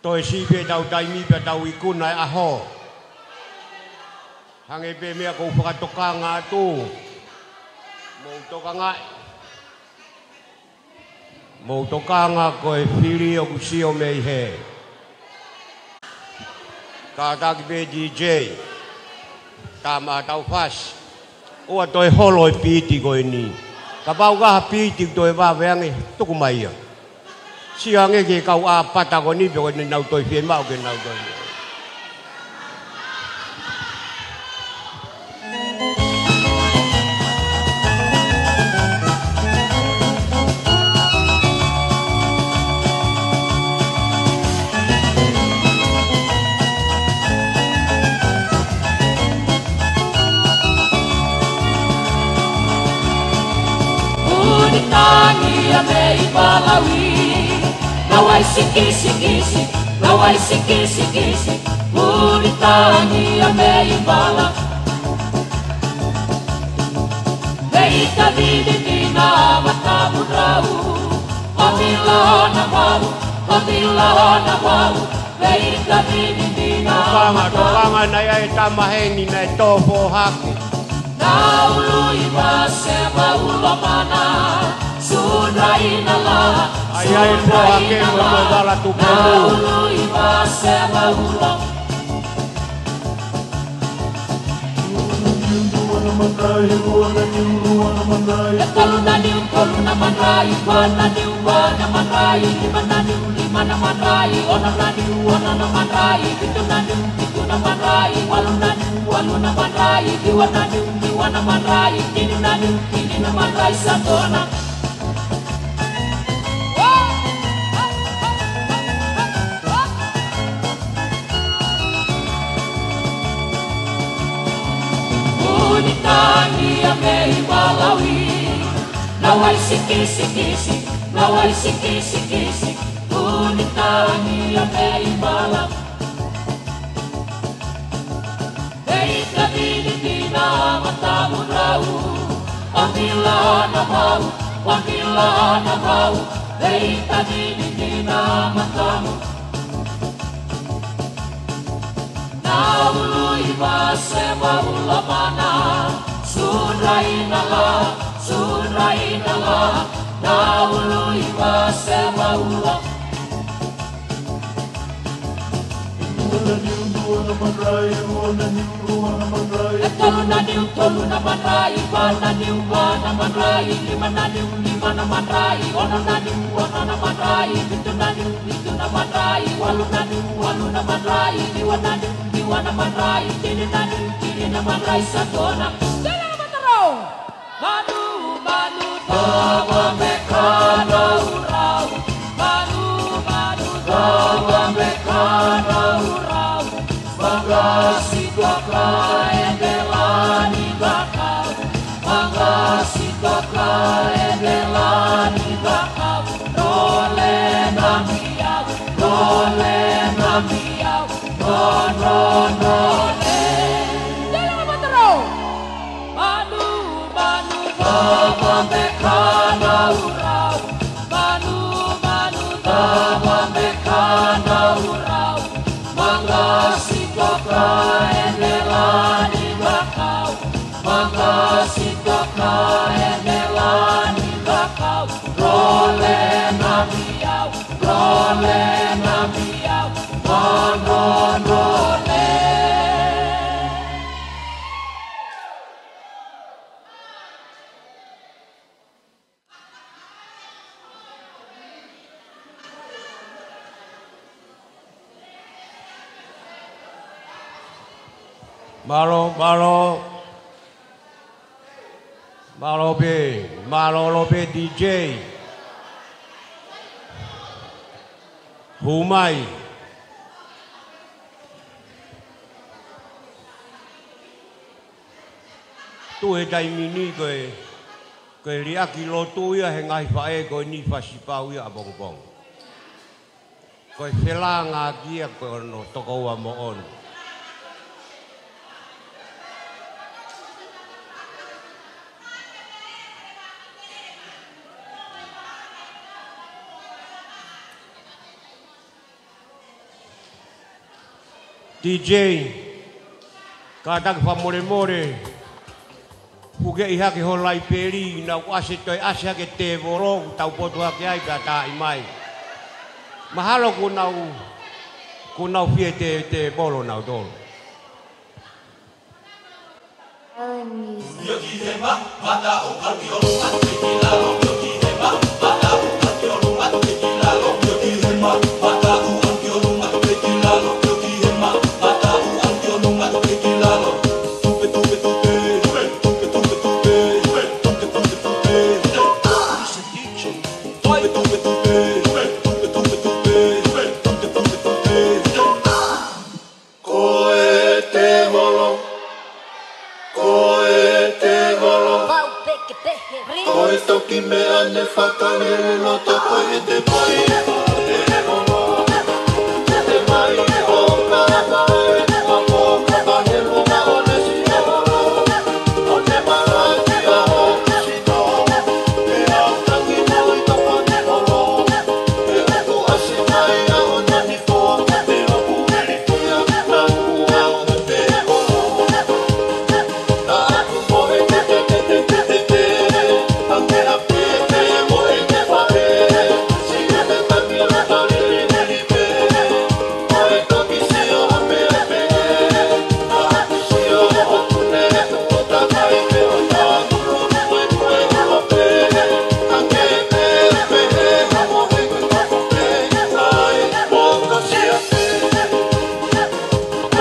Toi si pe tau taimi pe tau ikuna e aho. Hange pe mea kou whakatokanga atu. Mou tokanga. Mou tokanga koe whiri o kusio mei he. Ka taki pe DJ. Ka maa tau fas. Ua toi holoi piti koe ni. Ka pau kaha piti toi waweange tuku mai ia. Siang ke kau apa tako ni pokok ni nau toi fien mau ke nau toi. Unitangi amei Malawi. Lawai siki siki siki, lawai siki siki siki, Mauritania amei bala. Veita vidina matamu rau, Odila ona mau, Veita vidina matamu. Tokanga na ia e tamahengi na e tofo haki. Naului vasema ulamana, Sunraina la. Ayai poha ke mo bala tu pomu. Naului vasema ulam. Kaluna niu kaluna manrai, wana niu wana manrai, lima na manrai, ona na manrai, itu na manrai, walu na manrai, diwa na manrai, kini na manrai satona. Unitania mei Malawi. Lawai siki siki siki, lawai siki siki siki, Unitania mei Malawi. Veita vidina matamu rau, Odila ona mau, Veita vidina matamu. Naului vasema ulamana, Sunraina la, Naului vasema ulam. Kaluna niu kaluna manrai, wana manrai, lima na manrai, ona na manrai, itu na manrai, walu na manrai, diwa na manrai, kini na manrai satona. Jalan mataro. Manu tawa mekana urau, manu tawa mekana urau, bagasi toka endelani bakau, bagasi toka endelani bakau, role na miau, no. Jalan mataro. Manu tawa mekana urau, manu tawa mekana urau, bagasi toka endelani bakau, bagasi toka endelani bakau, role na miau, no. Malo be DJ. Humai. Tu he tai mini koe riaki lotu ia he ngai whae koe ni whasipau ia a bongbong. Koe whela ngā kia koe ono toko ua mo ono. DJ, kadang whamore-more, puke iha ke holai peri, na wase toi asya ke te vorong, tau potua ke ai ka ta imai. Mahalo kunau fie te bolo nau dolo. Yoki hema, mata o kalki o runga, tiki lalo, yoki hema, mata o kalki o runga, tiki lalo, yoki hema, mata o kalki o runga, tiki lalo, yoki hema, mata o kalki o runga, tiki lalo. Tupe, tupe, tupe, tupe, tupe, tupe, tupe, tupe, tupe, tupe. Listen DJ, tupe, tupe, tupe, tupe, tupe, tupe, tupe, tupe, tupe, tupe. Koe te holo. Koe toki mea ne whakare no te koe e te mai e holo te mai e hoka mai e holo ka he runga o ne si e holo o te maraki a hoki sino e au tangi moi ka pane holo e aku asi mai a o nani fōka te oku eri tia na ua o te holo na aku mohe te Angela Pepe, moi te pare, si te tamira tari neli pe, moi toki si o me pe, aku si o okune, ota kai pe o taguru, moi o pe, Angela Pepe, amo he ku pe, ai moka si a pe,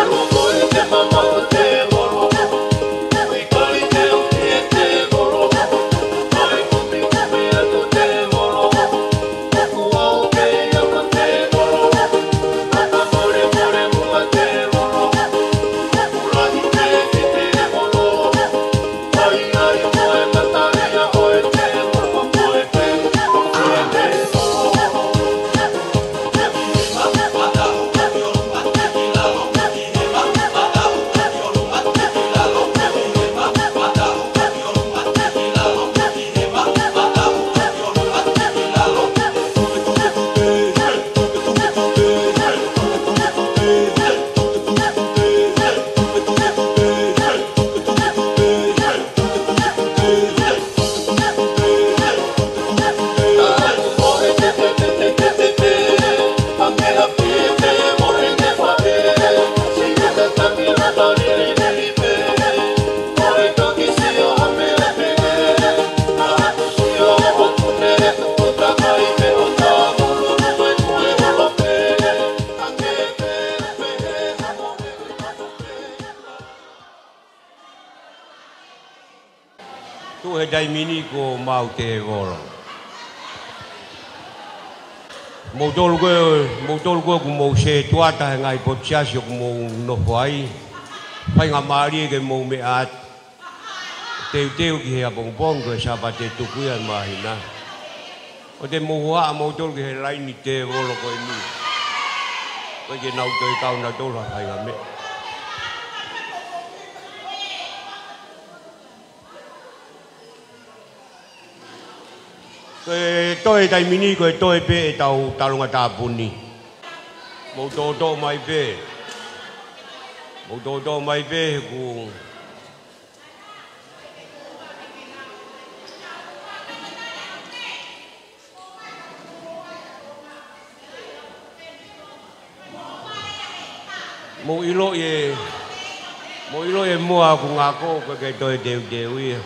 aku moi te mama o te moro, moi kai te o te moro. Tu he dai mini ko mau te golo. Mo tolu ko ku mo se tuata ngai potsiasio ku mo no fai. Pai nga mari ke mo me at. Teu ki he bongbong ko sa ba te tukuyan mahina. O te mo wa mo tolu ke lai ni te golo ko ni. Ko ke nau te kau na tola pai nga me. Toi tai mini ko toi pe e tau talunga tapuni. Mo to mai pe. Mo to mai pe ku. Mo ilo ye mo aku ngako ko ke toi deu ia.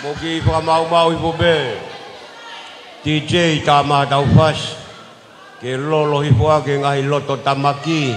Mogi mau ibu be DJ tama tau fas ke lolo hipua ke ngai loto tamaki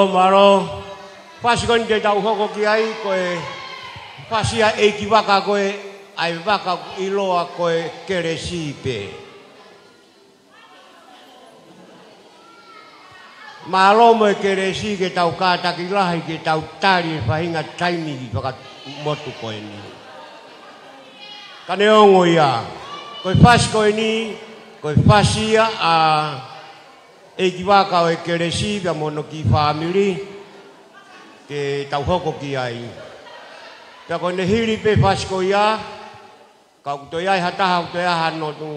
maro. Pasi kon ke tau hoko ki ai koe pasi a e ki waka koe ai waka iloa koe keresipe. Malo mo keresi ke tau kata ki lahi ke tau tari fahinga taimi ki waka motu koe ni. Kane ongo ia. Koe pasi koe ni koe pasi a e ki waka o e keresi ka mono ki family. Ke tau hoko ki ai. Pea koe ne hiri pe pasko ia, ka utoi ai hataha utoi aha no tu,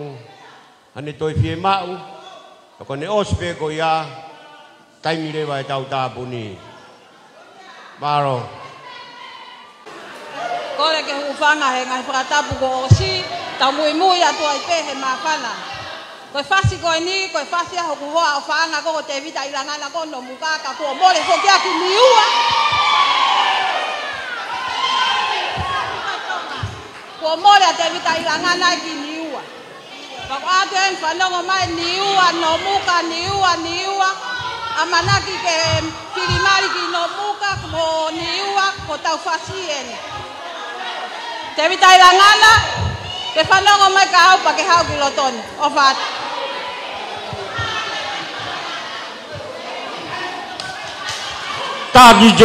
ane toi fie mau, ka koe ne ospe ko ia, taimi rewa e tau tāpuni. Maro. Kore ke hufanga he ngai whakatapu ko osi, tau mui mui atu ai pe he mawhana. Koe whasi koe ni, koe whasi aho kuhoa o whaanga koko te vita ilangana kono mukaka kua mole whoki aki niua. Kua mole a te vita ilangana ki niua. Kako atu en whanongo mai niua, no muka, niua. Amanaki ke pirimari ki no muka, ko niua, ko tau whasi eni. Te vita ilangana, ke whanongo mai ka hau pa ke hau ki lotoni, o whatu. Ta DJ.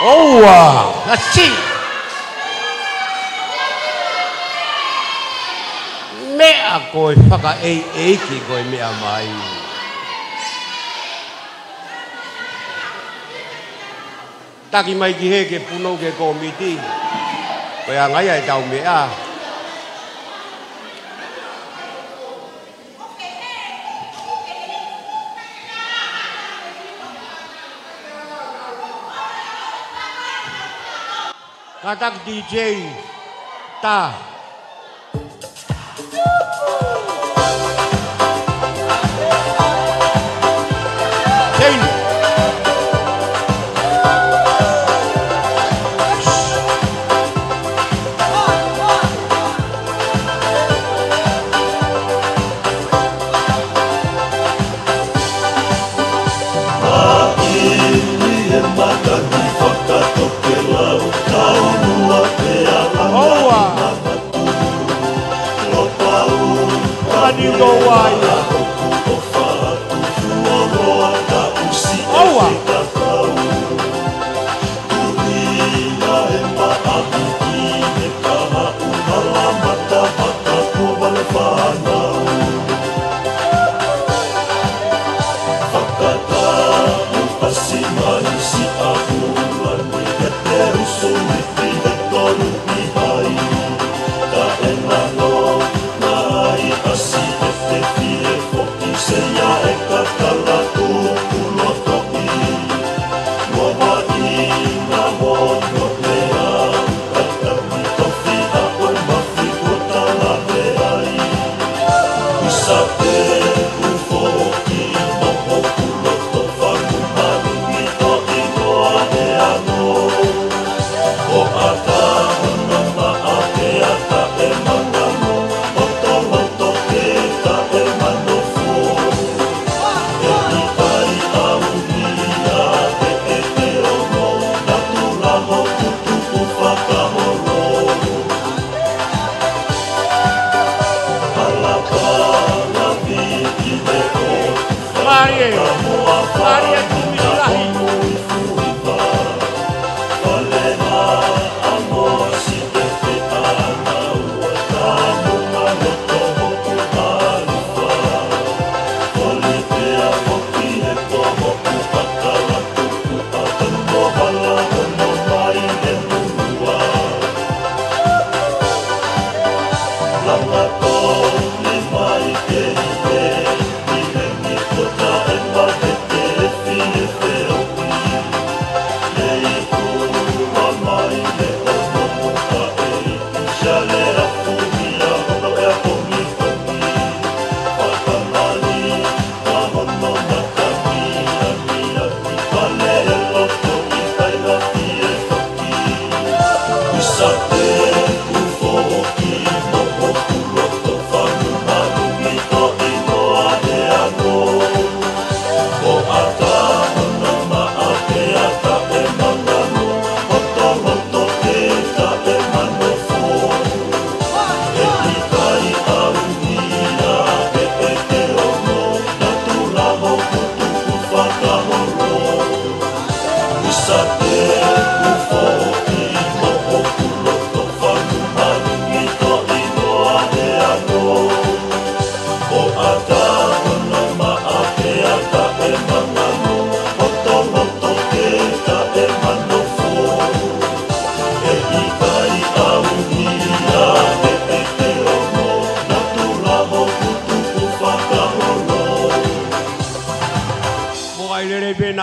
Oh wow, let's see. Mea koe whaka ki koe mea mai. Taki mai ki he ke puno ke komiti. Koe a ngai ai tau mea. Katak DJ ta. Jane.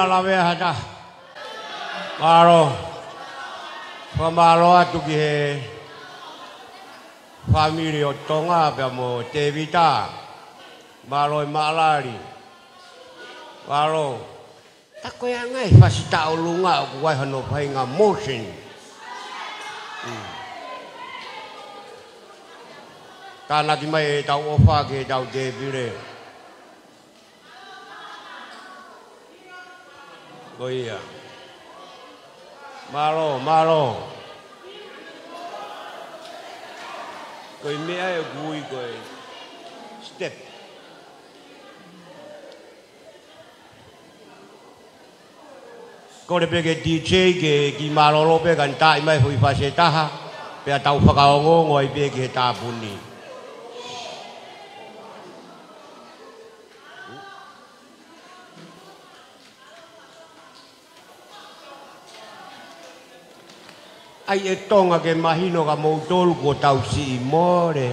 na la vea hata. Maro. Pamalo atu ki he. Famili o Tonga pe mo Te Vita. Maro e Malari. Maro. Tako ya ngai fasita ulunga ku wai hano painga motion. Kana ki mai tau ofa ke tau Te Vire. Goia. Maro. Koi mea e gui koi step. Ko le peke DJ ke ki marolo pe kan tai mai hui fase taha pe tau whakaongo ngoi pe ke tāpuni. Ai e tonga ke mahino ka moutolu ko tau si more.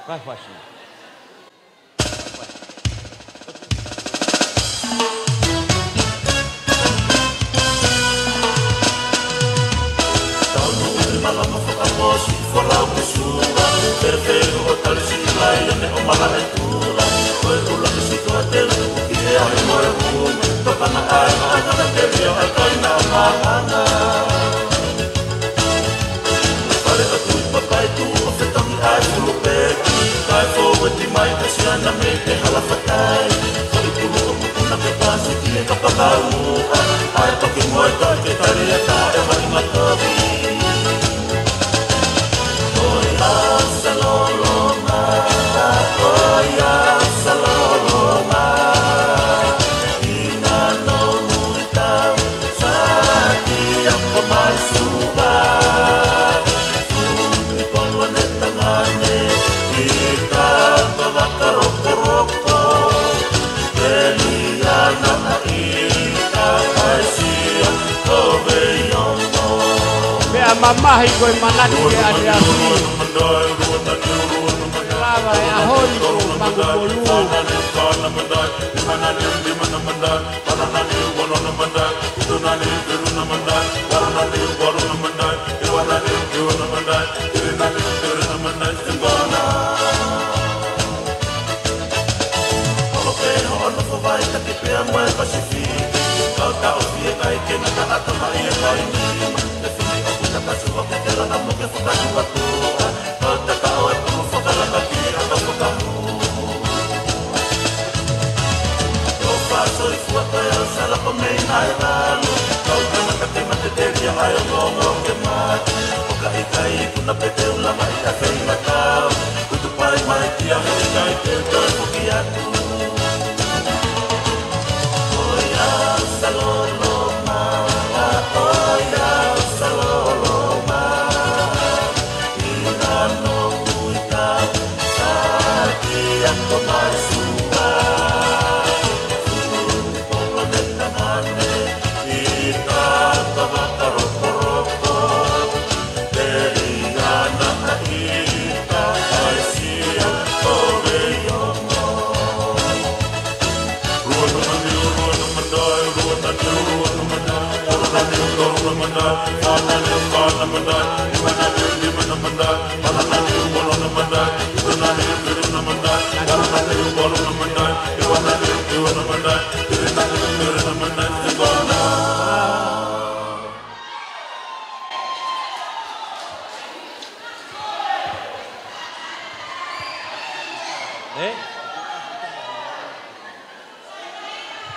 Kai fasi. Malama whakamosi, whalau ke sura, Terefero o tale si lai, ane o mala e tura. Koe ula ke sito a te luki, e ai moe huma, tokana ai, ai kana te ria, ai kaina a mahana. Kare a tui papai tu, o whetangi ai ulu peki, kai fōweti mai ka siana me te halawhatai. Koi pulu o mukuna ke pasi, ki e ka pakaua, ai paki moe kai ke tari e ta e wai matawi. Mamahi koe manani ke area hui. Lava e ahoi ko mangu kolu.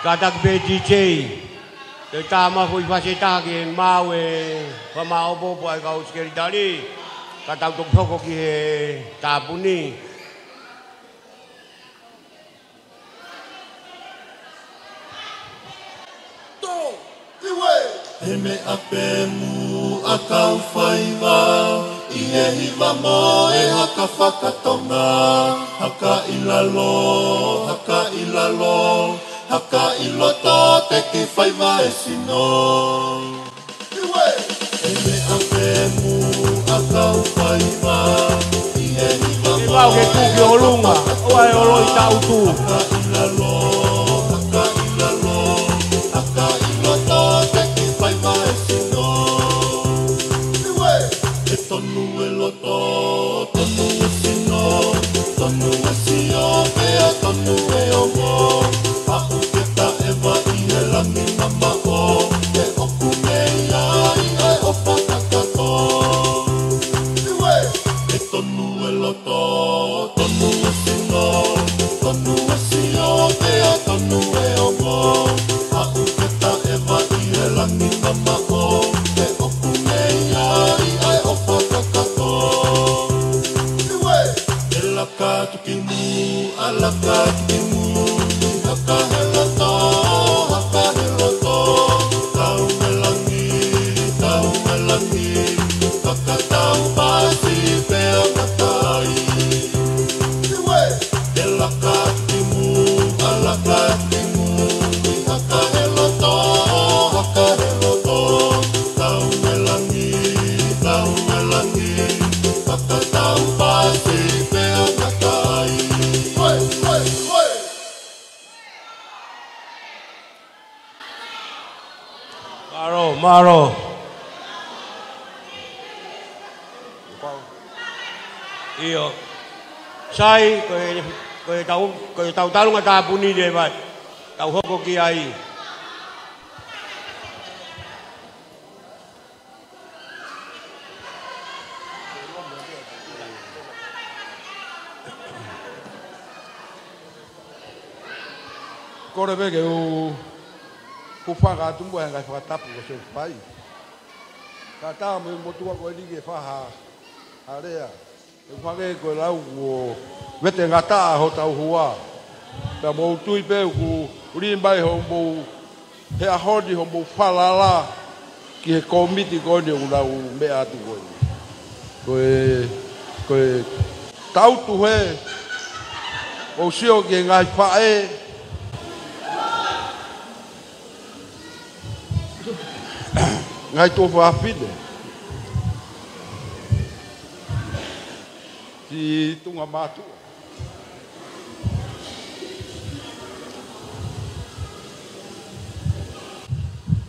Katak be DJ. Te tama hui fasita ke mau e pamao popo ai kau skeri dali. Katak tok thoko ki he tāpuni. He me apemu a kau whaiwa, i e hiwa mo e haka whakatonga. Haka ilalo, haka iloto te ki whaiwa e sino. He me apemu a kau whaiwa, i e Pau ke tuki o lunga, o ai o loi tau tu. Maro. Iyo. Sai koe tau talunga tāpuni de vai. Tau hoko ki ai. Kore vege o Kufanga tumbo yang ngai whakatapu ko se pai. Ka tā me motua ko ni ke whaha area. E whange ko lau o wete ngata ho tau hua. Ta mo tui pe ku rimbai ho mo he ahodi ho mo whalala ki he komiti ko ni o lau me atu ko. Ko tau tu he o sio ke ngai whae. Ngai tō whāwhine. Ti tunga mātua.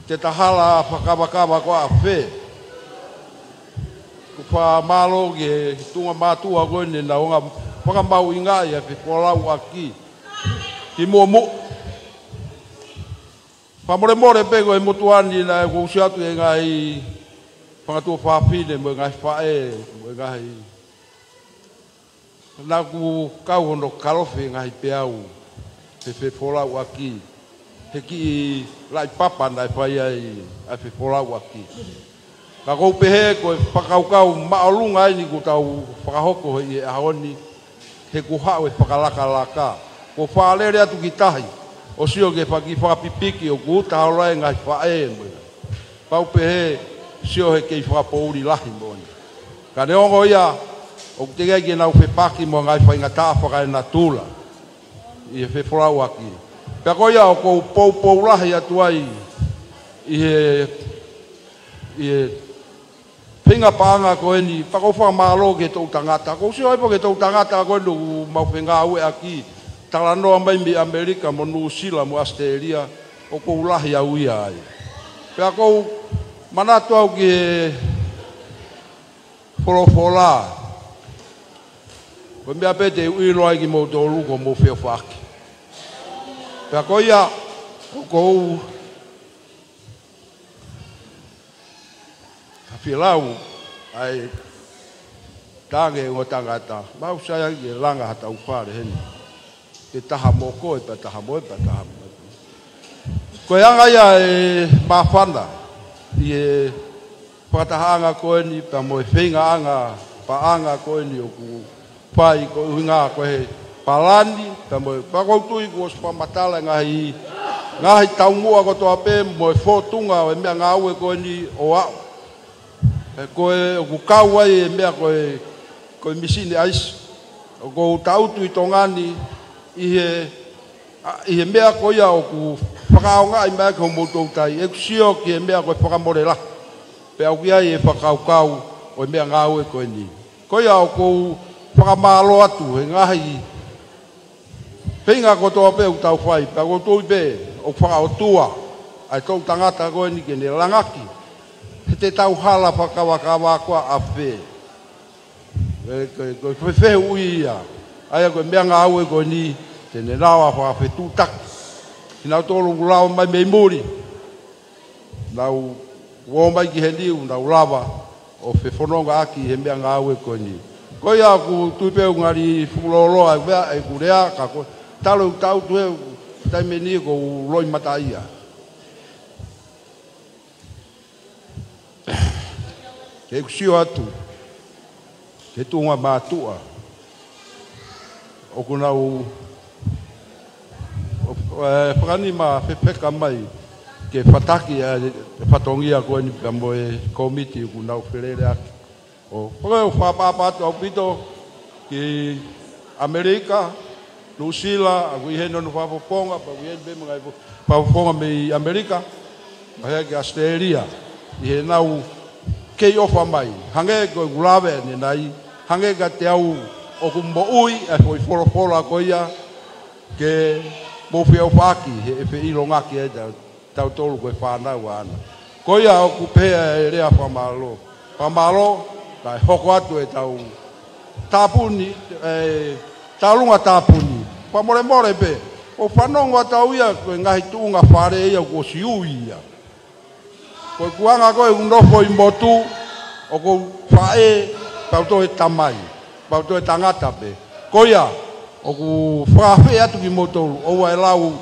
Te tahala whakawakawa ko a whē. Ku wha mālo ke tunga mātua koe ne na onga whakamau inga ia pe polau aki. Ki mua mo. Pamore more pego e motuani na ko usiatu e ngai pangatu whapine mo ngai whae mo ngai na ku kau hono karofe ngai peau pe folau aki he ki lai papa nai pai ai a pe folau aki ka ko pehe ko pakau maalunga ni ku tau pakahoko e ahoni he ku hau e pakalaka ko whalere atu ki tahi o sio ke pagi whakapipiki o kuta haorai ngai whae mo. Pau pehe sio he kei whakapouri lahi mo. Ka neongo ia o te gai ke nau whepaki mo ngai whaingata whakae na tula. I he whewhorau aki. Pea ko ia o kou pou lahi atu ai i he pinga paanga ko eni pako whamalo ke tau tangata. Ko sio epo ke tau tangata ko enu mau whenga aue aki. Talanoa mai mi Amerika mo New Zealand mo Australia o ko ulahi au ia ai. Pea ko manatu au ki folofola. Ko mea pete uilo ai ki mo tolu ko mo feo whaki. Pea ko ia o ko hawhilau ai tange o tangata. Mau saya ki langa hata upare heni. Te taha mo koe, pa taha mo. Koe anga ia e mawhana, i e whakatahanga koe ni, pa mo e whinga anga, pa anga koe ni o ku whai ko uhinga koe he palani, pa mo e whakautui ko os pamatala ngahi taumua ko toa pe, mo e whotunga o e mea ngā ue koe ni o au. Koe o ku kau ai e mea koe misine aisi, o ko tautu i tongani, i he mea koia o ku whakaonga i mea ko moutou tai. E kusio ki he mea koe whakamore la. Pe au ki ai e whakaukau o e mea ngāue koe ni. Koia o kou whakamalo atu, he ngahi. Pinga kotoa pe utau whai, pa kotoa pe o whakaotua, ai tau tangata koe ni kene langaki. He te tau hala whakawakawa koa a whe. Koe whewhe ui ia, aia koe mea ngā aue koe ni, tene rawa whakawhetu taki. Hinau tōru ulawa mai mei muri. Nau wō mai ki he niu, nau lawa, o whewhononga aki he mea ngā aue koe ni. Koe ia ku tuipeu ngari whuloloa e mea e kurea, ka koe talo tau tueu, taime ni ko loi mata ia. Ke kusio atu, ke tunga mātua, o kunau, whakani mā whepeka mai, ke whataki e whatongia koe ni pia moe komiti o kunau wherere aki. O whakau whapapatu au pito ki Amerika, Lusila, a kui he nonu whapoponga, pa kui he bema ngai whapoponga me Amerika, pa hea ki Australia, i he nau kei ofa mai, hange koe gulawe ni nai, hange ka te au o kumbo ui, e hoi whorofora ko ia, ke mofi au whaki, he efe ilo ngaki e tau tolu koe whanau ana. Ko ia o kupea e rea whamalo. Whamalo, kai hoko atu e tau tāpuni, tālunga tāpuni. Whamore more pe, o whanonga tau ia, koe ngahi tuunga whare ia ko siu ia. Koe kuanga koe unofo i motu, o ko whae, pauto e tamai, pauto e tangata pe. Ko ia, o ku whawhe atu ki motoru, o e lau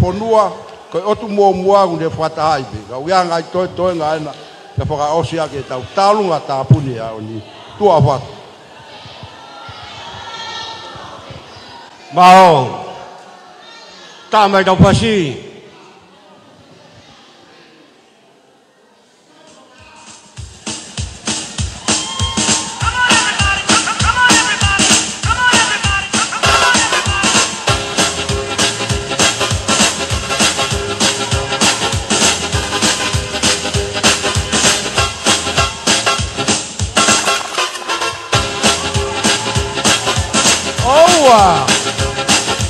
whonua, koe otu mua mua unde whatahai pe. Ka uianga i toe ngaena, ka whakaosi ake tau tālunga tāpuni au ni tua whatu. Mao, tā mai tau pasi.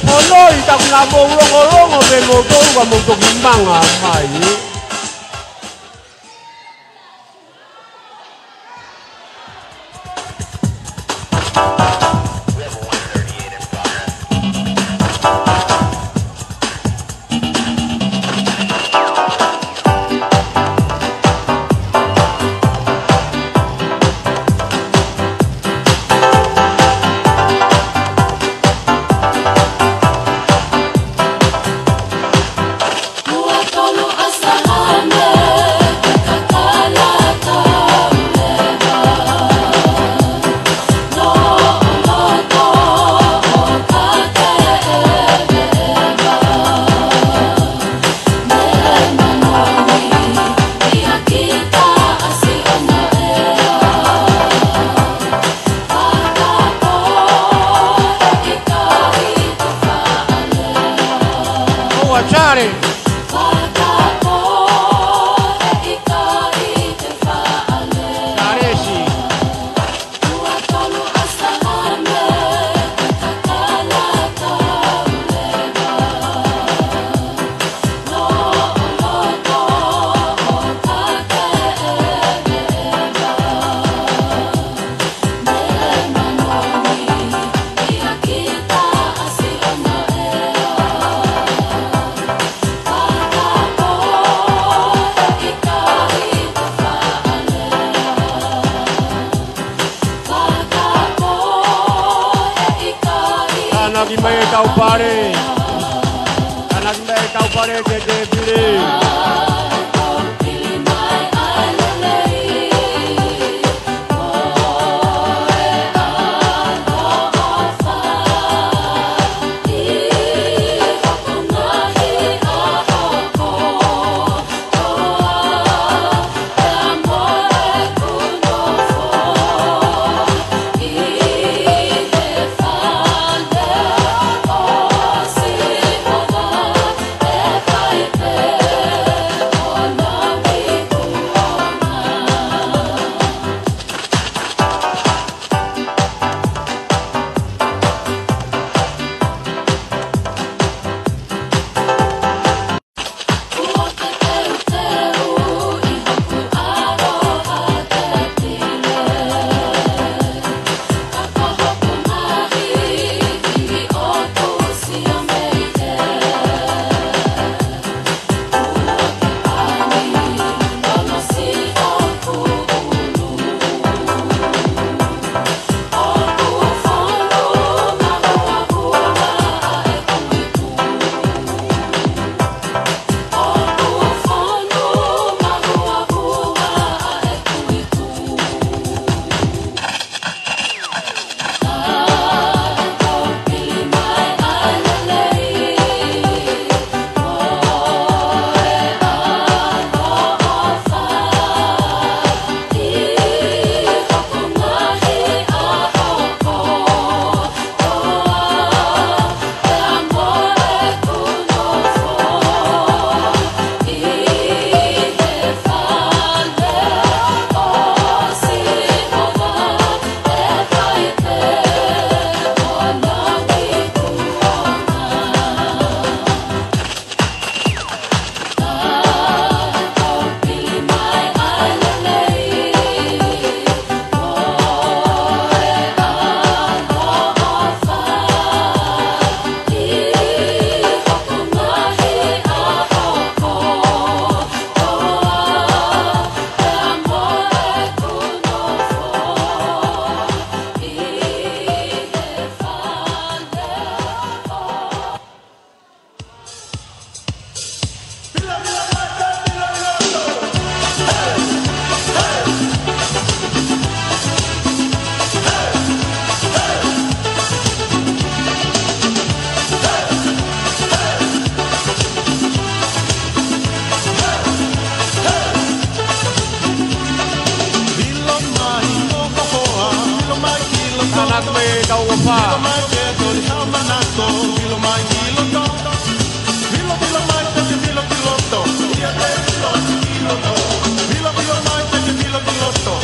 Poloi tak ngabong longo-longo be motor wa motor gimbanga mai. Hey! tak me tau fa. mai te tori hau manako, vilo mai hilo to. Vilo mai te vilo to. Ia te vilo to. Vilo mai te vilo to.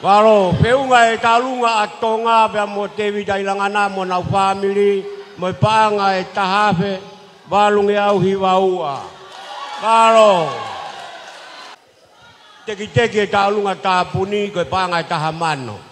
Waro, peunga e talunga atonga bea mo tewi dailangana mo nau family, mo paanga e tahafe, walunge au hiwaua. Waro, teki e talunga tapuni, ko paanga e tahamano.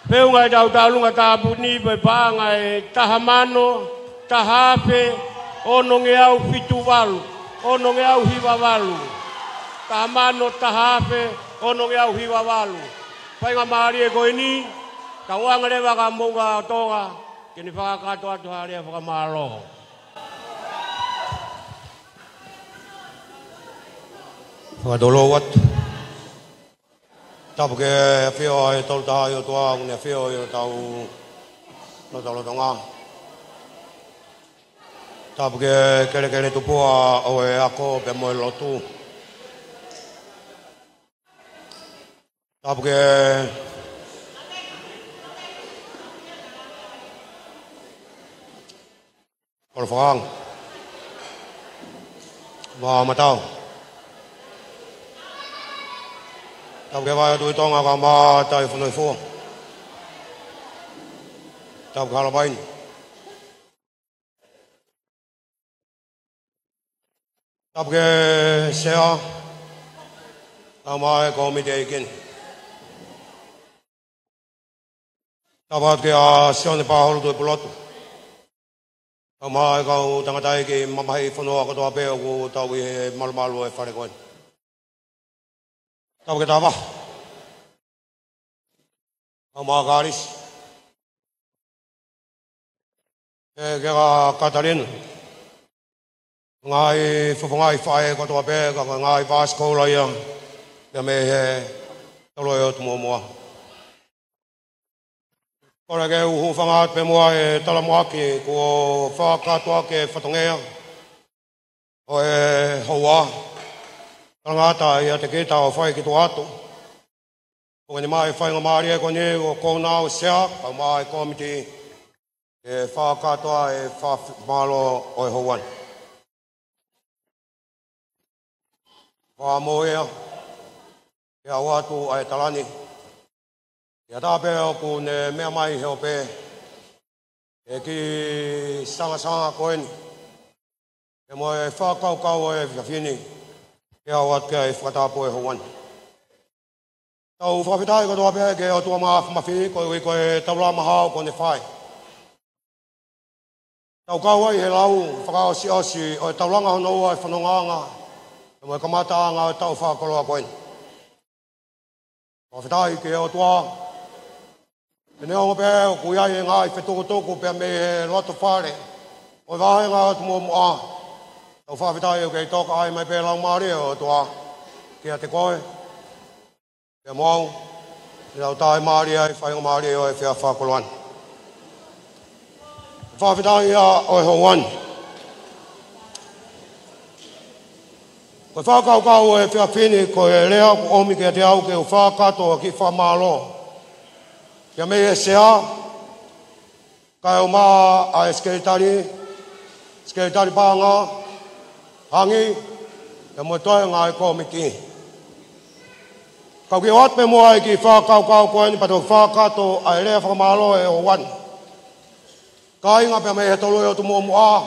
Peu ngai dau talunga tabuni pe pa ngai tahamano, tahape, ono nge au fituwalu, ono nge au hiwawalu. Tahamano, tahape, ono nge au hiwawalu. Pai ngā maari e koe ni, ka wanga lewa ka monga tonga, kini whakakato atu haria whakamāloho. Whakadolo watu. Tapu ke fio e tolu taha yo toa une fio yo tau no tau lotonga. Tapu ke kere tupua o e ako pe moe lotu. Tapu ke Kolfang. Và matau. Tao cái vai tôi tông agam ba tai phun phun. Tao khá bain. Tao cái xe. Tao mai có mi đây kin. Tao bắt cái xe này bao hồi tôi bulot. Tao mai có tang tai cái mamai phun hoa có tôi bé có tao cái mal rồi phải coi. Tao cái tao Magaris, cái Catalin, ngay phục ngay phải có tòa bé, ngay Vasco lại cái mẹ tao lại mua, còn cái u phong át bé mua tao làm mua cái của pha cá toa cái phát nghe, rồi hoa, tao ngã tại cái tao phải cái toa tu. Kung ni mai fai ngamaria ko ni ko nau sia pa mai committee e fa ka toa e fa malo o hoan fa moya ya watu ai talani ya ta pe ko ne me mai he pe e ki sanga ko en e mo e fa ka e fini ya wat ka e fa ta po e hoan tàu pha phi ko to pe ke to ma phi ko tàu la ma ha ko ne phai tàu cao ai he lau pha ka si o tàu la nga no ai fa no nga mo ka ma ta nga tàu pha ko lo ko en pha phi ke o to ne o pe ku ya ye nga fe to ko pe me lo to fa le o va nga mo a tàu pha phi ke to ka ai mai pe lang ma ri o to ke te ko cái mong đầu tai Maria phải không Maria ơi phải pha Colon pha phải đây ơi Hồng Anh cái pha cao ơi phải phini cái leo ôm cái theo cái pha cá to cái pha malo cái mấy xe cái mà ai sekretari banga hangi cái một tôi ngay committee kau kiwat pe mo ai ki fa kau ko ni pato fa ka to ai le fa malo e o wan kai nga pe me to lo to mo a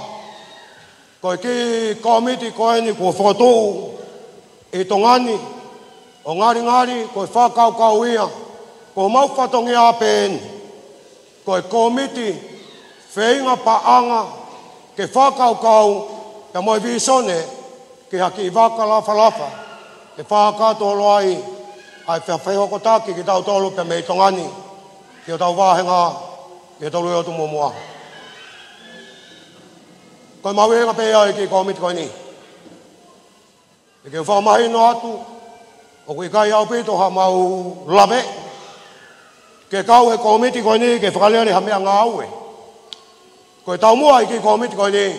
ko ki committee ko ni ko foto e to ngani o ngari ko fa kau ia ko mau fa to ngia pen ko committee fe nga pa anga ke fa kau pe mo vi sone ke haki va kala falafa ke fa ka to lo ai ai phải học cái tác cái tàu tàu lúc phải mấy trong anh đi kiểu tàu va hay nga kiểu tàu lôi tụi mua còn mà về cái bây giờ cái committee coi nè cái pha mai nó tu cái áo bị tụi họ mau làm ấy cái cao cái committee coi nè cái pha lên thì hàm yang áo ấy cái tàu mua cái committee coi nè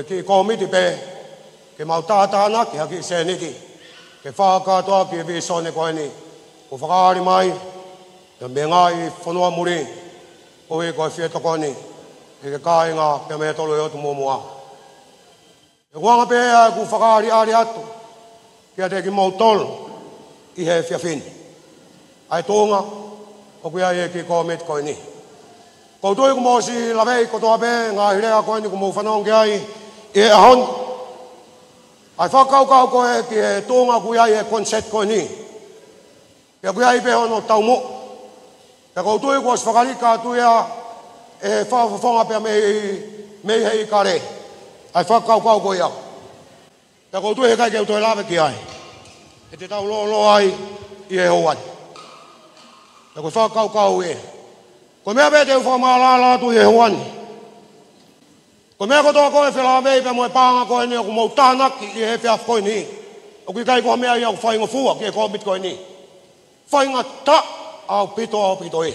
cái committee về cái màu ta nát cái xe này đi cái pha cá toa cái vi son này coi này, có pha đi mai, cái miếng ai phun hoa muri, ôi coi phía to coi này, cái cái ngà cái mẹ tôi lấy tụi mua, cái quang bé cái pha đi át, cái màu tol, cái hè phía fin, ai to ngà, cái comment coi này, câu tôi cũng mua gì là bé, câu tôi bé ngài đây coi này cũng mua phân hong cái ai hon ai pha cao coi cái to ngà cái ai concept coi này cái ai bé nó tàu mộ cái câu tôi có pha cái cả tôi pha phong apa me hay cả đấy ai pha cao coi à cái câu tôi cái tôi làm cái ai cái tàu lo ai ye hoan cái pha cao ấy còn mẹ bé đều pha mà la tôi ye hoan còn mẹ có to coi phải làm về mua băng coi này cũng một tan nát cái phải coi này cái có mẹ yêu phải ngồi phu cái có biết coi này whainga ta au pito e.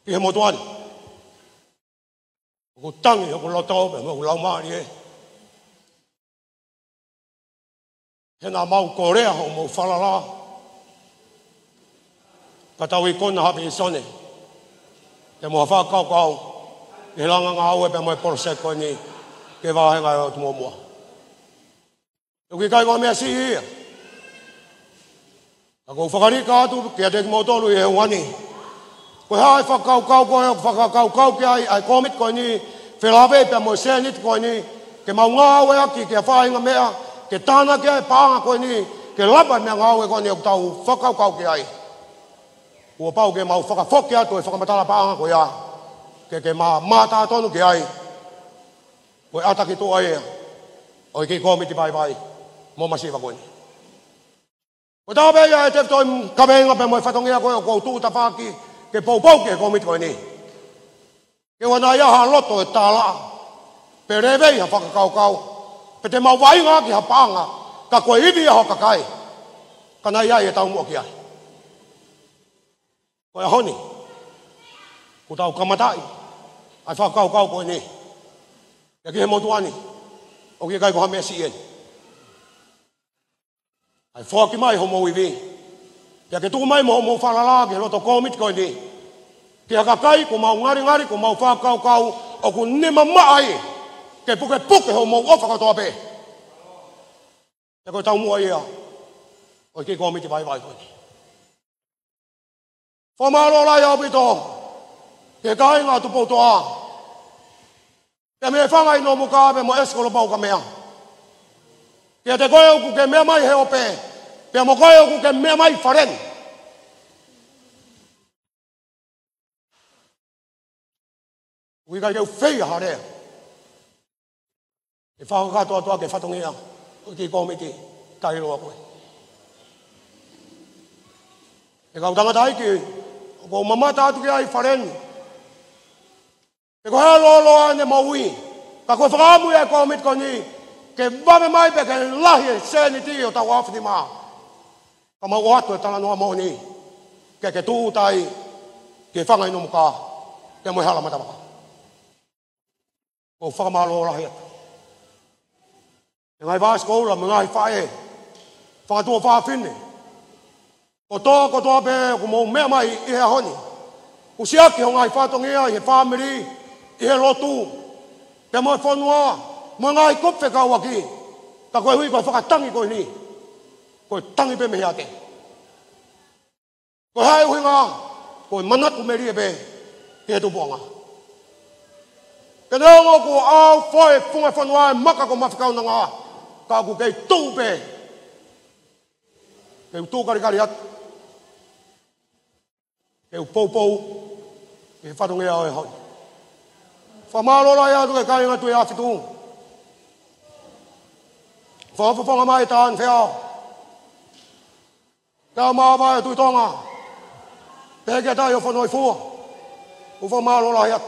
Pihe mo tuan. Ku tangi ku loto pe mo lau mari e. Hena mau Korea ho mo falala. Patawi kona hapi sone. Te mo fa kau. E langa ngau e pe mo porse ko ni ke va nga o tumo mo. O ki kai ko me si. Ako whakari kātu, kia te mo tolu e wani. Ko hai whakau ki ai komit ko ni, whelawe pe mo senit ko ni, ke mau ngāwe aki, ke whainga mea, ke tāna ki ai pānga ko ni, ke lapa mea ngāwe ko ni, o tau whakau ki ai. Ua pau ke mau whakafoki atu e whakamatala pānga ko ia, ke mātā tonu ki ai. Ko e ataki tō ai, o ki komiti bai, mo masiwa ko ni. Ko tā pēia e te toi kawenga pe mo e whatongia koe o kou tūta whaki ke pou ke komit koe ni. Ke wana iaha loto e tāla, pe rewei ha whakakau, pe te mau wainga ki ha pānga, ka koe iwi a hoka kai, ka nai ai e tau mua ki ai. Koe honi, ko tau kamatai, ai whakakau koe ni. Ia ki he motuani, o ki kai ko ha mea si eni. Ai whaki mai ho mo iwi. Ia ke tuku mai mo whalala ke loto komit koe ni. Ki haka kai ko mau ngari ko mau whakau o ku nema mai ke puke ho mo ofa katoa pe. Ia koe tau mua ia. O ki komiti vai koe ni. Whamaro lai au pito. Ke kai ngā tupo toa. Ia me whangai no muka pe mo eskolo pau ka mea. Kia te koe oku ke mea mai he ope, pia mo koe oku ke mea mai wharen. Ui kai keu whea harea. E whakakatoa toa ke whatongia, o ki komiti, tai roa koe. E kau tangata aiki, o kou mamata atu ki ai wharen. E koe hea loloa ne maui, ka koe whakamu e komit ko ni, ke wame mai pe ke lahi e sēni ti o tau awhiti maa. Ka mau atu e tala noa moni. Ke tūtai, ke whangai no muka, ke moe hala matamaka. Ko whakamalo lahi atu. E ngai vāsi koula, me ngai whae, whakatua whawhine. Ko toa pe, ko mau mea mai i he honi. Ko siaki ho ngai whatongia, i he whamiri, i he lotu. Ke moe whanua, mo ngai kope ka waki, ka koe hui koe whakatangi koe ni, koe tangi pe mehi ate. Koe hae hui ngā, koe manatu meri e pe, ke he tupuanga. Ke neongo ko au whae whunga whanua e maka ko mawhikau na ngā, ka ku kei tū pe, kei tū karikari atu, kei pou, ke he whatungia o e hoi. Whamālora e atu ke kai ngā tui a whitu. Whawhawhanga mai tān whiao. Kia māwai tui tonga. Pēke tai o whanoi fua. Uwha mālo lahi atu.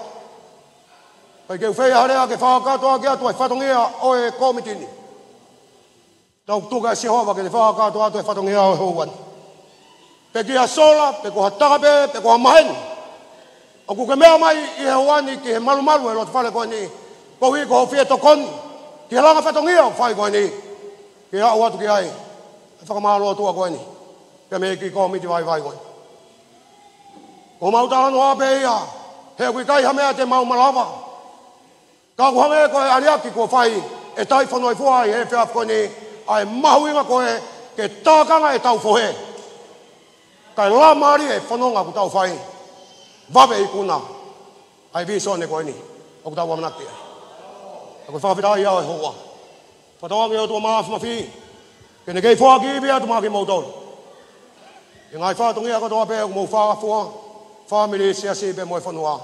Pai keu whea harea ke whakatoa ki atu e whatongia o e komitini. Tau tuka e sihova ke te whakatoa atu e whatongia o e houan. Peki a sola, peko ha takape, peko ha maheni. O ku ke mea mai i he houani ki he malu e lotu whale koe ni. Kohi ko ho whie tokoni. Ki he langa whatongia o whai koe ni. Ke au atu ki ai, e whakamālo atua koe ni, ke me ki komiti vai koe. Ko mautala no ape ia, he kui kai hamea te mau malawa. Ka ku hange koe ariaki ko whai, e tai whanoi fuai he whiaf koe ni, ai mahuinga koe, ke tākanga e tau fohe. Kai la maari e whanonga ku tau whai, wawe i kuna, ai visone koe ni, o ku tau wamanaki ai. A koe whakawhita ia e hoa. Whatawangi o tua mafi, kene kei whaki iwi atu maki mautolu. E ngai whatongi a katoa pe, mo whakafua, whamiri siasi pe moe whanua.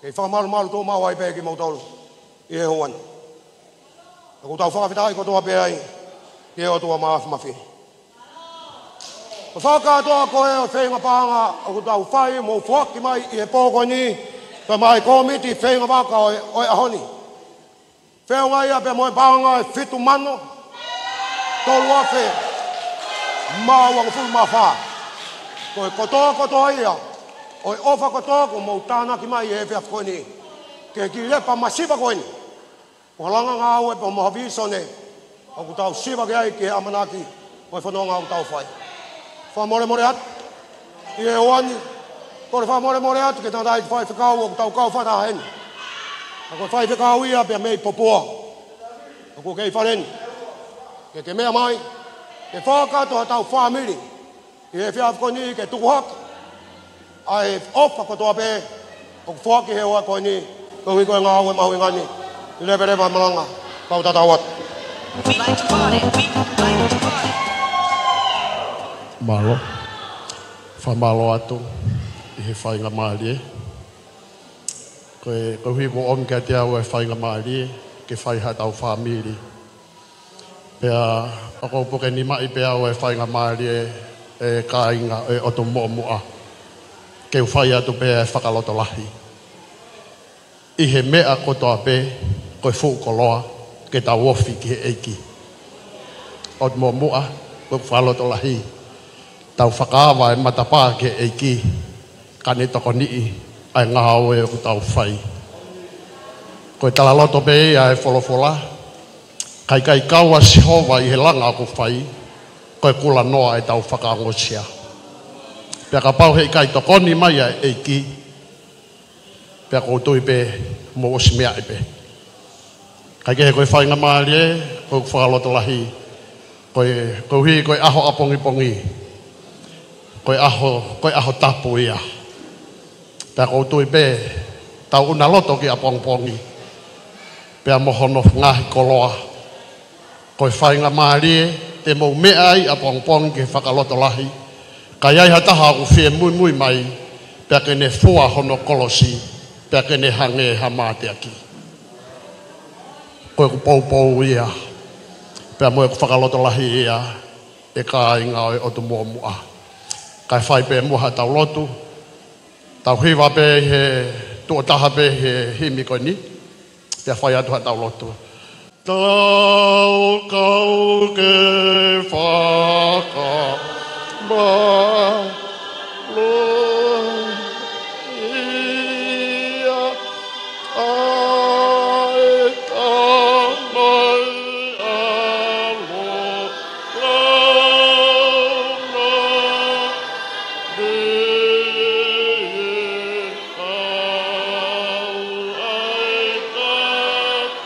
Kei whakamalu tō mawai pe ki mautolu, i he hoan. E ko tau whakawhitai katoa pe ai, ki o tua mafi. Ko whakatoa koe o whenga pānga, o ko tau whai mo whaki mai i he pōko ni, ka mai komiti whenga waka o e ahoni. Wheo ngai a pe moe pānga e whitu mano, tolu a whe. mawang ful mafa. Koe koto ia. Oi ofa koto ko mo tana ki mai e fia ko ni. Ke ki le pa masiva ko ni. O langa nga o pa mo haviso ne. O ku tau siva ke ai ke amanaki. Oi fa no nga o tau fai. Fa more at. Ie oani. Ko fa more at ke tandai fai fa kau o tau kau fa ta hen. Ko fai fa kau ia pe mei popo. Ko ke falen. Ke mea mai. Ke fa ka to tau family. Ie fia ko ni ke tuak. Ai ofa ko to be. O fa ke he wa ko ni. Ko wi ko nga o mau ngani. Leve malanga. Kau tatawat. Malo. Fa malo atu. I fai nga mali. Ko wi ko om ke te au fai nga mali. Ke fai ha tau family. Pea ako po ke ni mai pea o fai nga mali e kainga e o to moa. Ke fai atu pea whakaloto lahi. I he mea ko toa pe ko fu koloa ke ta wofi ki eiki. O moa ko whakaloto lahi. Tau whakawa e matapa ke eiki. Kane toko nii ai ngā oe o tau whai. Ko e talaloto pe ia e wholofola. Kai kaua sihova i he langa ko whai. Ko e kula noa e tau whakaangosia. Pea ka pau hei kai tokoni mai a eiki. Pea ko tui pe mo osimea i pe. Kai ke he koe whai ngā maari e. Ko whakaloto lahi. Ko hui koe aho apongi pongi. Koe aho tapu ia. Pea ko tui pe tau una loto ki apong pongi. Pea mohono ngahi koloa. Koe whai ngā maari e. Te mou mea ai apong pongi ke whakaloto lahi. Kai ai hataha ku whie mui mai. Pea kene fua hono kolosi. Pea kene hange hamate aki. Koe ku pou ia. Pea moe ku whakaloto lahi ia. E ka inga o tu mua mua. Kai whai pe muha tau lotu. Tau hiwa pe he tuotaha pe he himi koe ni. Pea whai atu ha tau lotu. Tau kau ke whaka malo ia ai tamai alo launa de kau ai kaka olani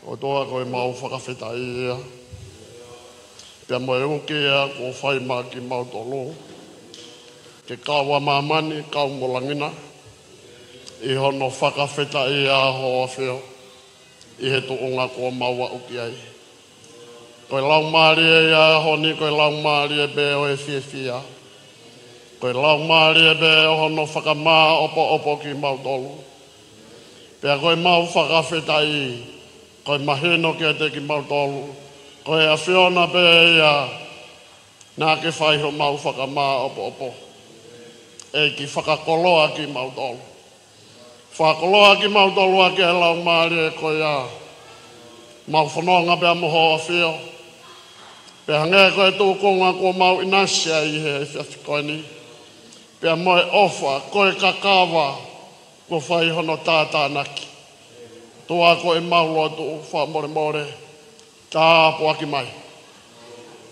o toa koe mau whakawhetai ia. Pea moe ukea ko whai mā ki mau tolo. Ke kawa mamani, kau molangina. I hono whakawhetai ia hoa whio. I he tuunga ko maua uki ai. Koe lau maari e ia honi, koe lau maari e be o e whia. Koe lau maari e be o hono whakamā opo ki mau tolo. Pea koe mau whakawhetai. Koe maheno kia te ki mau tolu. Koe a whiona pe ia. Nā ke whaiho mau whakamā opo. E ki whakakoloa ki mau tolu. Whakakoloa ki mau tolu a ke lau maari e koe a. Mau whanonga pe a moho a whio. Pe hange koe tūkonga ko mau inasia i he whiafi koe ni. Pe a moe ofa, koe kakawa. Ko whaihono tātānaki. Toa ko e mauloa tu wha more. Tāpo aki mai.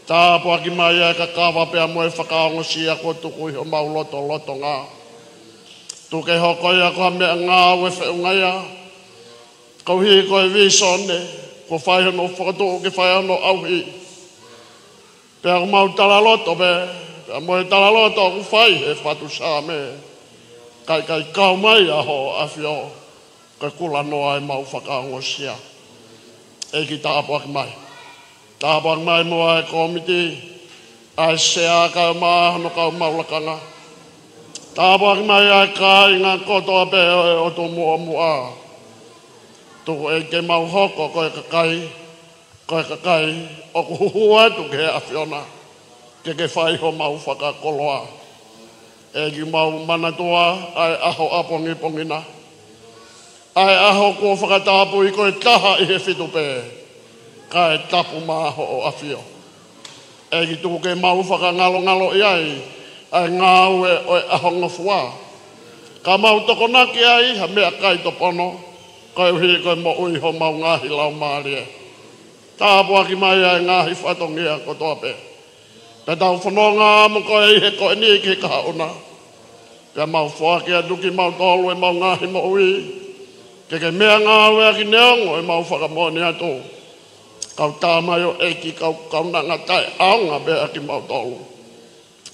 Tāpo aki mai e ka kawa pea moe whakaongosia ko tuku iho mauloto loto ngā. Tuke hoko ia ko mea ngā we whiungaia. Kau hi ko e visone. Ko whaihono whakatuku ki whaihono auhi. Pea ko mau talaloto be. Pea moe talaloto ku whai he whatu sā me. Kai kau mai aho a whio. Ka kula noa e mau whakaongosia. E ki tāpo aki mai. Tāpo aki mai moa e komiti. Ai sea ka ma no ka maulakanga. Tāpua ki mai ai ka inga kotoa pe o tō mua mua. Tuku e ke mau hoko koe kakai, o ku huhua tu ke a whiona, ke whai ho mau whakakoloa. E ki mau manatua, ai aho apongi pongina. Ai aho ko whakatapu i koe taha i he whitu pe, ka e tapu maho o awhio. E ki tuku ke mau whakangalo i ai, ai ngāu e o aho ngofua. Ka mau tokonaki ai, ha mea kai topono, koe uhi koe mo ui ho mau ngahi lau maari e. Tāpua ki mai ai ngahi whatongia kotoa pe. Pe tau whanonga mo koe i he koe ni ki ka hauna. Pea mau whakia duki mau tolu e mau ngahi mo ui. Ke mea ngāu e ki neongo e mau whakamoni atu. Kau tāmai o eki kau nanga tai aunga bea ki mau tolu.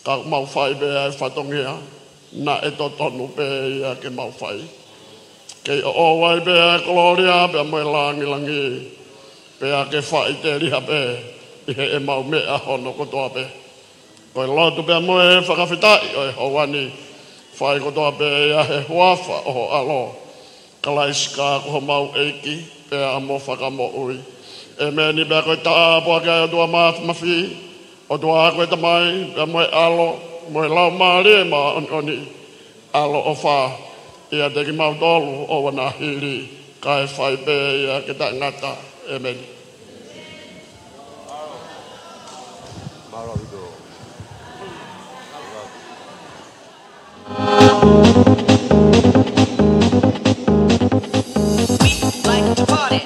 Kau mau whai bea e whatongia. Na e to tonu pe ia ke mau whai. Kei o wai bea koloria bea moe langi. Pea ke whai te riha pe. Ihe e mau mea hono kotoa pe. Koe lotu pea moe whakawhitai o e hawani. Whai kotoa pe ia he huafa o alo. Kalaisika ko mau eiki. Pea amo whakamo ui. E meni bea koe tāpua kia o tua mafi. O tua koe tamai pea moe alo. Moe lau maari e maa oni. Alo o wha. Ia teki mau tolu o wana hiri. Kai whai pe ia ke ta ngata. Amen. We like to party.